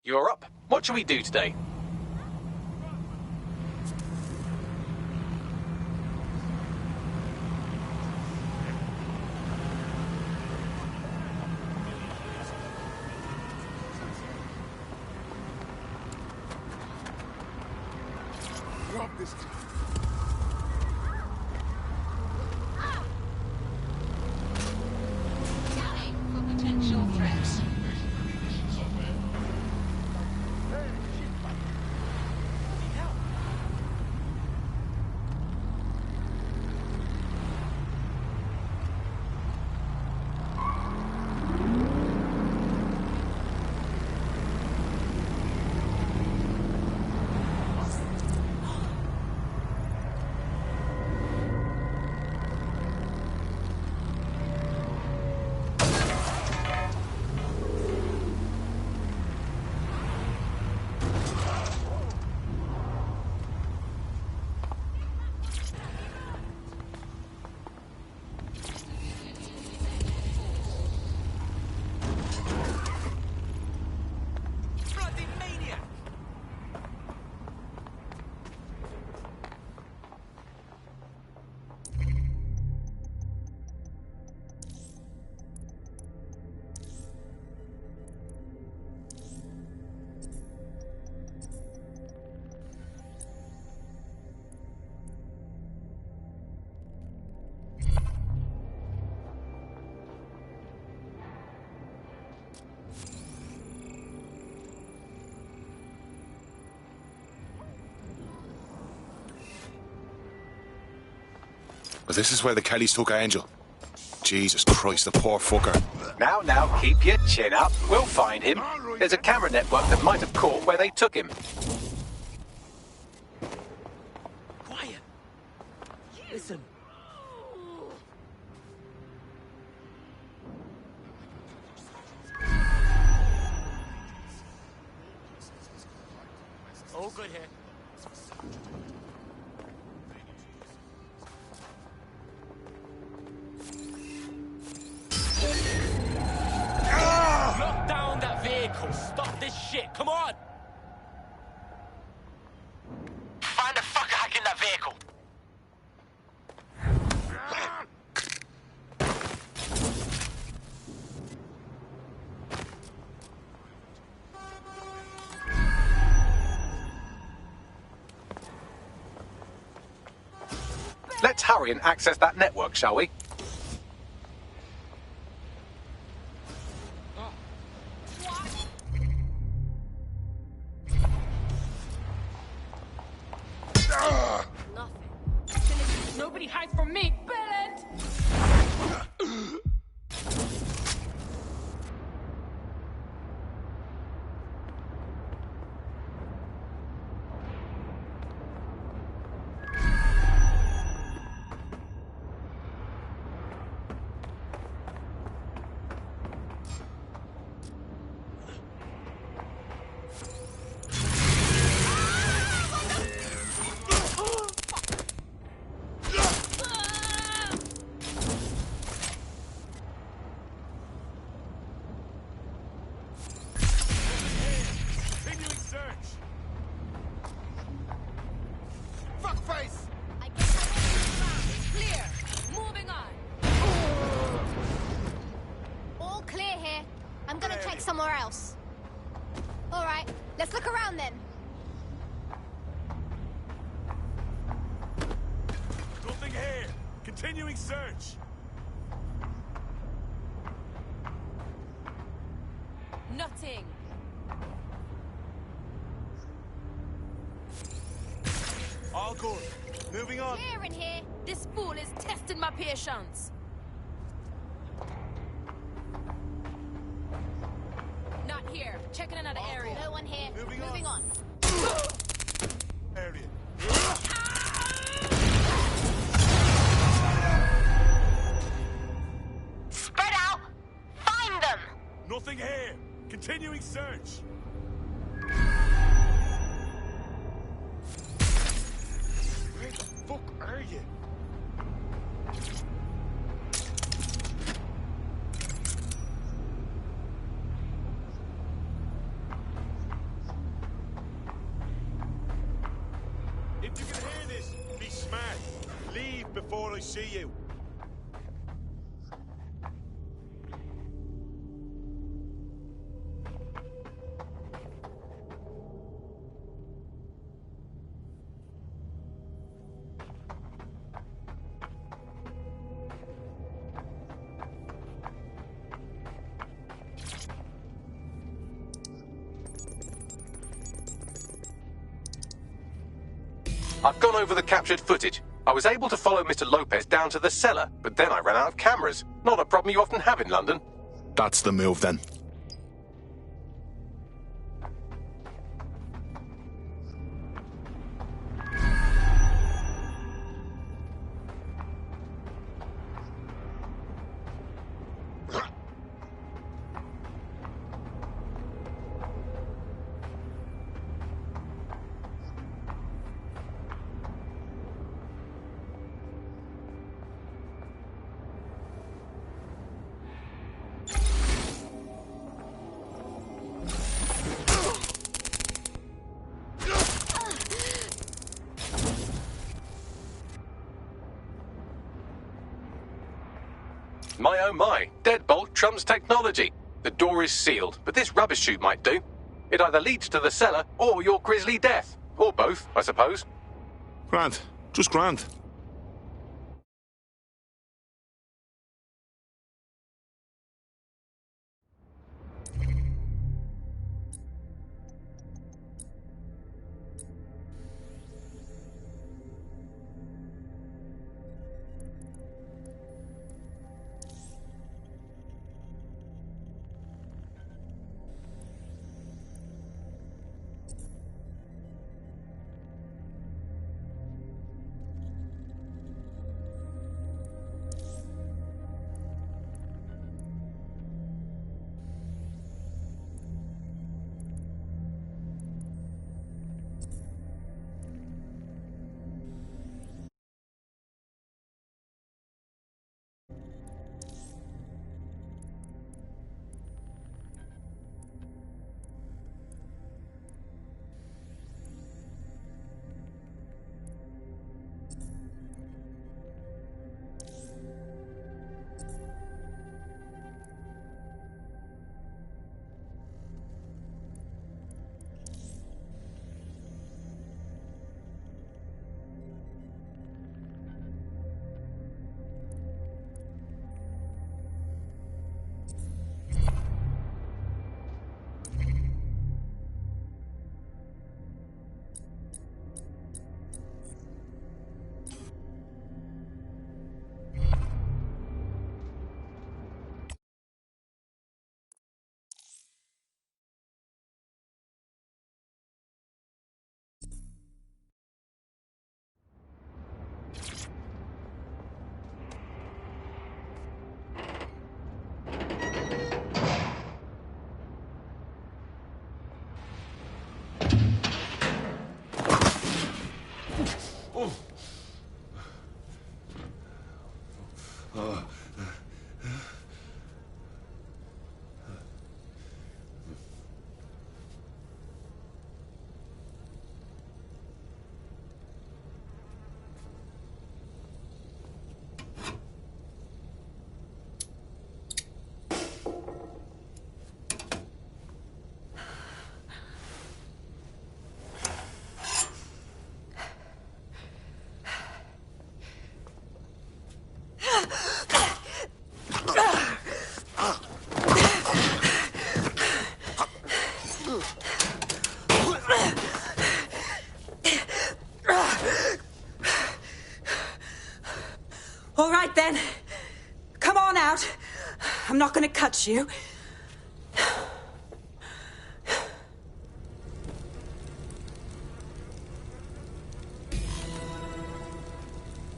You're up. What shall we do today? Drop this. Scanning for potential threats. But this is where the Kellys took Angel. Jesus Christ, the poor fucker. Now, keep your chin up. We'll find him. There's a camera network that might have caught where they took him. Quiet. Listen. All good here. Lock down that vehicle. Stop this shit. Come on. Find the fucker hacking that vehicle. Let's hurry and access that network, shall we? Nobody hides from me, Bennett! Somewhere else. All right, let's look around then. Nothing here. Continuing search. Nothing. All good. Moving on. Clear in here. This fool is testing my patience. Not here. Checking another area. No one here. Moving on. Area. Spread out. Find them. Nothing here. Continuing search. Where the fuck are you? back before I see you. I've gone over the captured footage. I was able to follow Mr. Lopez down to the cellar, but then I ran out of cameras. Not a problem you often have in London. That's the move, then. My oh my, deadbolt trumps technology. The door is sealed, but this rubbish chute might do. It either leads to the cellar or your grisly death. Or both, I suppose. Grand. Just grand. All right, then. Come on out. I'm not going to cut you.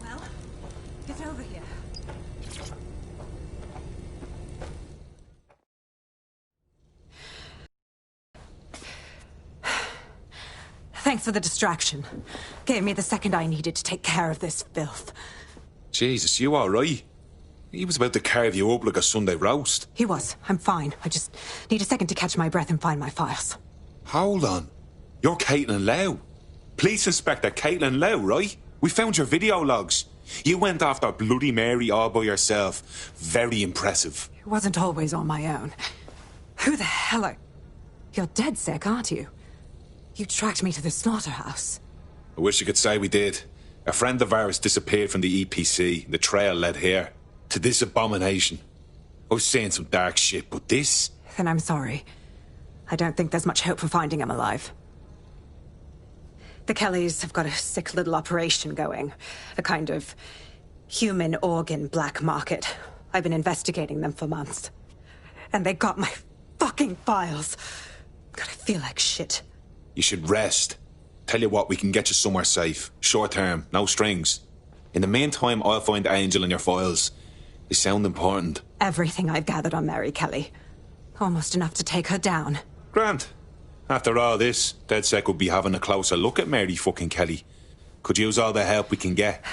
Well, get over here. Thanks for the distraction. Gave me the second I needed to take care of this filth. Jesus, you all right? He was about to carve you up like a Sunday roast. He was. I'm fine. I just need a second to catch my breath and find my files. Hold on. You're Caitlin Lau. Police Inspector Caitlin Lau, right? We found your video logs. You went after Bloody Mary all by yourself. Very impressive. It wasn't always on my own. Who the hell are... You're dead sick, aren't you? You tracked me to the slaughterhouse. I wish you could say we did. A friend of ours disappeared from the EPC. The trail led here. To this abomination. I was saying some dark shit, but this... Then I'm sorry. I don't think there's much hope for finding him alive. The Kellys have got a sick little operation going. A kind of human organ black market. I've been investigating them for months. And they got my fucking files. God, I feel like shit. You should rest. Tell you what, we can get you somewhere safe. Short term, no strings. In the meantime, I'll find Angel in your files. They sound important. Everything I've gathered on Mary Kelly. Almost enough to take her down. Grant. After all this, DedSec will be having a closer look at Mary fucking Kelly. Could use all the help we can get.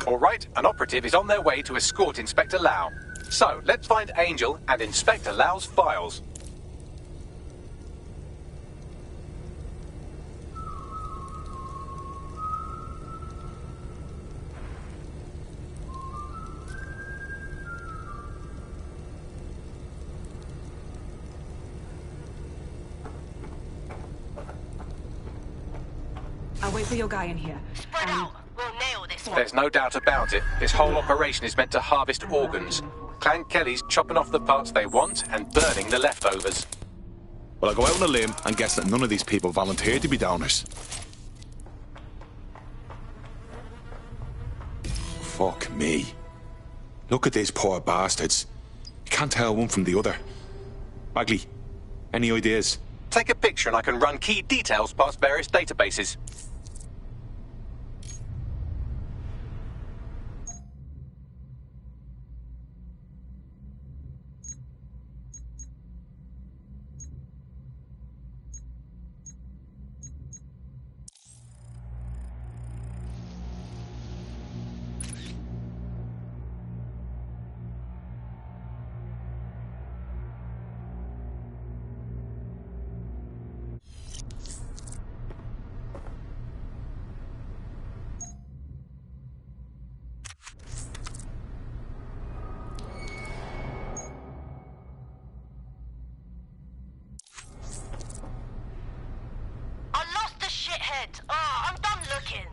All right, an operative is on their way to escort Inspector Lau. So, let's find Angel and Inspector Lau's files. I'll wait for your guy in here. Spread out. We'll nail this one. There's no doubt about it. This whole operation is meant to harvest organs. Clan Kelly's chopping off the parts they want and burning the leftovers. Well, I'll go out on a limb and guess that none of these people volunteered to be donors. Fuck me. Look at these poor bastards. You can't tell one from the other. Bagley, any ideas? Take a picture and I can run key details past various databases. I'm done looking.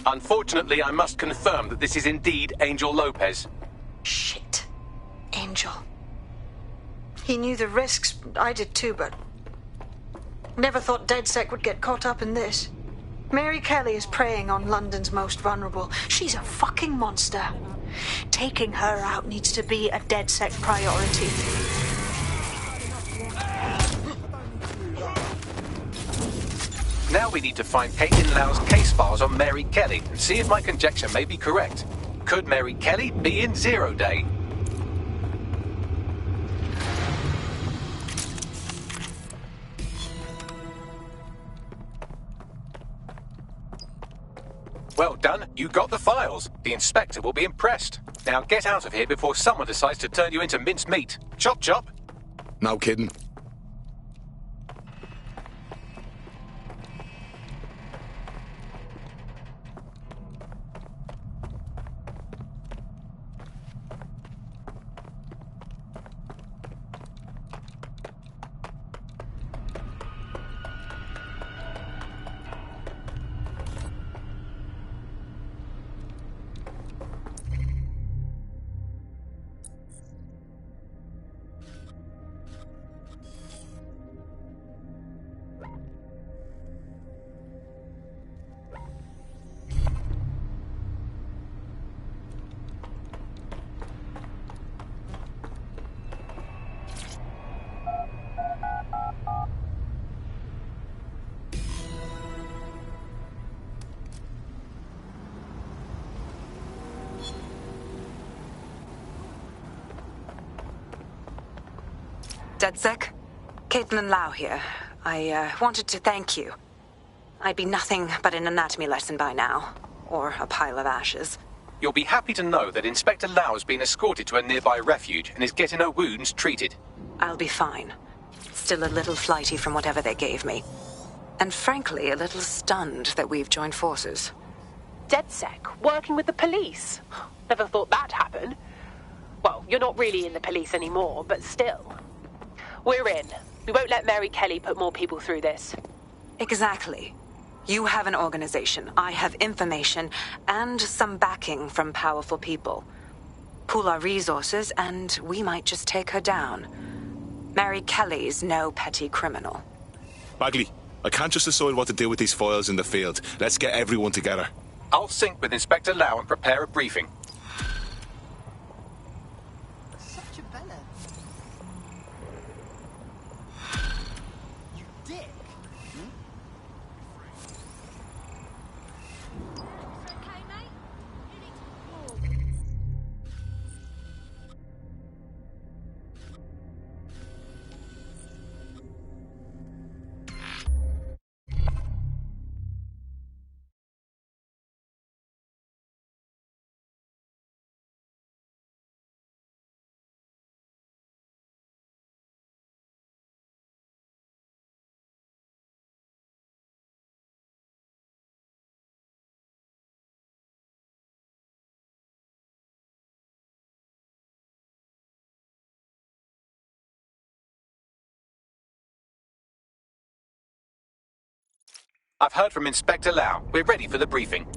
Unfortunately, I must confirm that this is indeed Angel Lopez. Shit. Angel. He knew the risks. I did too, but... never thought DedSec would get caught up in this. Mary Kelly is preying on London's most vulnerable. She's a fucking monster. Taking her out needs to be a DedSec priority. Now we need to find Caitlin Lau's case files on Mary Kelly and see if my conjecture may be correct. Could Mary Kelly be in Zero Day? Well done, you got the files. The inspector will be impressed. Now get out of here before someone decides to turn you into minced meat. Chop chop. No kidding. DedSec? Caitlin Lau here. I wanted to thank you. I'd be nothing but an anatomy lesson by now. Or a pile of ashes. You'll be happy to know that Inspector Lau has been escorted to a nearby refuge and is getting her wounds treated. I'll be fine. Still a little flighty from whatever they gave me. And frankly, a little stunned that we've joined forces. DedSec, working with the police? Never thought that'd happen. Well, you're not really in the police anymore, but still. We're in. We won't let Mary Kelly put more people through this. Exactly. You have an organization, I have information, and some backing from powerful people. Pool our resources, and we might just take her down. Mary Kelly's no petty criminal. Bagley, I can't just decide what to do with these files in the field. Let's get everyone together. I'll sync with Inspector Lau and prepare a briefing. Such a bella. You dick. I've heard from Inspector Lau. We're ready for the briefing.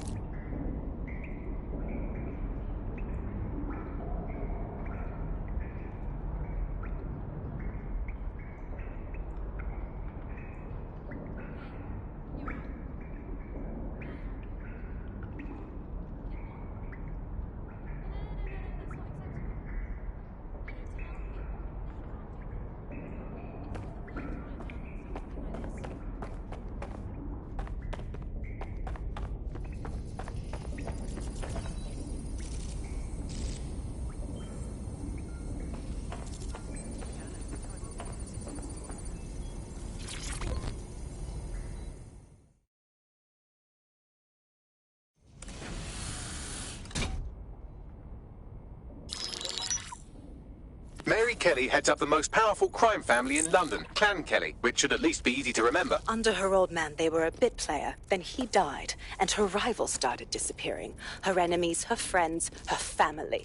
Mary Kelly heads up the most powerful crime family in London, Clan Kelly, which should at least be easy to remember. Under her old man, they were a bit player. Then he died, and her rivals started disappearing. Her enemies, her friends, her family.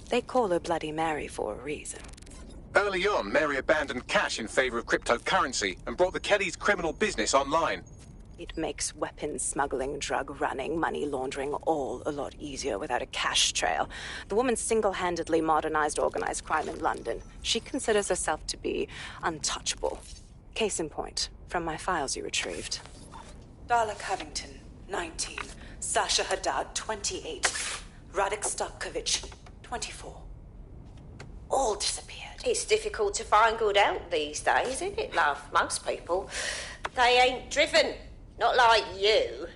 They call her Bloody Mary for a reason. Early on, Mary abandoned cash in favor of cryptocurrency and brought the Kellys' criminal business online. It makes weapons smuggling, drug running, money laundering all a lot easier without a cash trail. The woman single-handedly modernized organized crime in London. She considers herself to be untouchable. Case in point, from my files you retrieved. Darla Covington, 19. Sasha Haddad, 28. Radek Stokovich, 24. All disappeared. It's difficult to find good help these days, isn't it, love? Most people, they ain't driven. Not like you.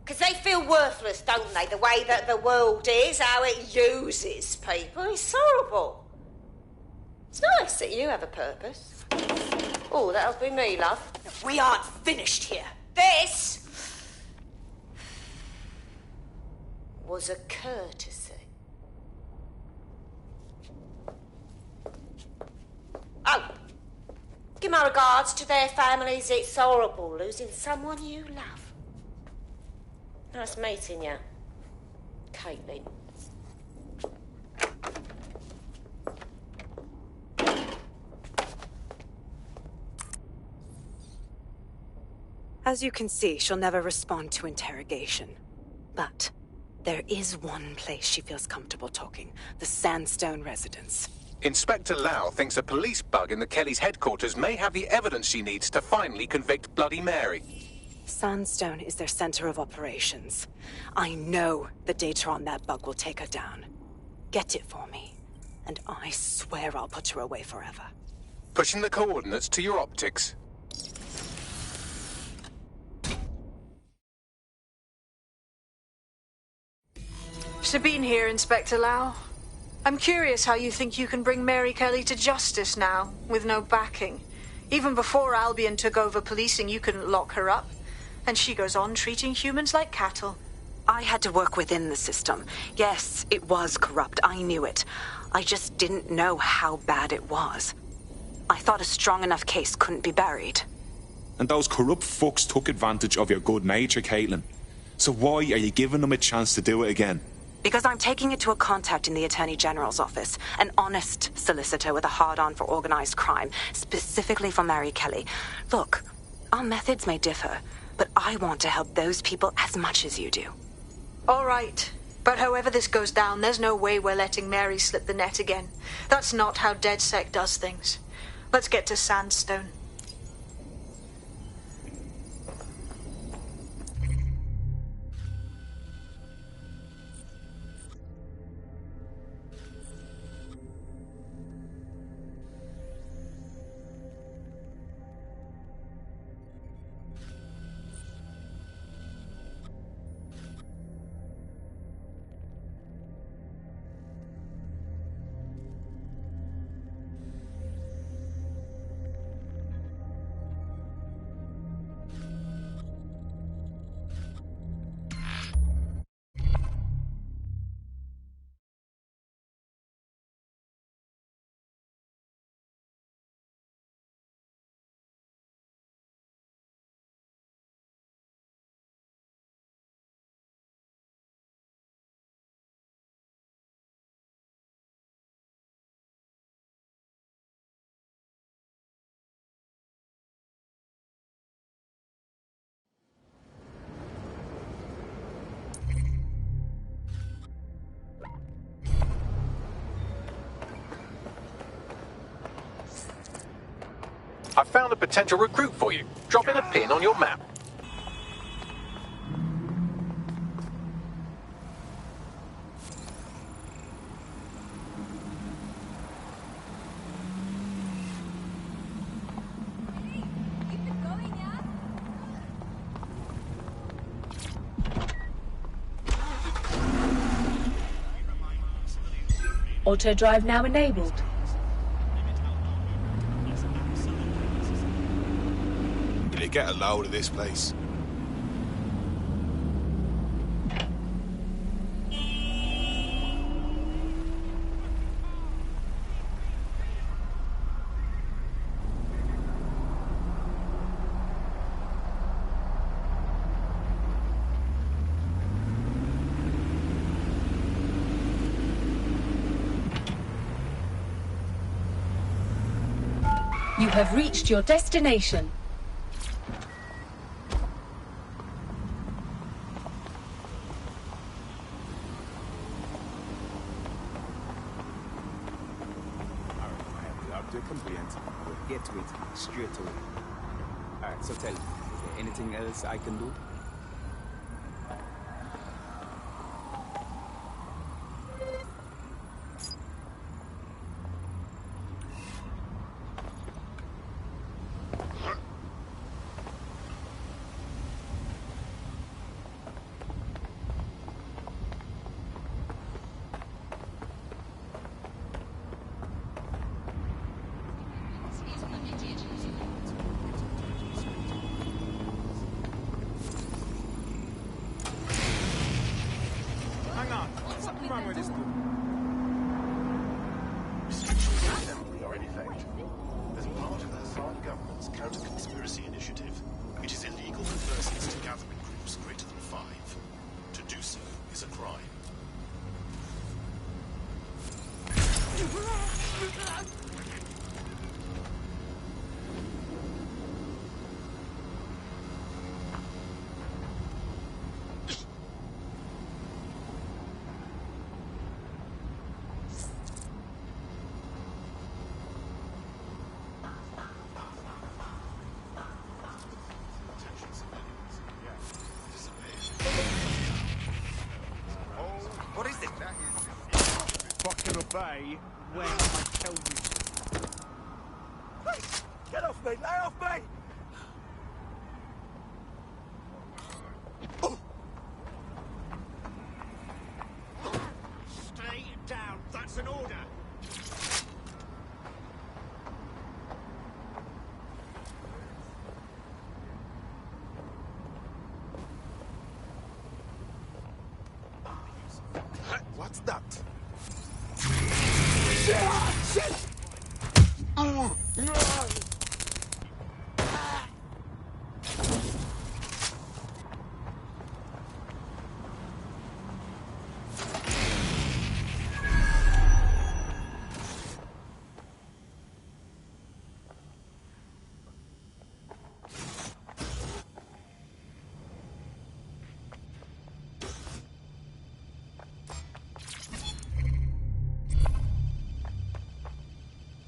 Because they feel worthless, don't they? The way that the world is, how it uses people. It's horrible. It's nice that you have a purpose. Oh, that'll be me, love. We aren't finished here. This was a courtesy. Oh. Give my regards to their families. It's horrible losing someone you love. Nice meeting you, Caitlin. As you can see, she'll never respond to interrogation. But there is one place she feels comfortable talking. The Sandstone residence. Inspector Lau thinks a police bug in the Kellys' headquarters may have the evidence she needs to finally convict Bloody Mary. Sandstone is their center of operations. I know the data on that bug will take her down. Get it for me, and I swear I'll put her away forever. Pushing the coordinates to your optics. Sabine here, Inspector Lau. I'm curious how you think you can bring Mary Kelly to justice now, with no backing. Even before Albion took over policing, you couldn't lock her up. And she goes on treating humans like cattle. I had to work within the system. Yes, it was corrupt. I knew it. I just didn't know how bad it was. I thought a strong enough case couldn't be buried. And those corrupt fucks took advantage of your good nature, Caitlin. So why are you giving them a chance to do it again? Because I'm taking it to a contact in the Attorney General's office. An honest solicitor with a hard-on for organized crime, specifically for Mary Kelly. Look, our methods may differ, but I want to help those people as much as you do. All right. But however this goes down, there's no way we're letting Mary slip the net again. That's not how DedSec does things. Let's get to Sandstone. I found a potential recruit for you. Drop in a pin on your map. Auto drive now enabled. Did it get a load of this place? You have reached your destination. We'll get to it straight away. Alright, so tell me, is there anything else I can do? Restrictions assembly are in effect. As part of the Assad government's counter-conspiracy initiative, it is illegal for persons to gather in groups greater than 5. To do so is a crime. What is it? Fucking obey when I tell you to. Hey, get off me! Lay off me! Stay down. That's an order. What's that? Shit!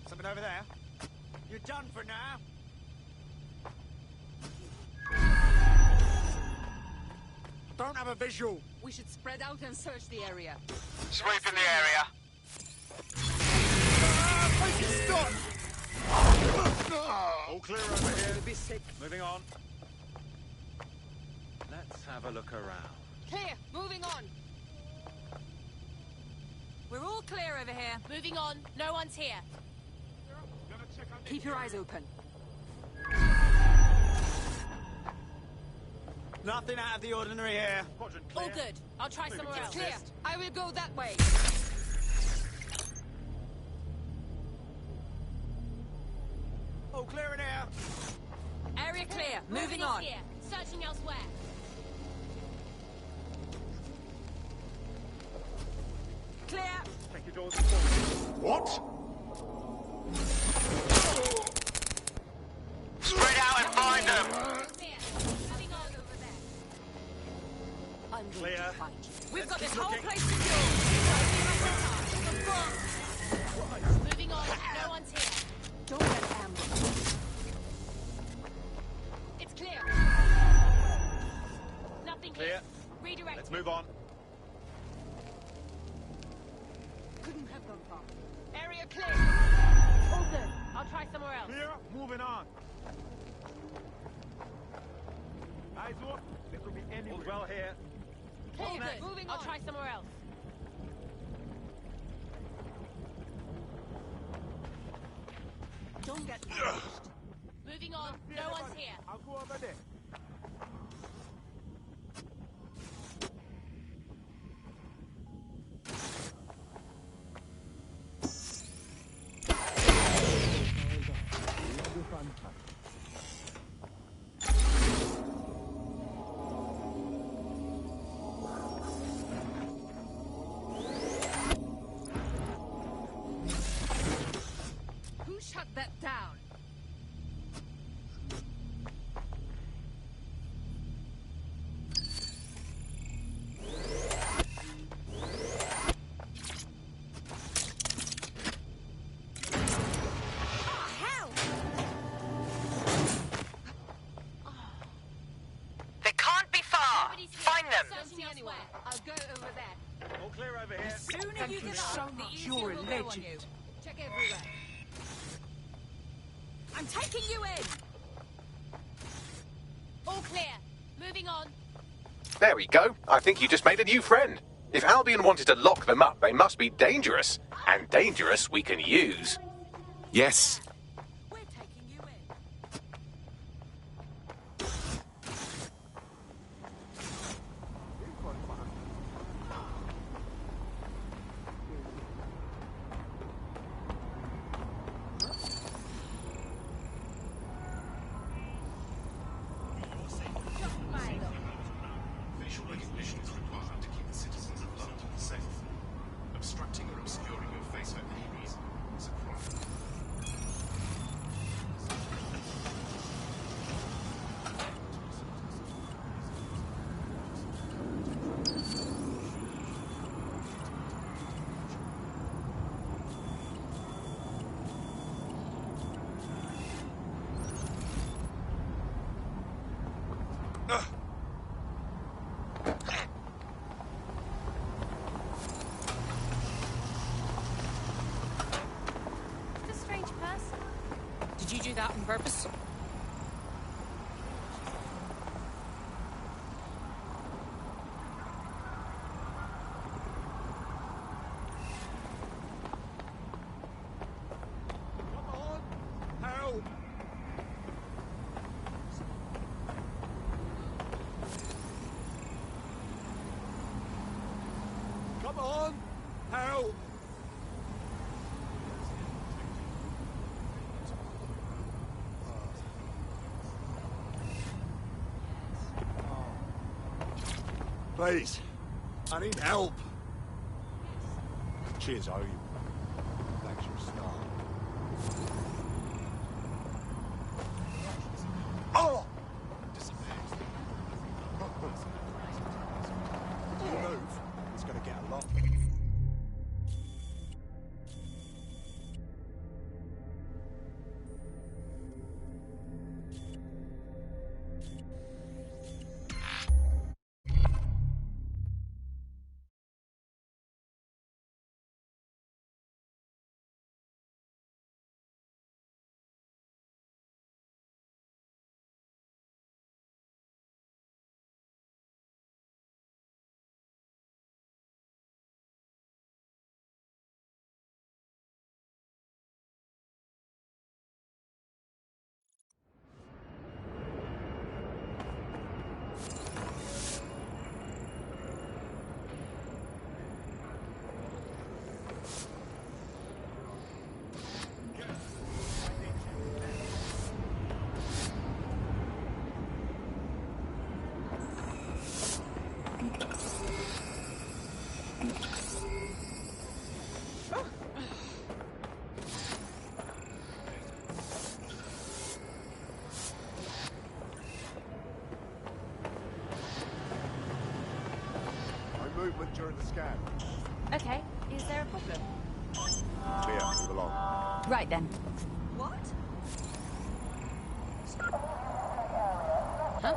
Something over there? You're done for now. Don't have a visual. We should spread out and search the area. Sweeping the area. Stop! All clear over here. Be sick. Moving on. Let's have a look around. Clear! Moving on! We're all clear over here. Moving on. No one's here. Keep your eyes open. Nothing out of the ordinary here. All good. I'll try somewhere else. Clear. I will go that way. All clear in here. Area clear. Moving Moving on. Here. Searching elsewhere. Clear. Take your doors forward. What? Spread out and find them. Moving on over there. I'm going Clear. to find you. We've Let's got keep this whole looking. place secured. Moving on. No one's here. Don't get ambushed. It's clear. Nothing Clear. here. Redirect. Let's move on. Couldn't have gone far. Area clear. All good. I'll try somewhere else. Clear. Moving on. Eyes up. There could be anyone. All's well here. All good. Moving on. I'll try somewhere else. Don't get ambushed. Moving on. No one's here. I'll go over there. Who shut that down? They can't be far. Nobody's here. Find them. Searching elsewhere. I'll go over there. All clear over here. Sooner Thank you you give so up, the much. easier You're a we'll go on legend. you. Check everywhere. I'm taking you in. All clear. Moving on. There we go. I think you just made a new friend. If Albion wanted to lock them up, they must be dangerous. And dangerous we can use. Yes. We're taking you in. Facial recognition is required to keep the citizens of London safe. Obstructing or obscuring your face for any reason is a crime. It's a strange person. Did you do that on purpose? Come on. Help. Come on. Please. I need help. Cheers, I owe you. Thanks, you're a star. Oh! You move, it's gonna get a lot. Movement during the scan. Okay, is there a problem? Clear, move along. Right then. What? Huh?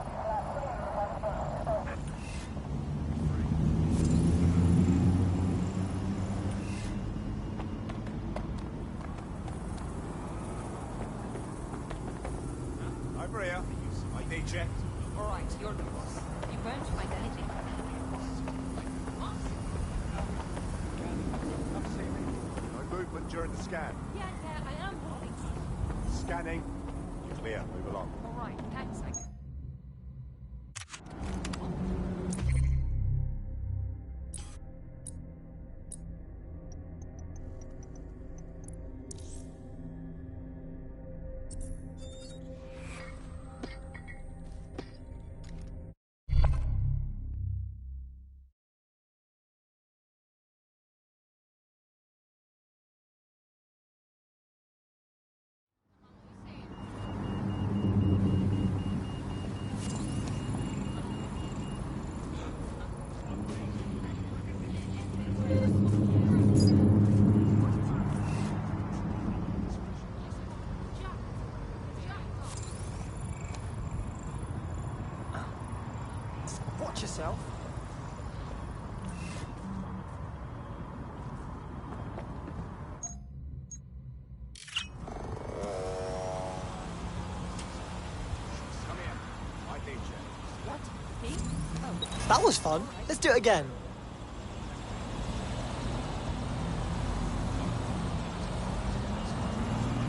Over here. ID checked. All right, you're the boss. You won't find anything. No movement during the scan. Yeah, I am. Scanning. You're clear, move along. All right, thanks. Watch yourself. Come here. ID check. What? Me? Oh. That was fun. Let's do it again.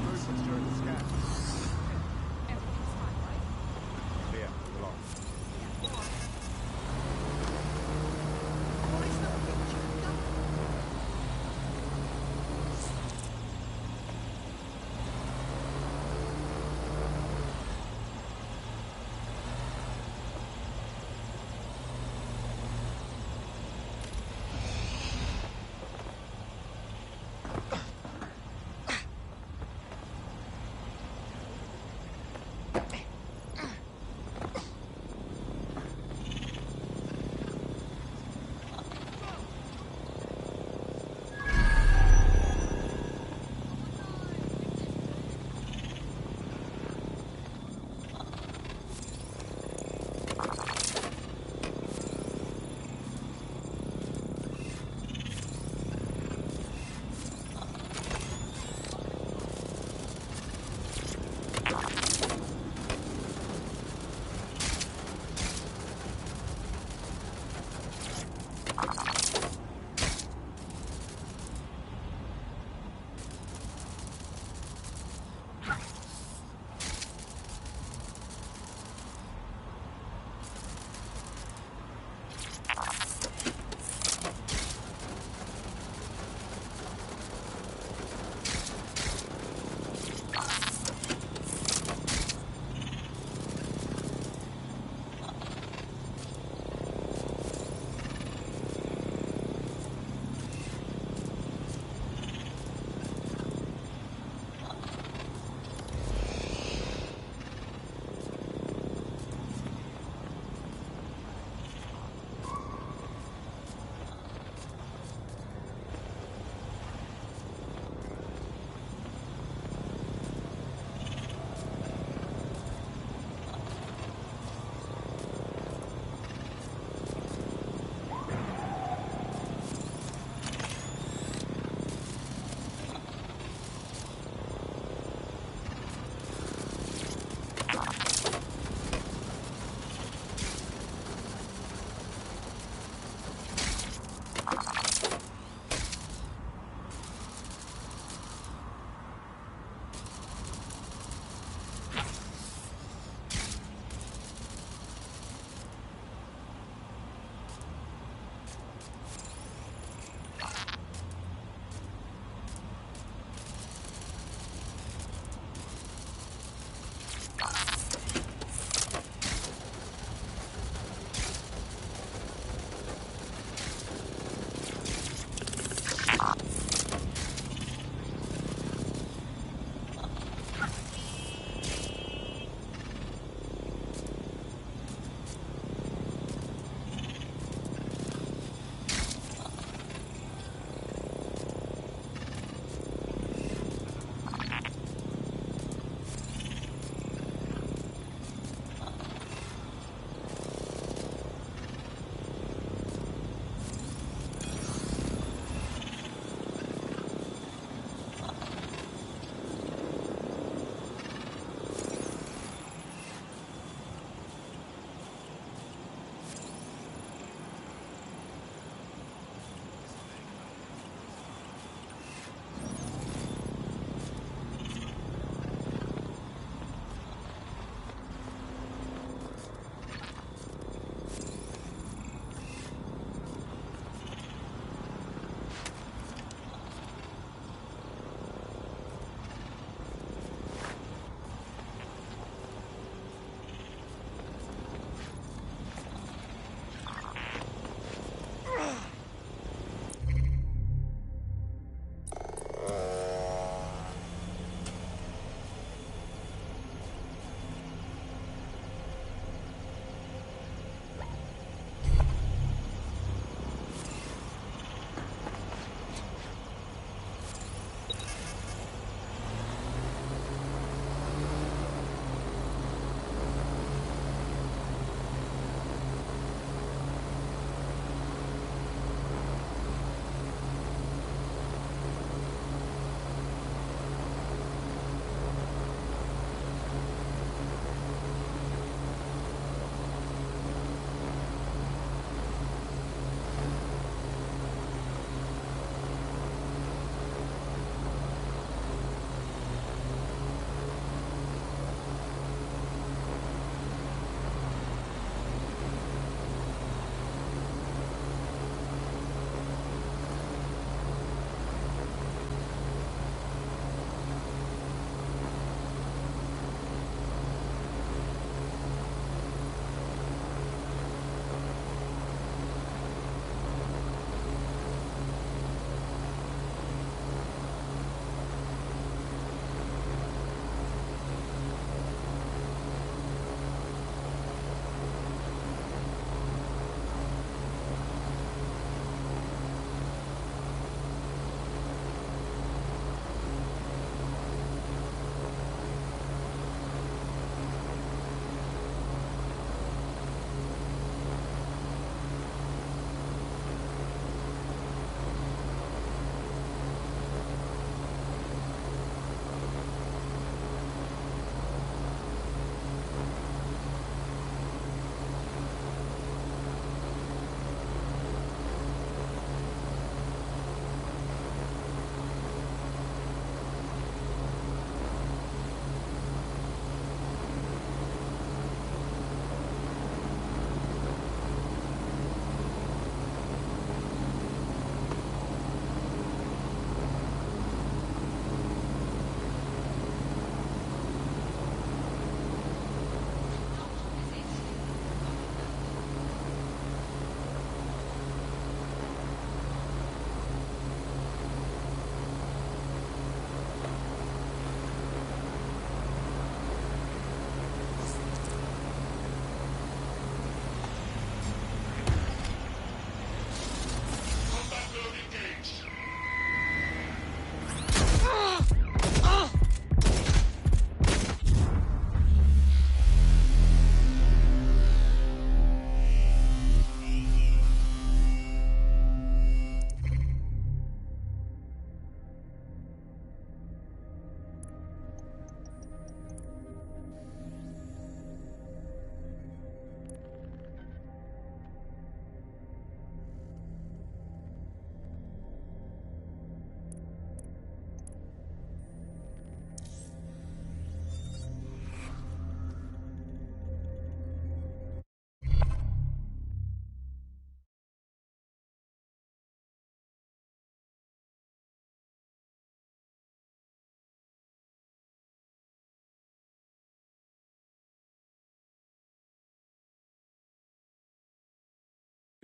Movements during the scan. Clear, move along.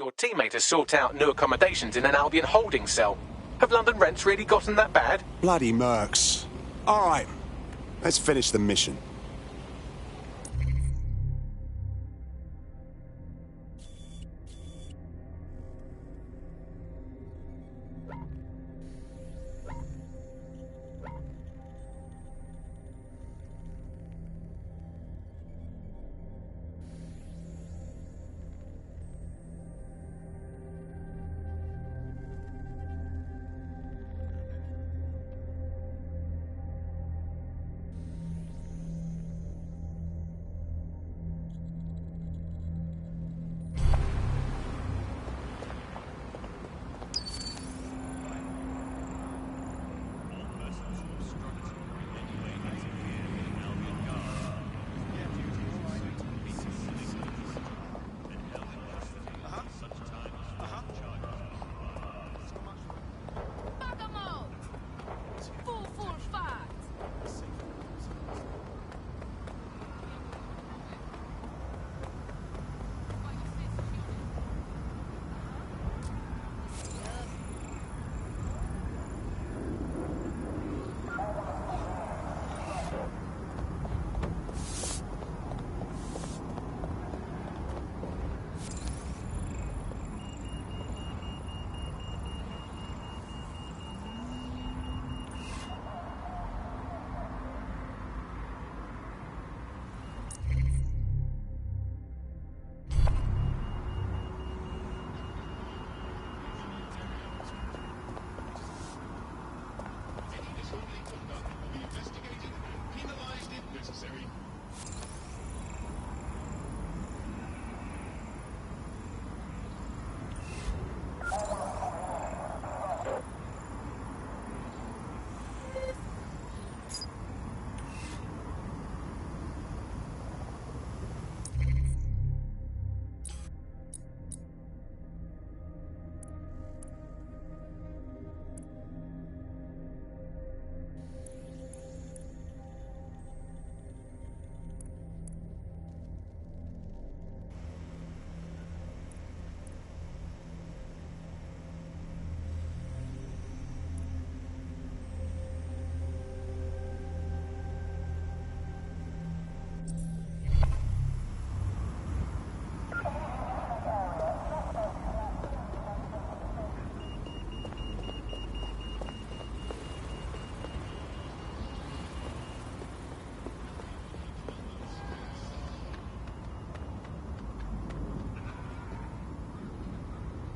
Your teammate has sought out new accommodations in an Albion holding cell. Have London rents really gotten that bad? Bloody mercs. All right, let's finish the mission.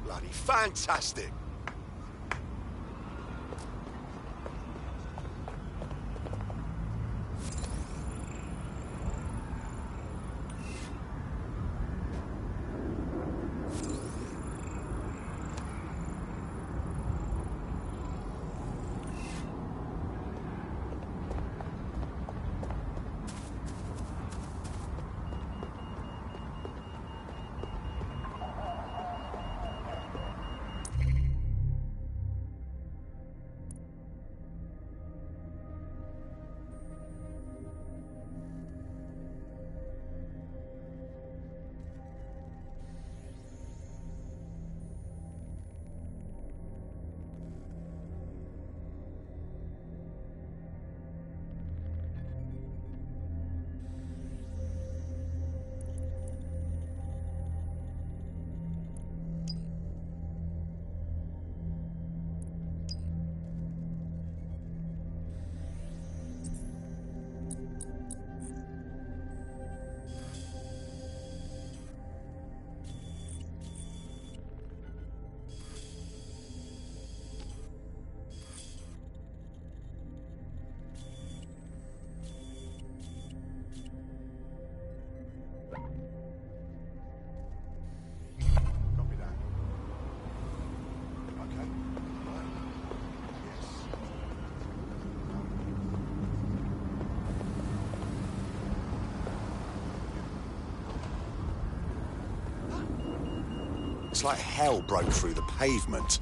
Bloody fantastic! It's like hell broke through the pavement.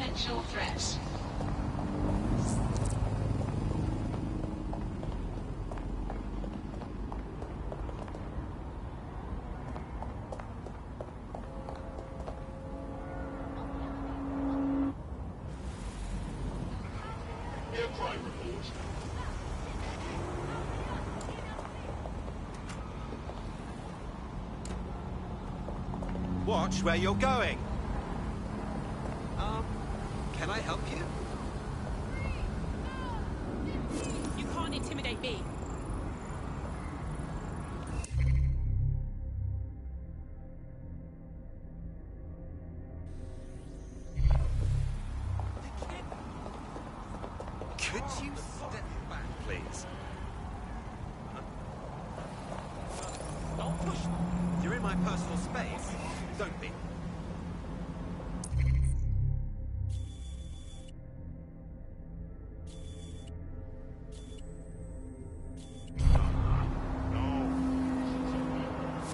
potential threat. Watch where you're going. Can I help you? You can't intimidate me. Could you step back, please? Don't push. You're in my personal space. Don't be.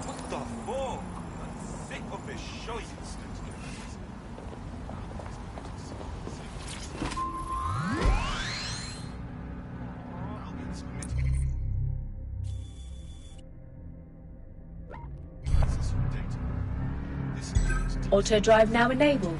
What the fuck? I'm sick of this shit. Auto drive now enabled.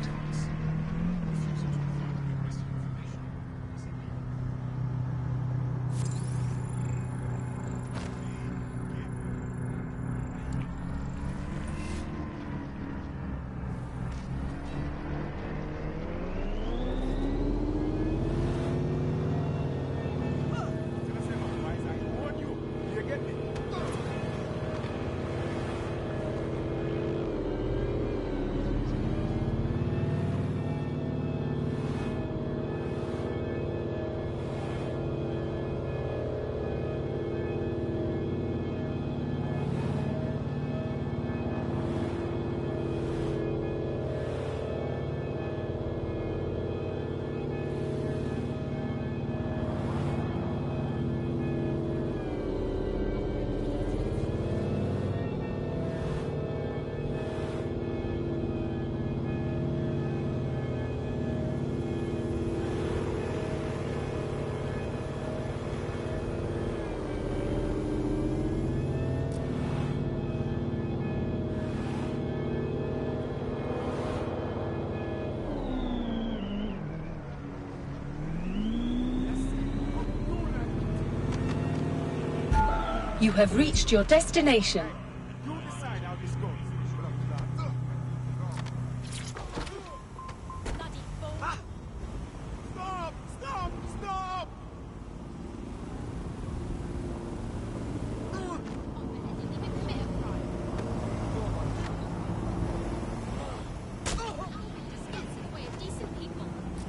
You have reached your destination. You decide how this goes. Stop! Stop! Stop!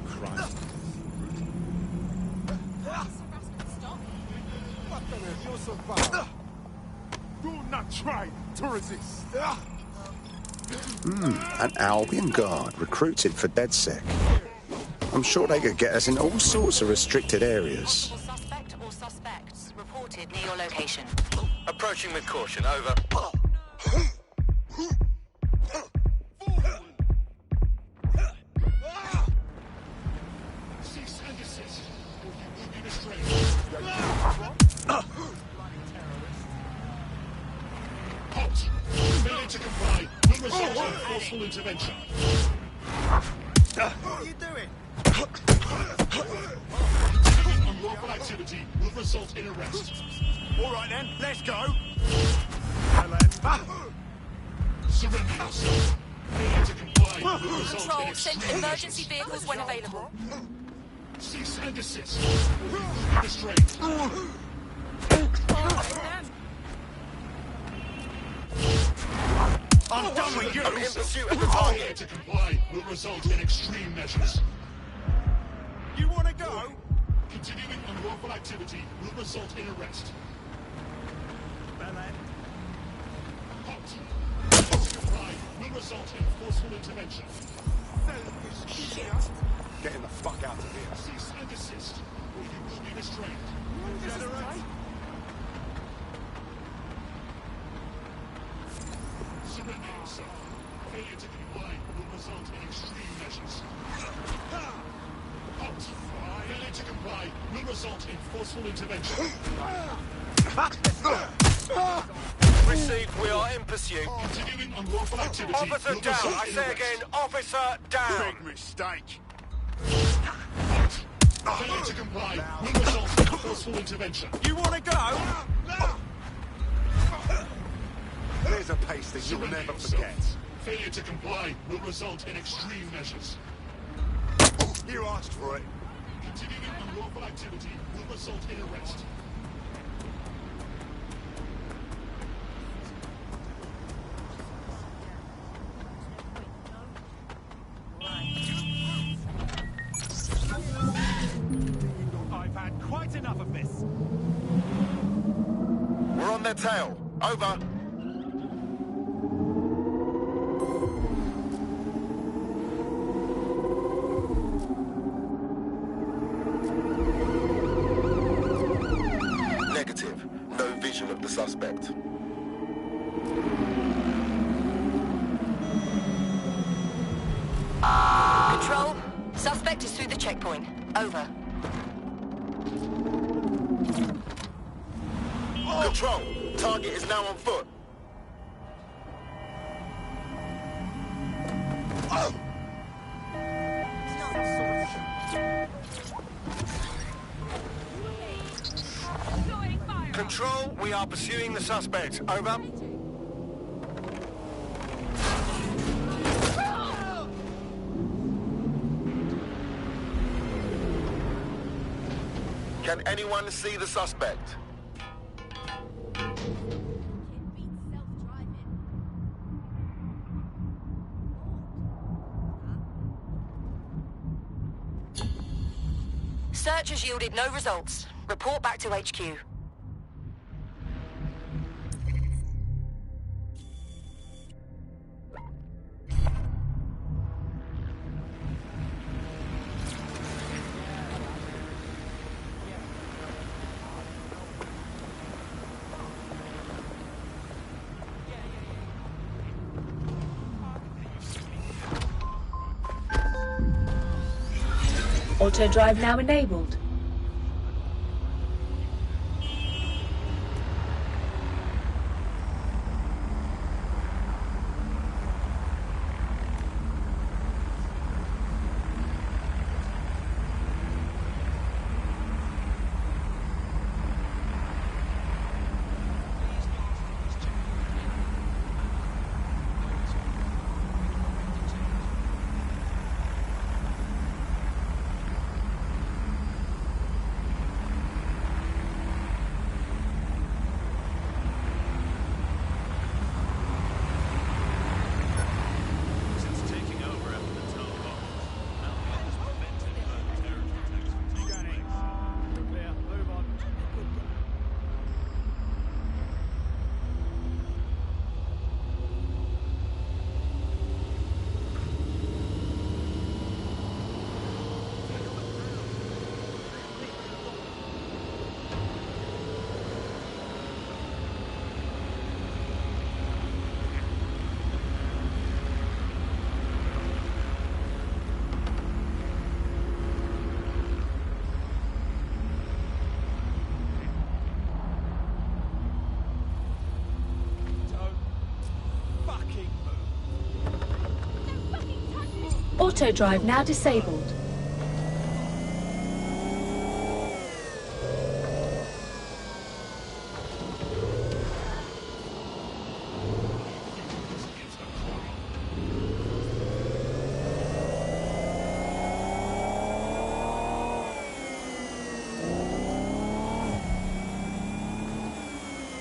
Christ. You're so bad. Do not try to resist. An Albion guard recruited for DedSec. I'm sure they could get us in all sorts of restricted areas. Suspect or suspects reported near your location. Approaching with caution, over. Cease and desist, or you will be restrained. Halt! Failure to comply will result in forceful intervention. What are you doing? Continuing unlawful activity will result in arrest. All right then, let's go. Surrender yourself. Failure to comply will result in Control, send extreme emergency measures. vehicles when available. Cease and desist, or you will be restrained. I'm done with you. I'm in pursuit of the Failure target. to comply will result in extreme measures. You want to go? Continuing unlawful activity will result in arrest. Halt! Failure to comply will result in forceful intervention. Getting the fuck out of here. Cease and desist, or you will be restrained. Surrender yourself. Failure to comply will result in extreme measures. Forceful intervention. Received, we are in pursuit. Continuing unlawful activity. Officer will down, result I in say arrest. again, officer down. Big mistake. Failure to comply will result in forceful intervention. You want to go? There's a pace that you'll Surrender never yourself. forget. Failure to comply will result in extreme measures. You asked for it. Continuing unlawful activity will result in arrest. I've had quite enough of this. We're on their tail. Over. Negative. No vision of the suspect. Control, suspect is through the checkpoint. Over. Control, target is now on foot. Control, we are pursuing the suspect. Over. Can anyone see the suspect? Search has yielded no results. Report back to HQ. Auto drive now enabled. Auto drive now disabled.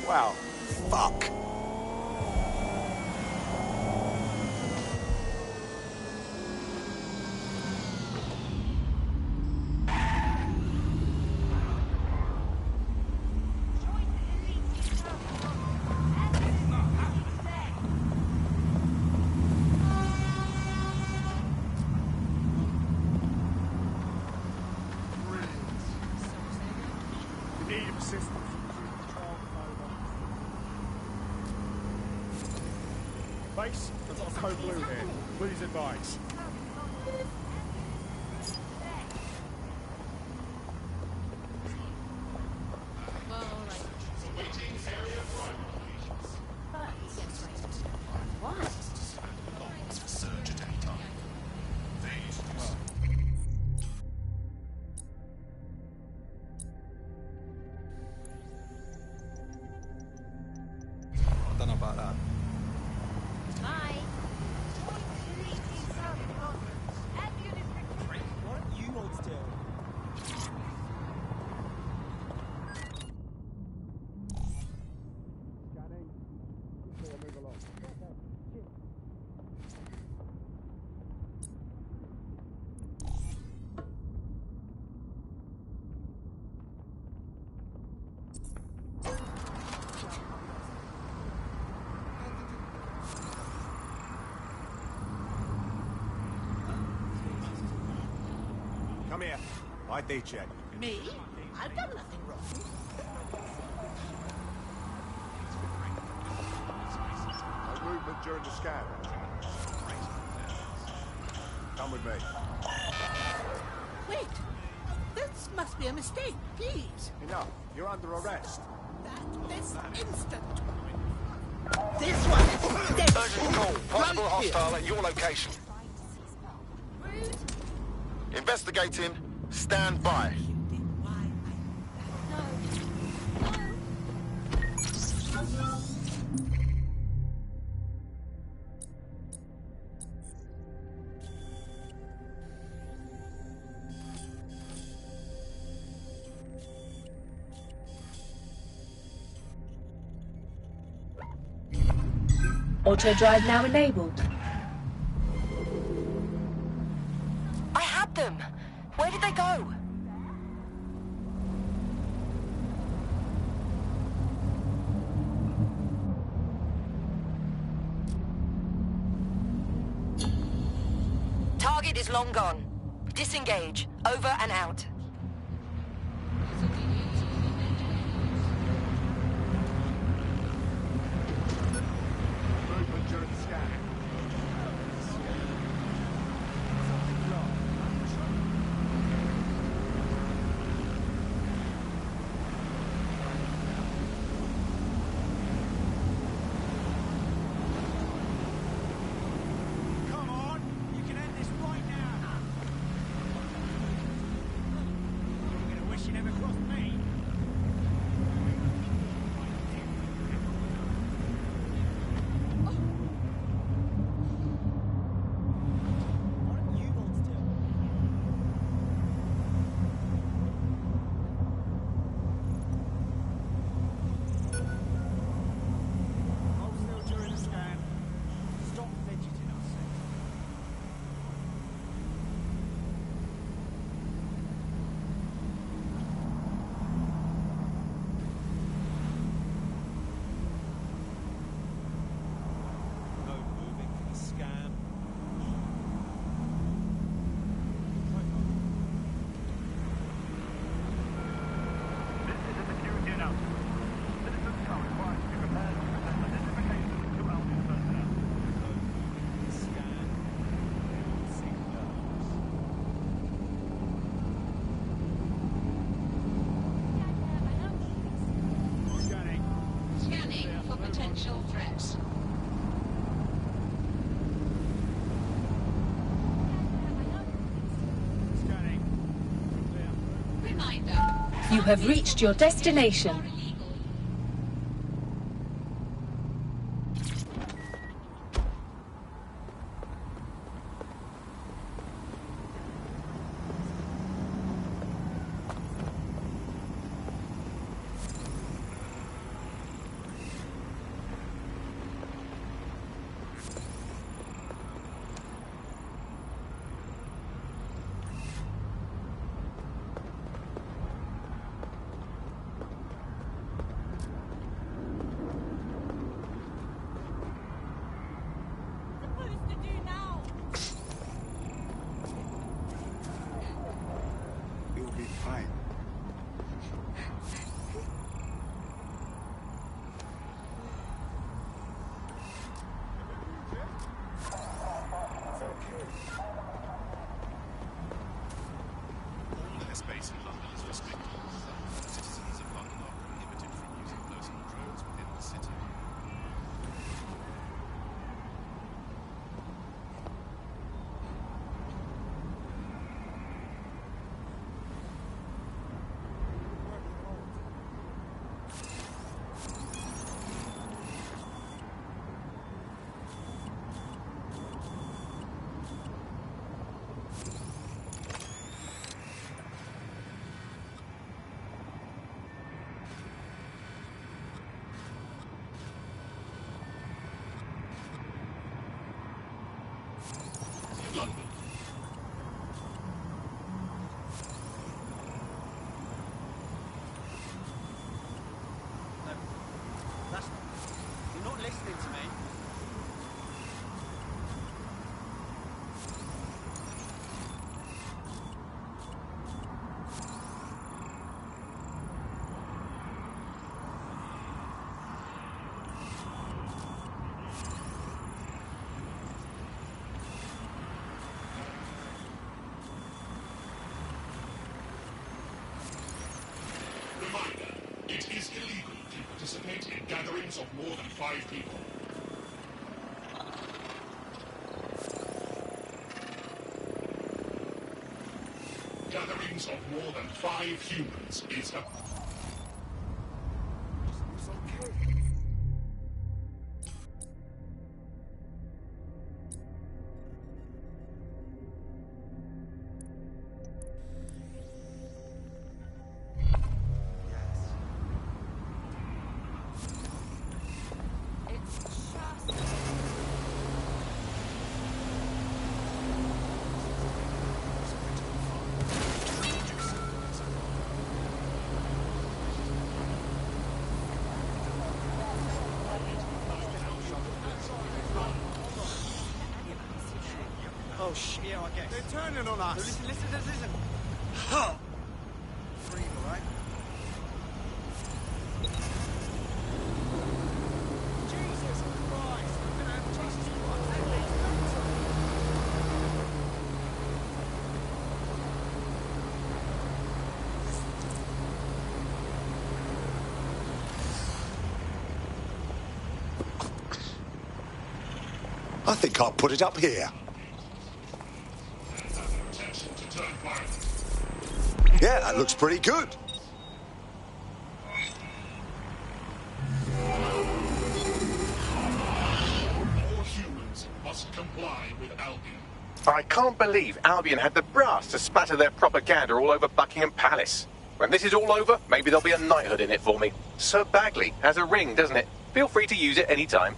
Wow. Fuck. Need assistance. Base, I've got a code blue here. Please advise. Come here. ID check. Me? I've done nothing wrong. No movement during the scan. Come with me. Wait. This must be a mistake. Please. Enough. You're under arrest. This instant. This one is dead. Urgent call. Possible Right here. hostile at your location. Investigating. Stand by. Auto drive now enabled. I had them. Where did they go? Target is long gone. Disengage. Over and out. Movement during the scan. Come on, you can end this right now. You're gonna wish you never crossed me. Hold still during the scan. Stop fidgeting us. No moving for the scan. This is a security announcement. Citizens are required to be prepared to present identification to Albion personnel. No moving for the scan. Scanning. Scanning for potential threats. Scanning. Reminder. You have reached your destination. Supposed to do now? You'll be fine. All airspace in London is restricted. Citizens of London are prohibited from using personal drones within the city. gatherings of more than 5 people. Gatherings of more than 5 humans is a... Oh shit, yeah, I guess. They're turning on us. Listen. Breathe, all right? Jesus Christ! Jesus Christ! I think I'll put it up here. Yeah, that looks pretty good. All humans must comply with Albion. I can't believe Albion had the brass to spatter their propaganda all over Buckingham Palace. When this is all over, maybe there'll be a knighthood in it for me. Sir Bagley has a ring, doesn't it? Feel free to use it any time.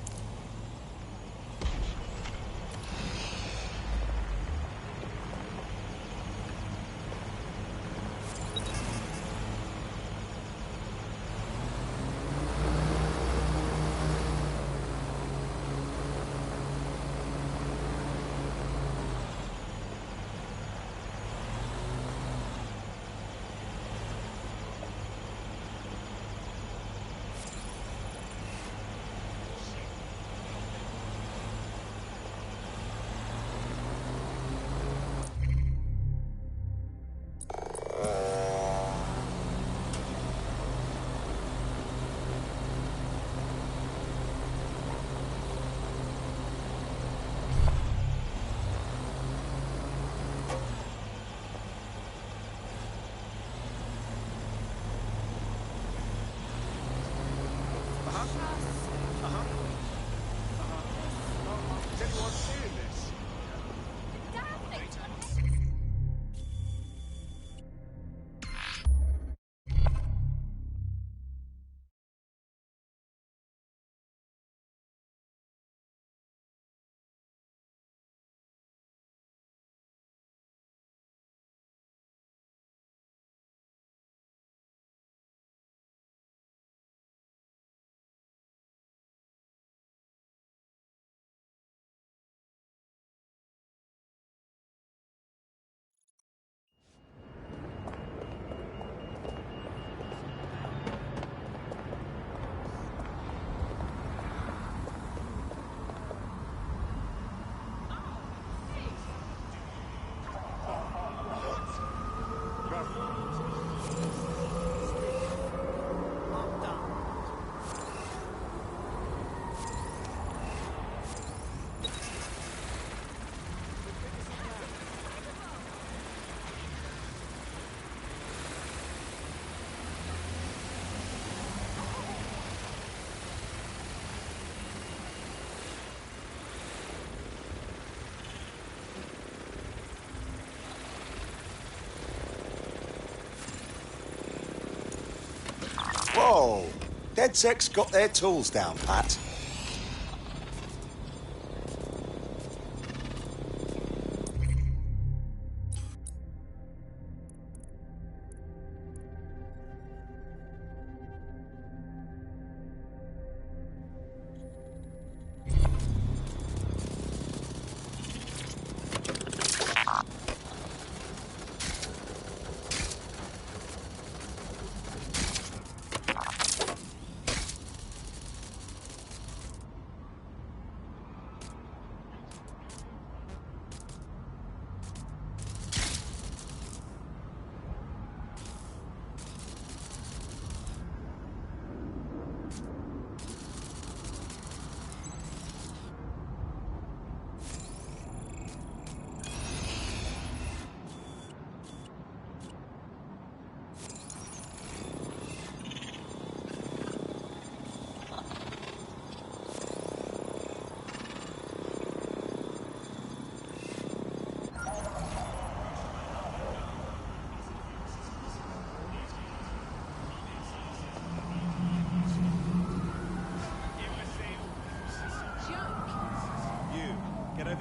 Is anyone seeing this? Whoa! DedSec's got their tools down, Pat.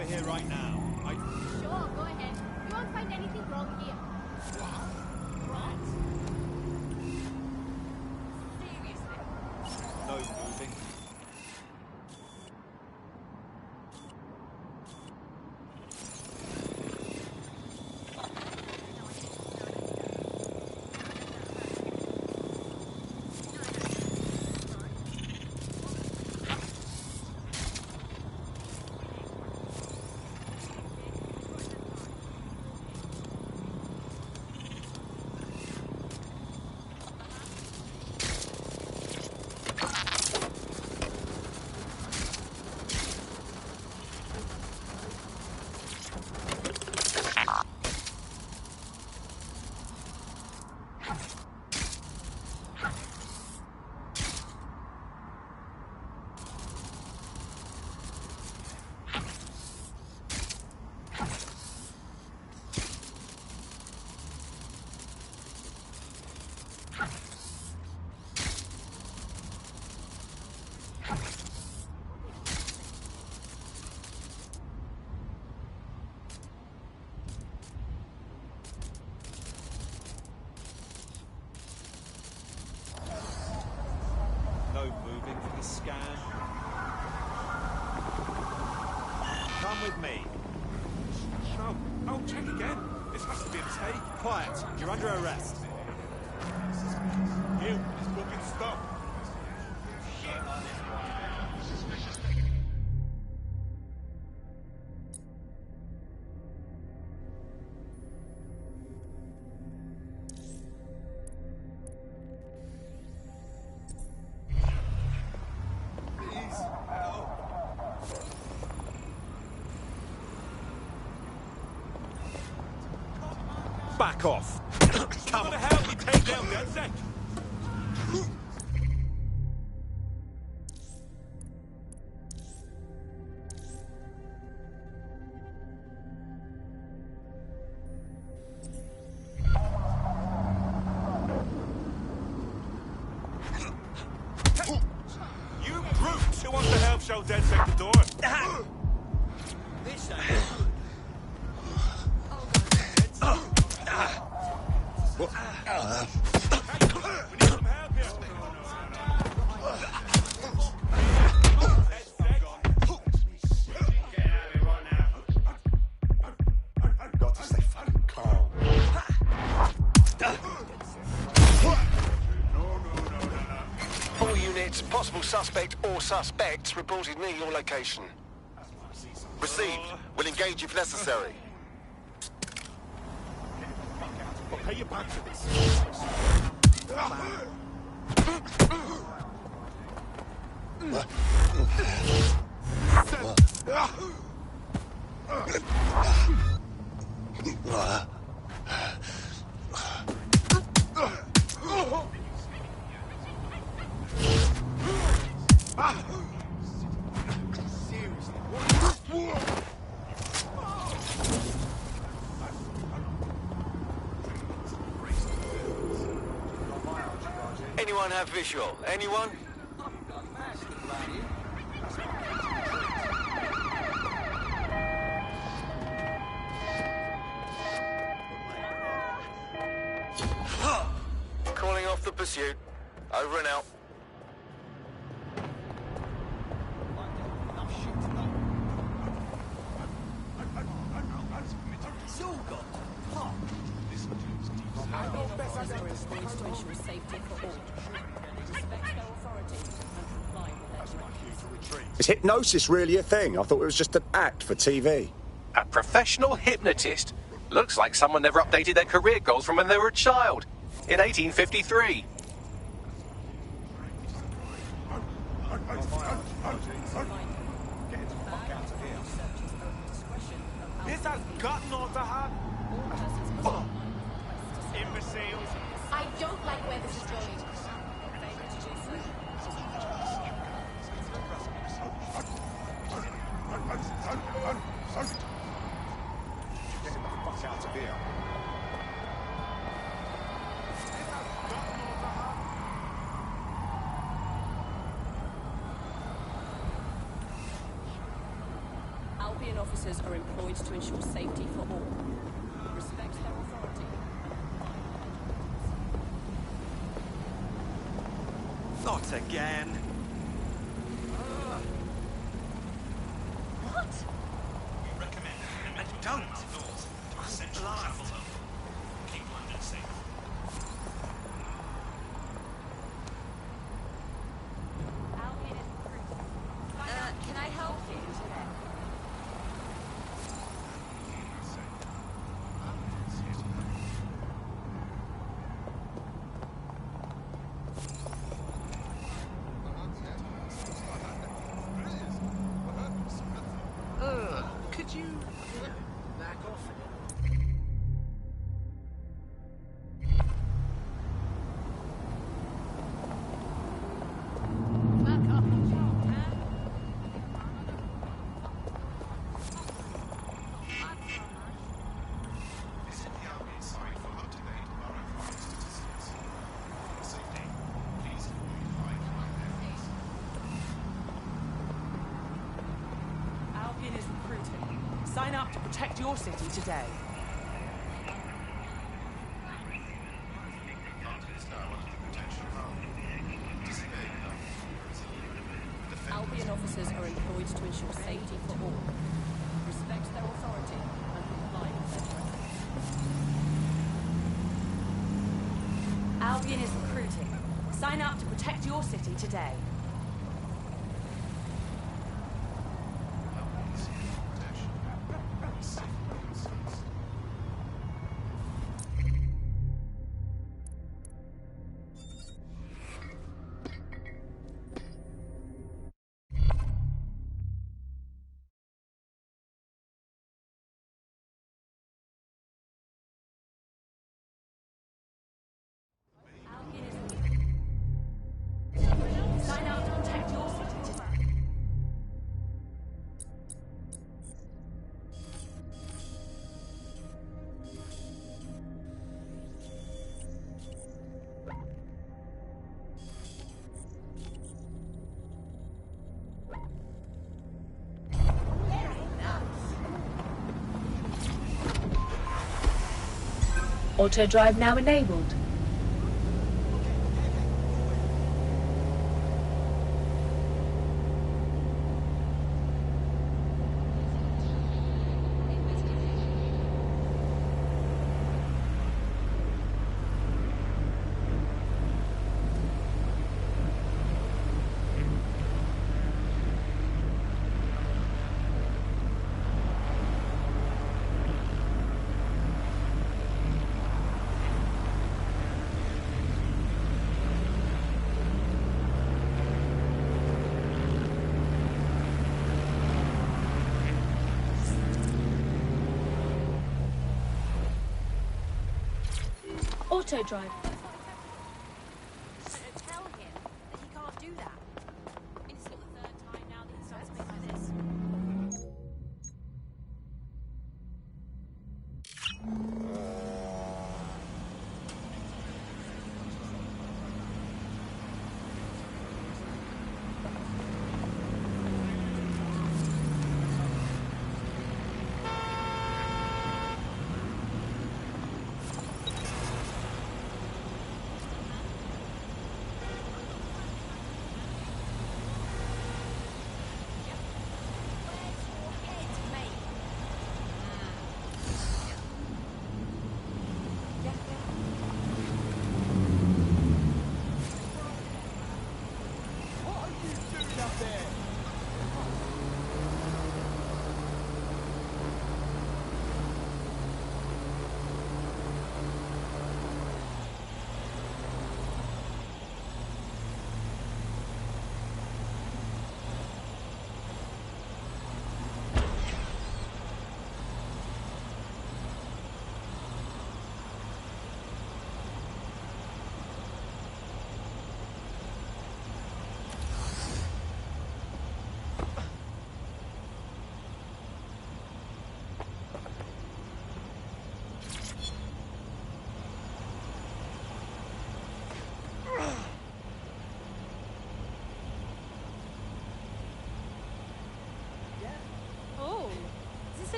here right now. Sure, go ahead. You won't find anything wrong here. What? Seriously? No moving. No moving for the scan. Come with me. No. Oh, check again. This has to be a mistake. Quiet. You're under arrest. You, it's fucking stop. Back off. Come on. Help me take down DedSec. You brutes! Who wants to help show DedSec the door? This ain't Got to stay fucking calm. All units, possible suspect or suspects reported near your location. Received. We'll engage if necessary. I'll pay you back for this. Anyone have visual? Anyone? Calling off the pursuit. Over and out. Is hypnosis really a thing? I thought it was just an act for TV. A professional hypnotist. Looks like someone never updated their career goals from when they were a child. In 1853. This has got not to happen. Imbeciles. I don't like where this is going. Getting the fuck out of here. I'll be an officers are employed to ensure safety for all. Respect their authority. Not again. What? We recommend and don't. Central travel zone. Keep London safe. Can I help you today? Could you back off a little? Albion is recruiting. Sign up to protect your city today. Albion officers are employed to ensure safety for all. Respect their authority and comply with their directives. Albion is recruiting. Sign up to protect your city today. Sign up to protect your city today. Auto drive now enabled. Auto drive. Tell him that he can't do that. It's not the third time now that he's done something like this.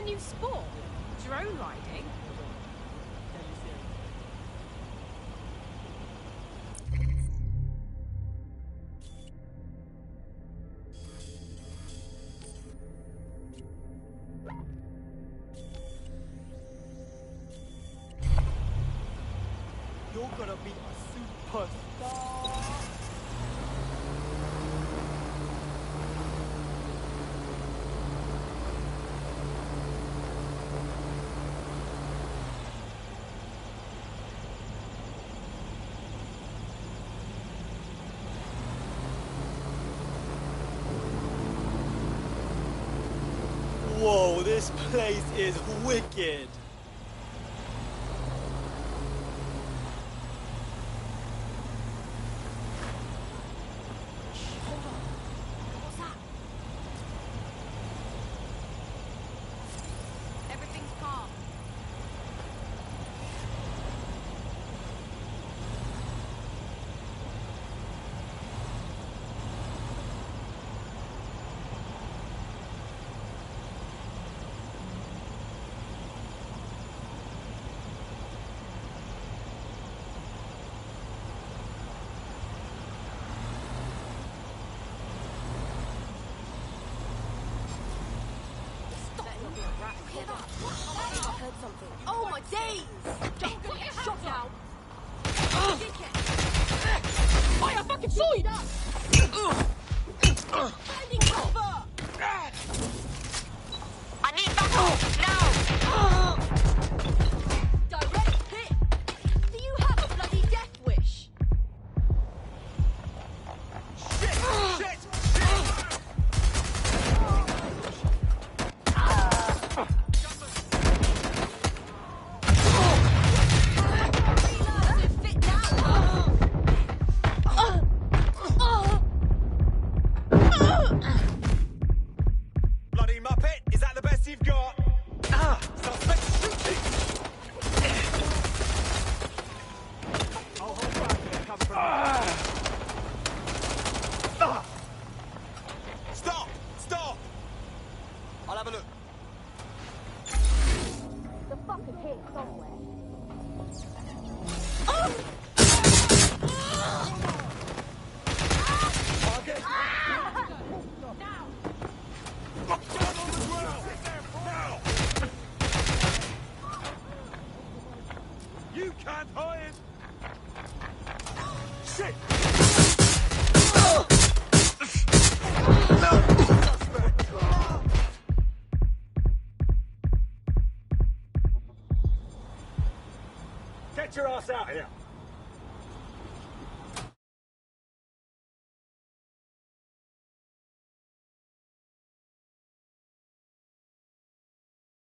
a new sport? Drone riding? You're gonna be a superstar. Whoa, this place is wicked. Everything's calm. I heard something. Oh my days! Don't get shot now! I fucking saw you! Finding cover! I need backup now! Direct hit! Do you have a bloody death wish? Shit! Bloody Muppet, is that the best you've got? Suspect shooting! I'll hold back if it comes from Stop! Stop! I'll have a look. The fucking hit somewhere. You can't hide! Shit! Get your ass out here!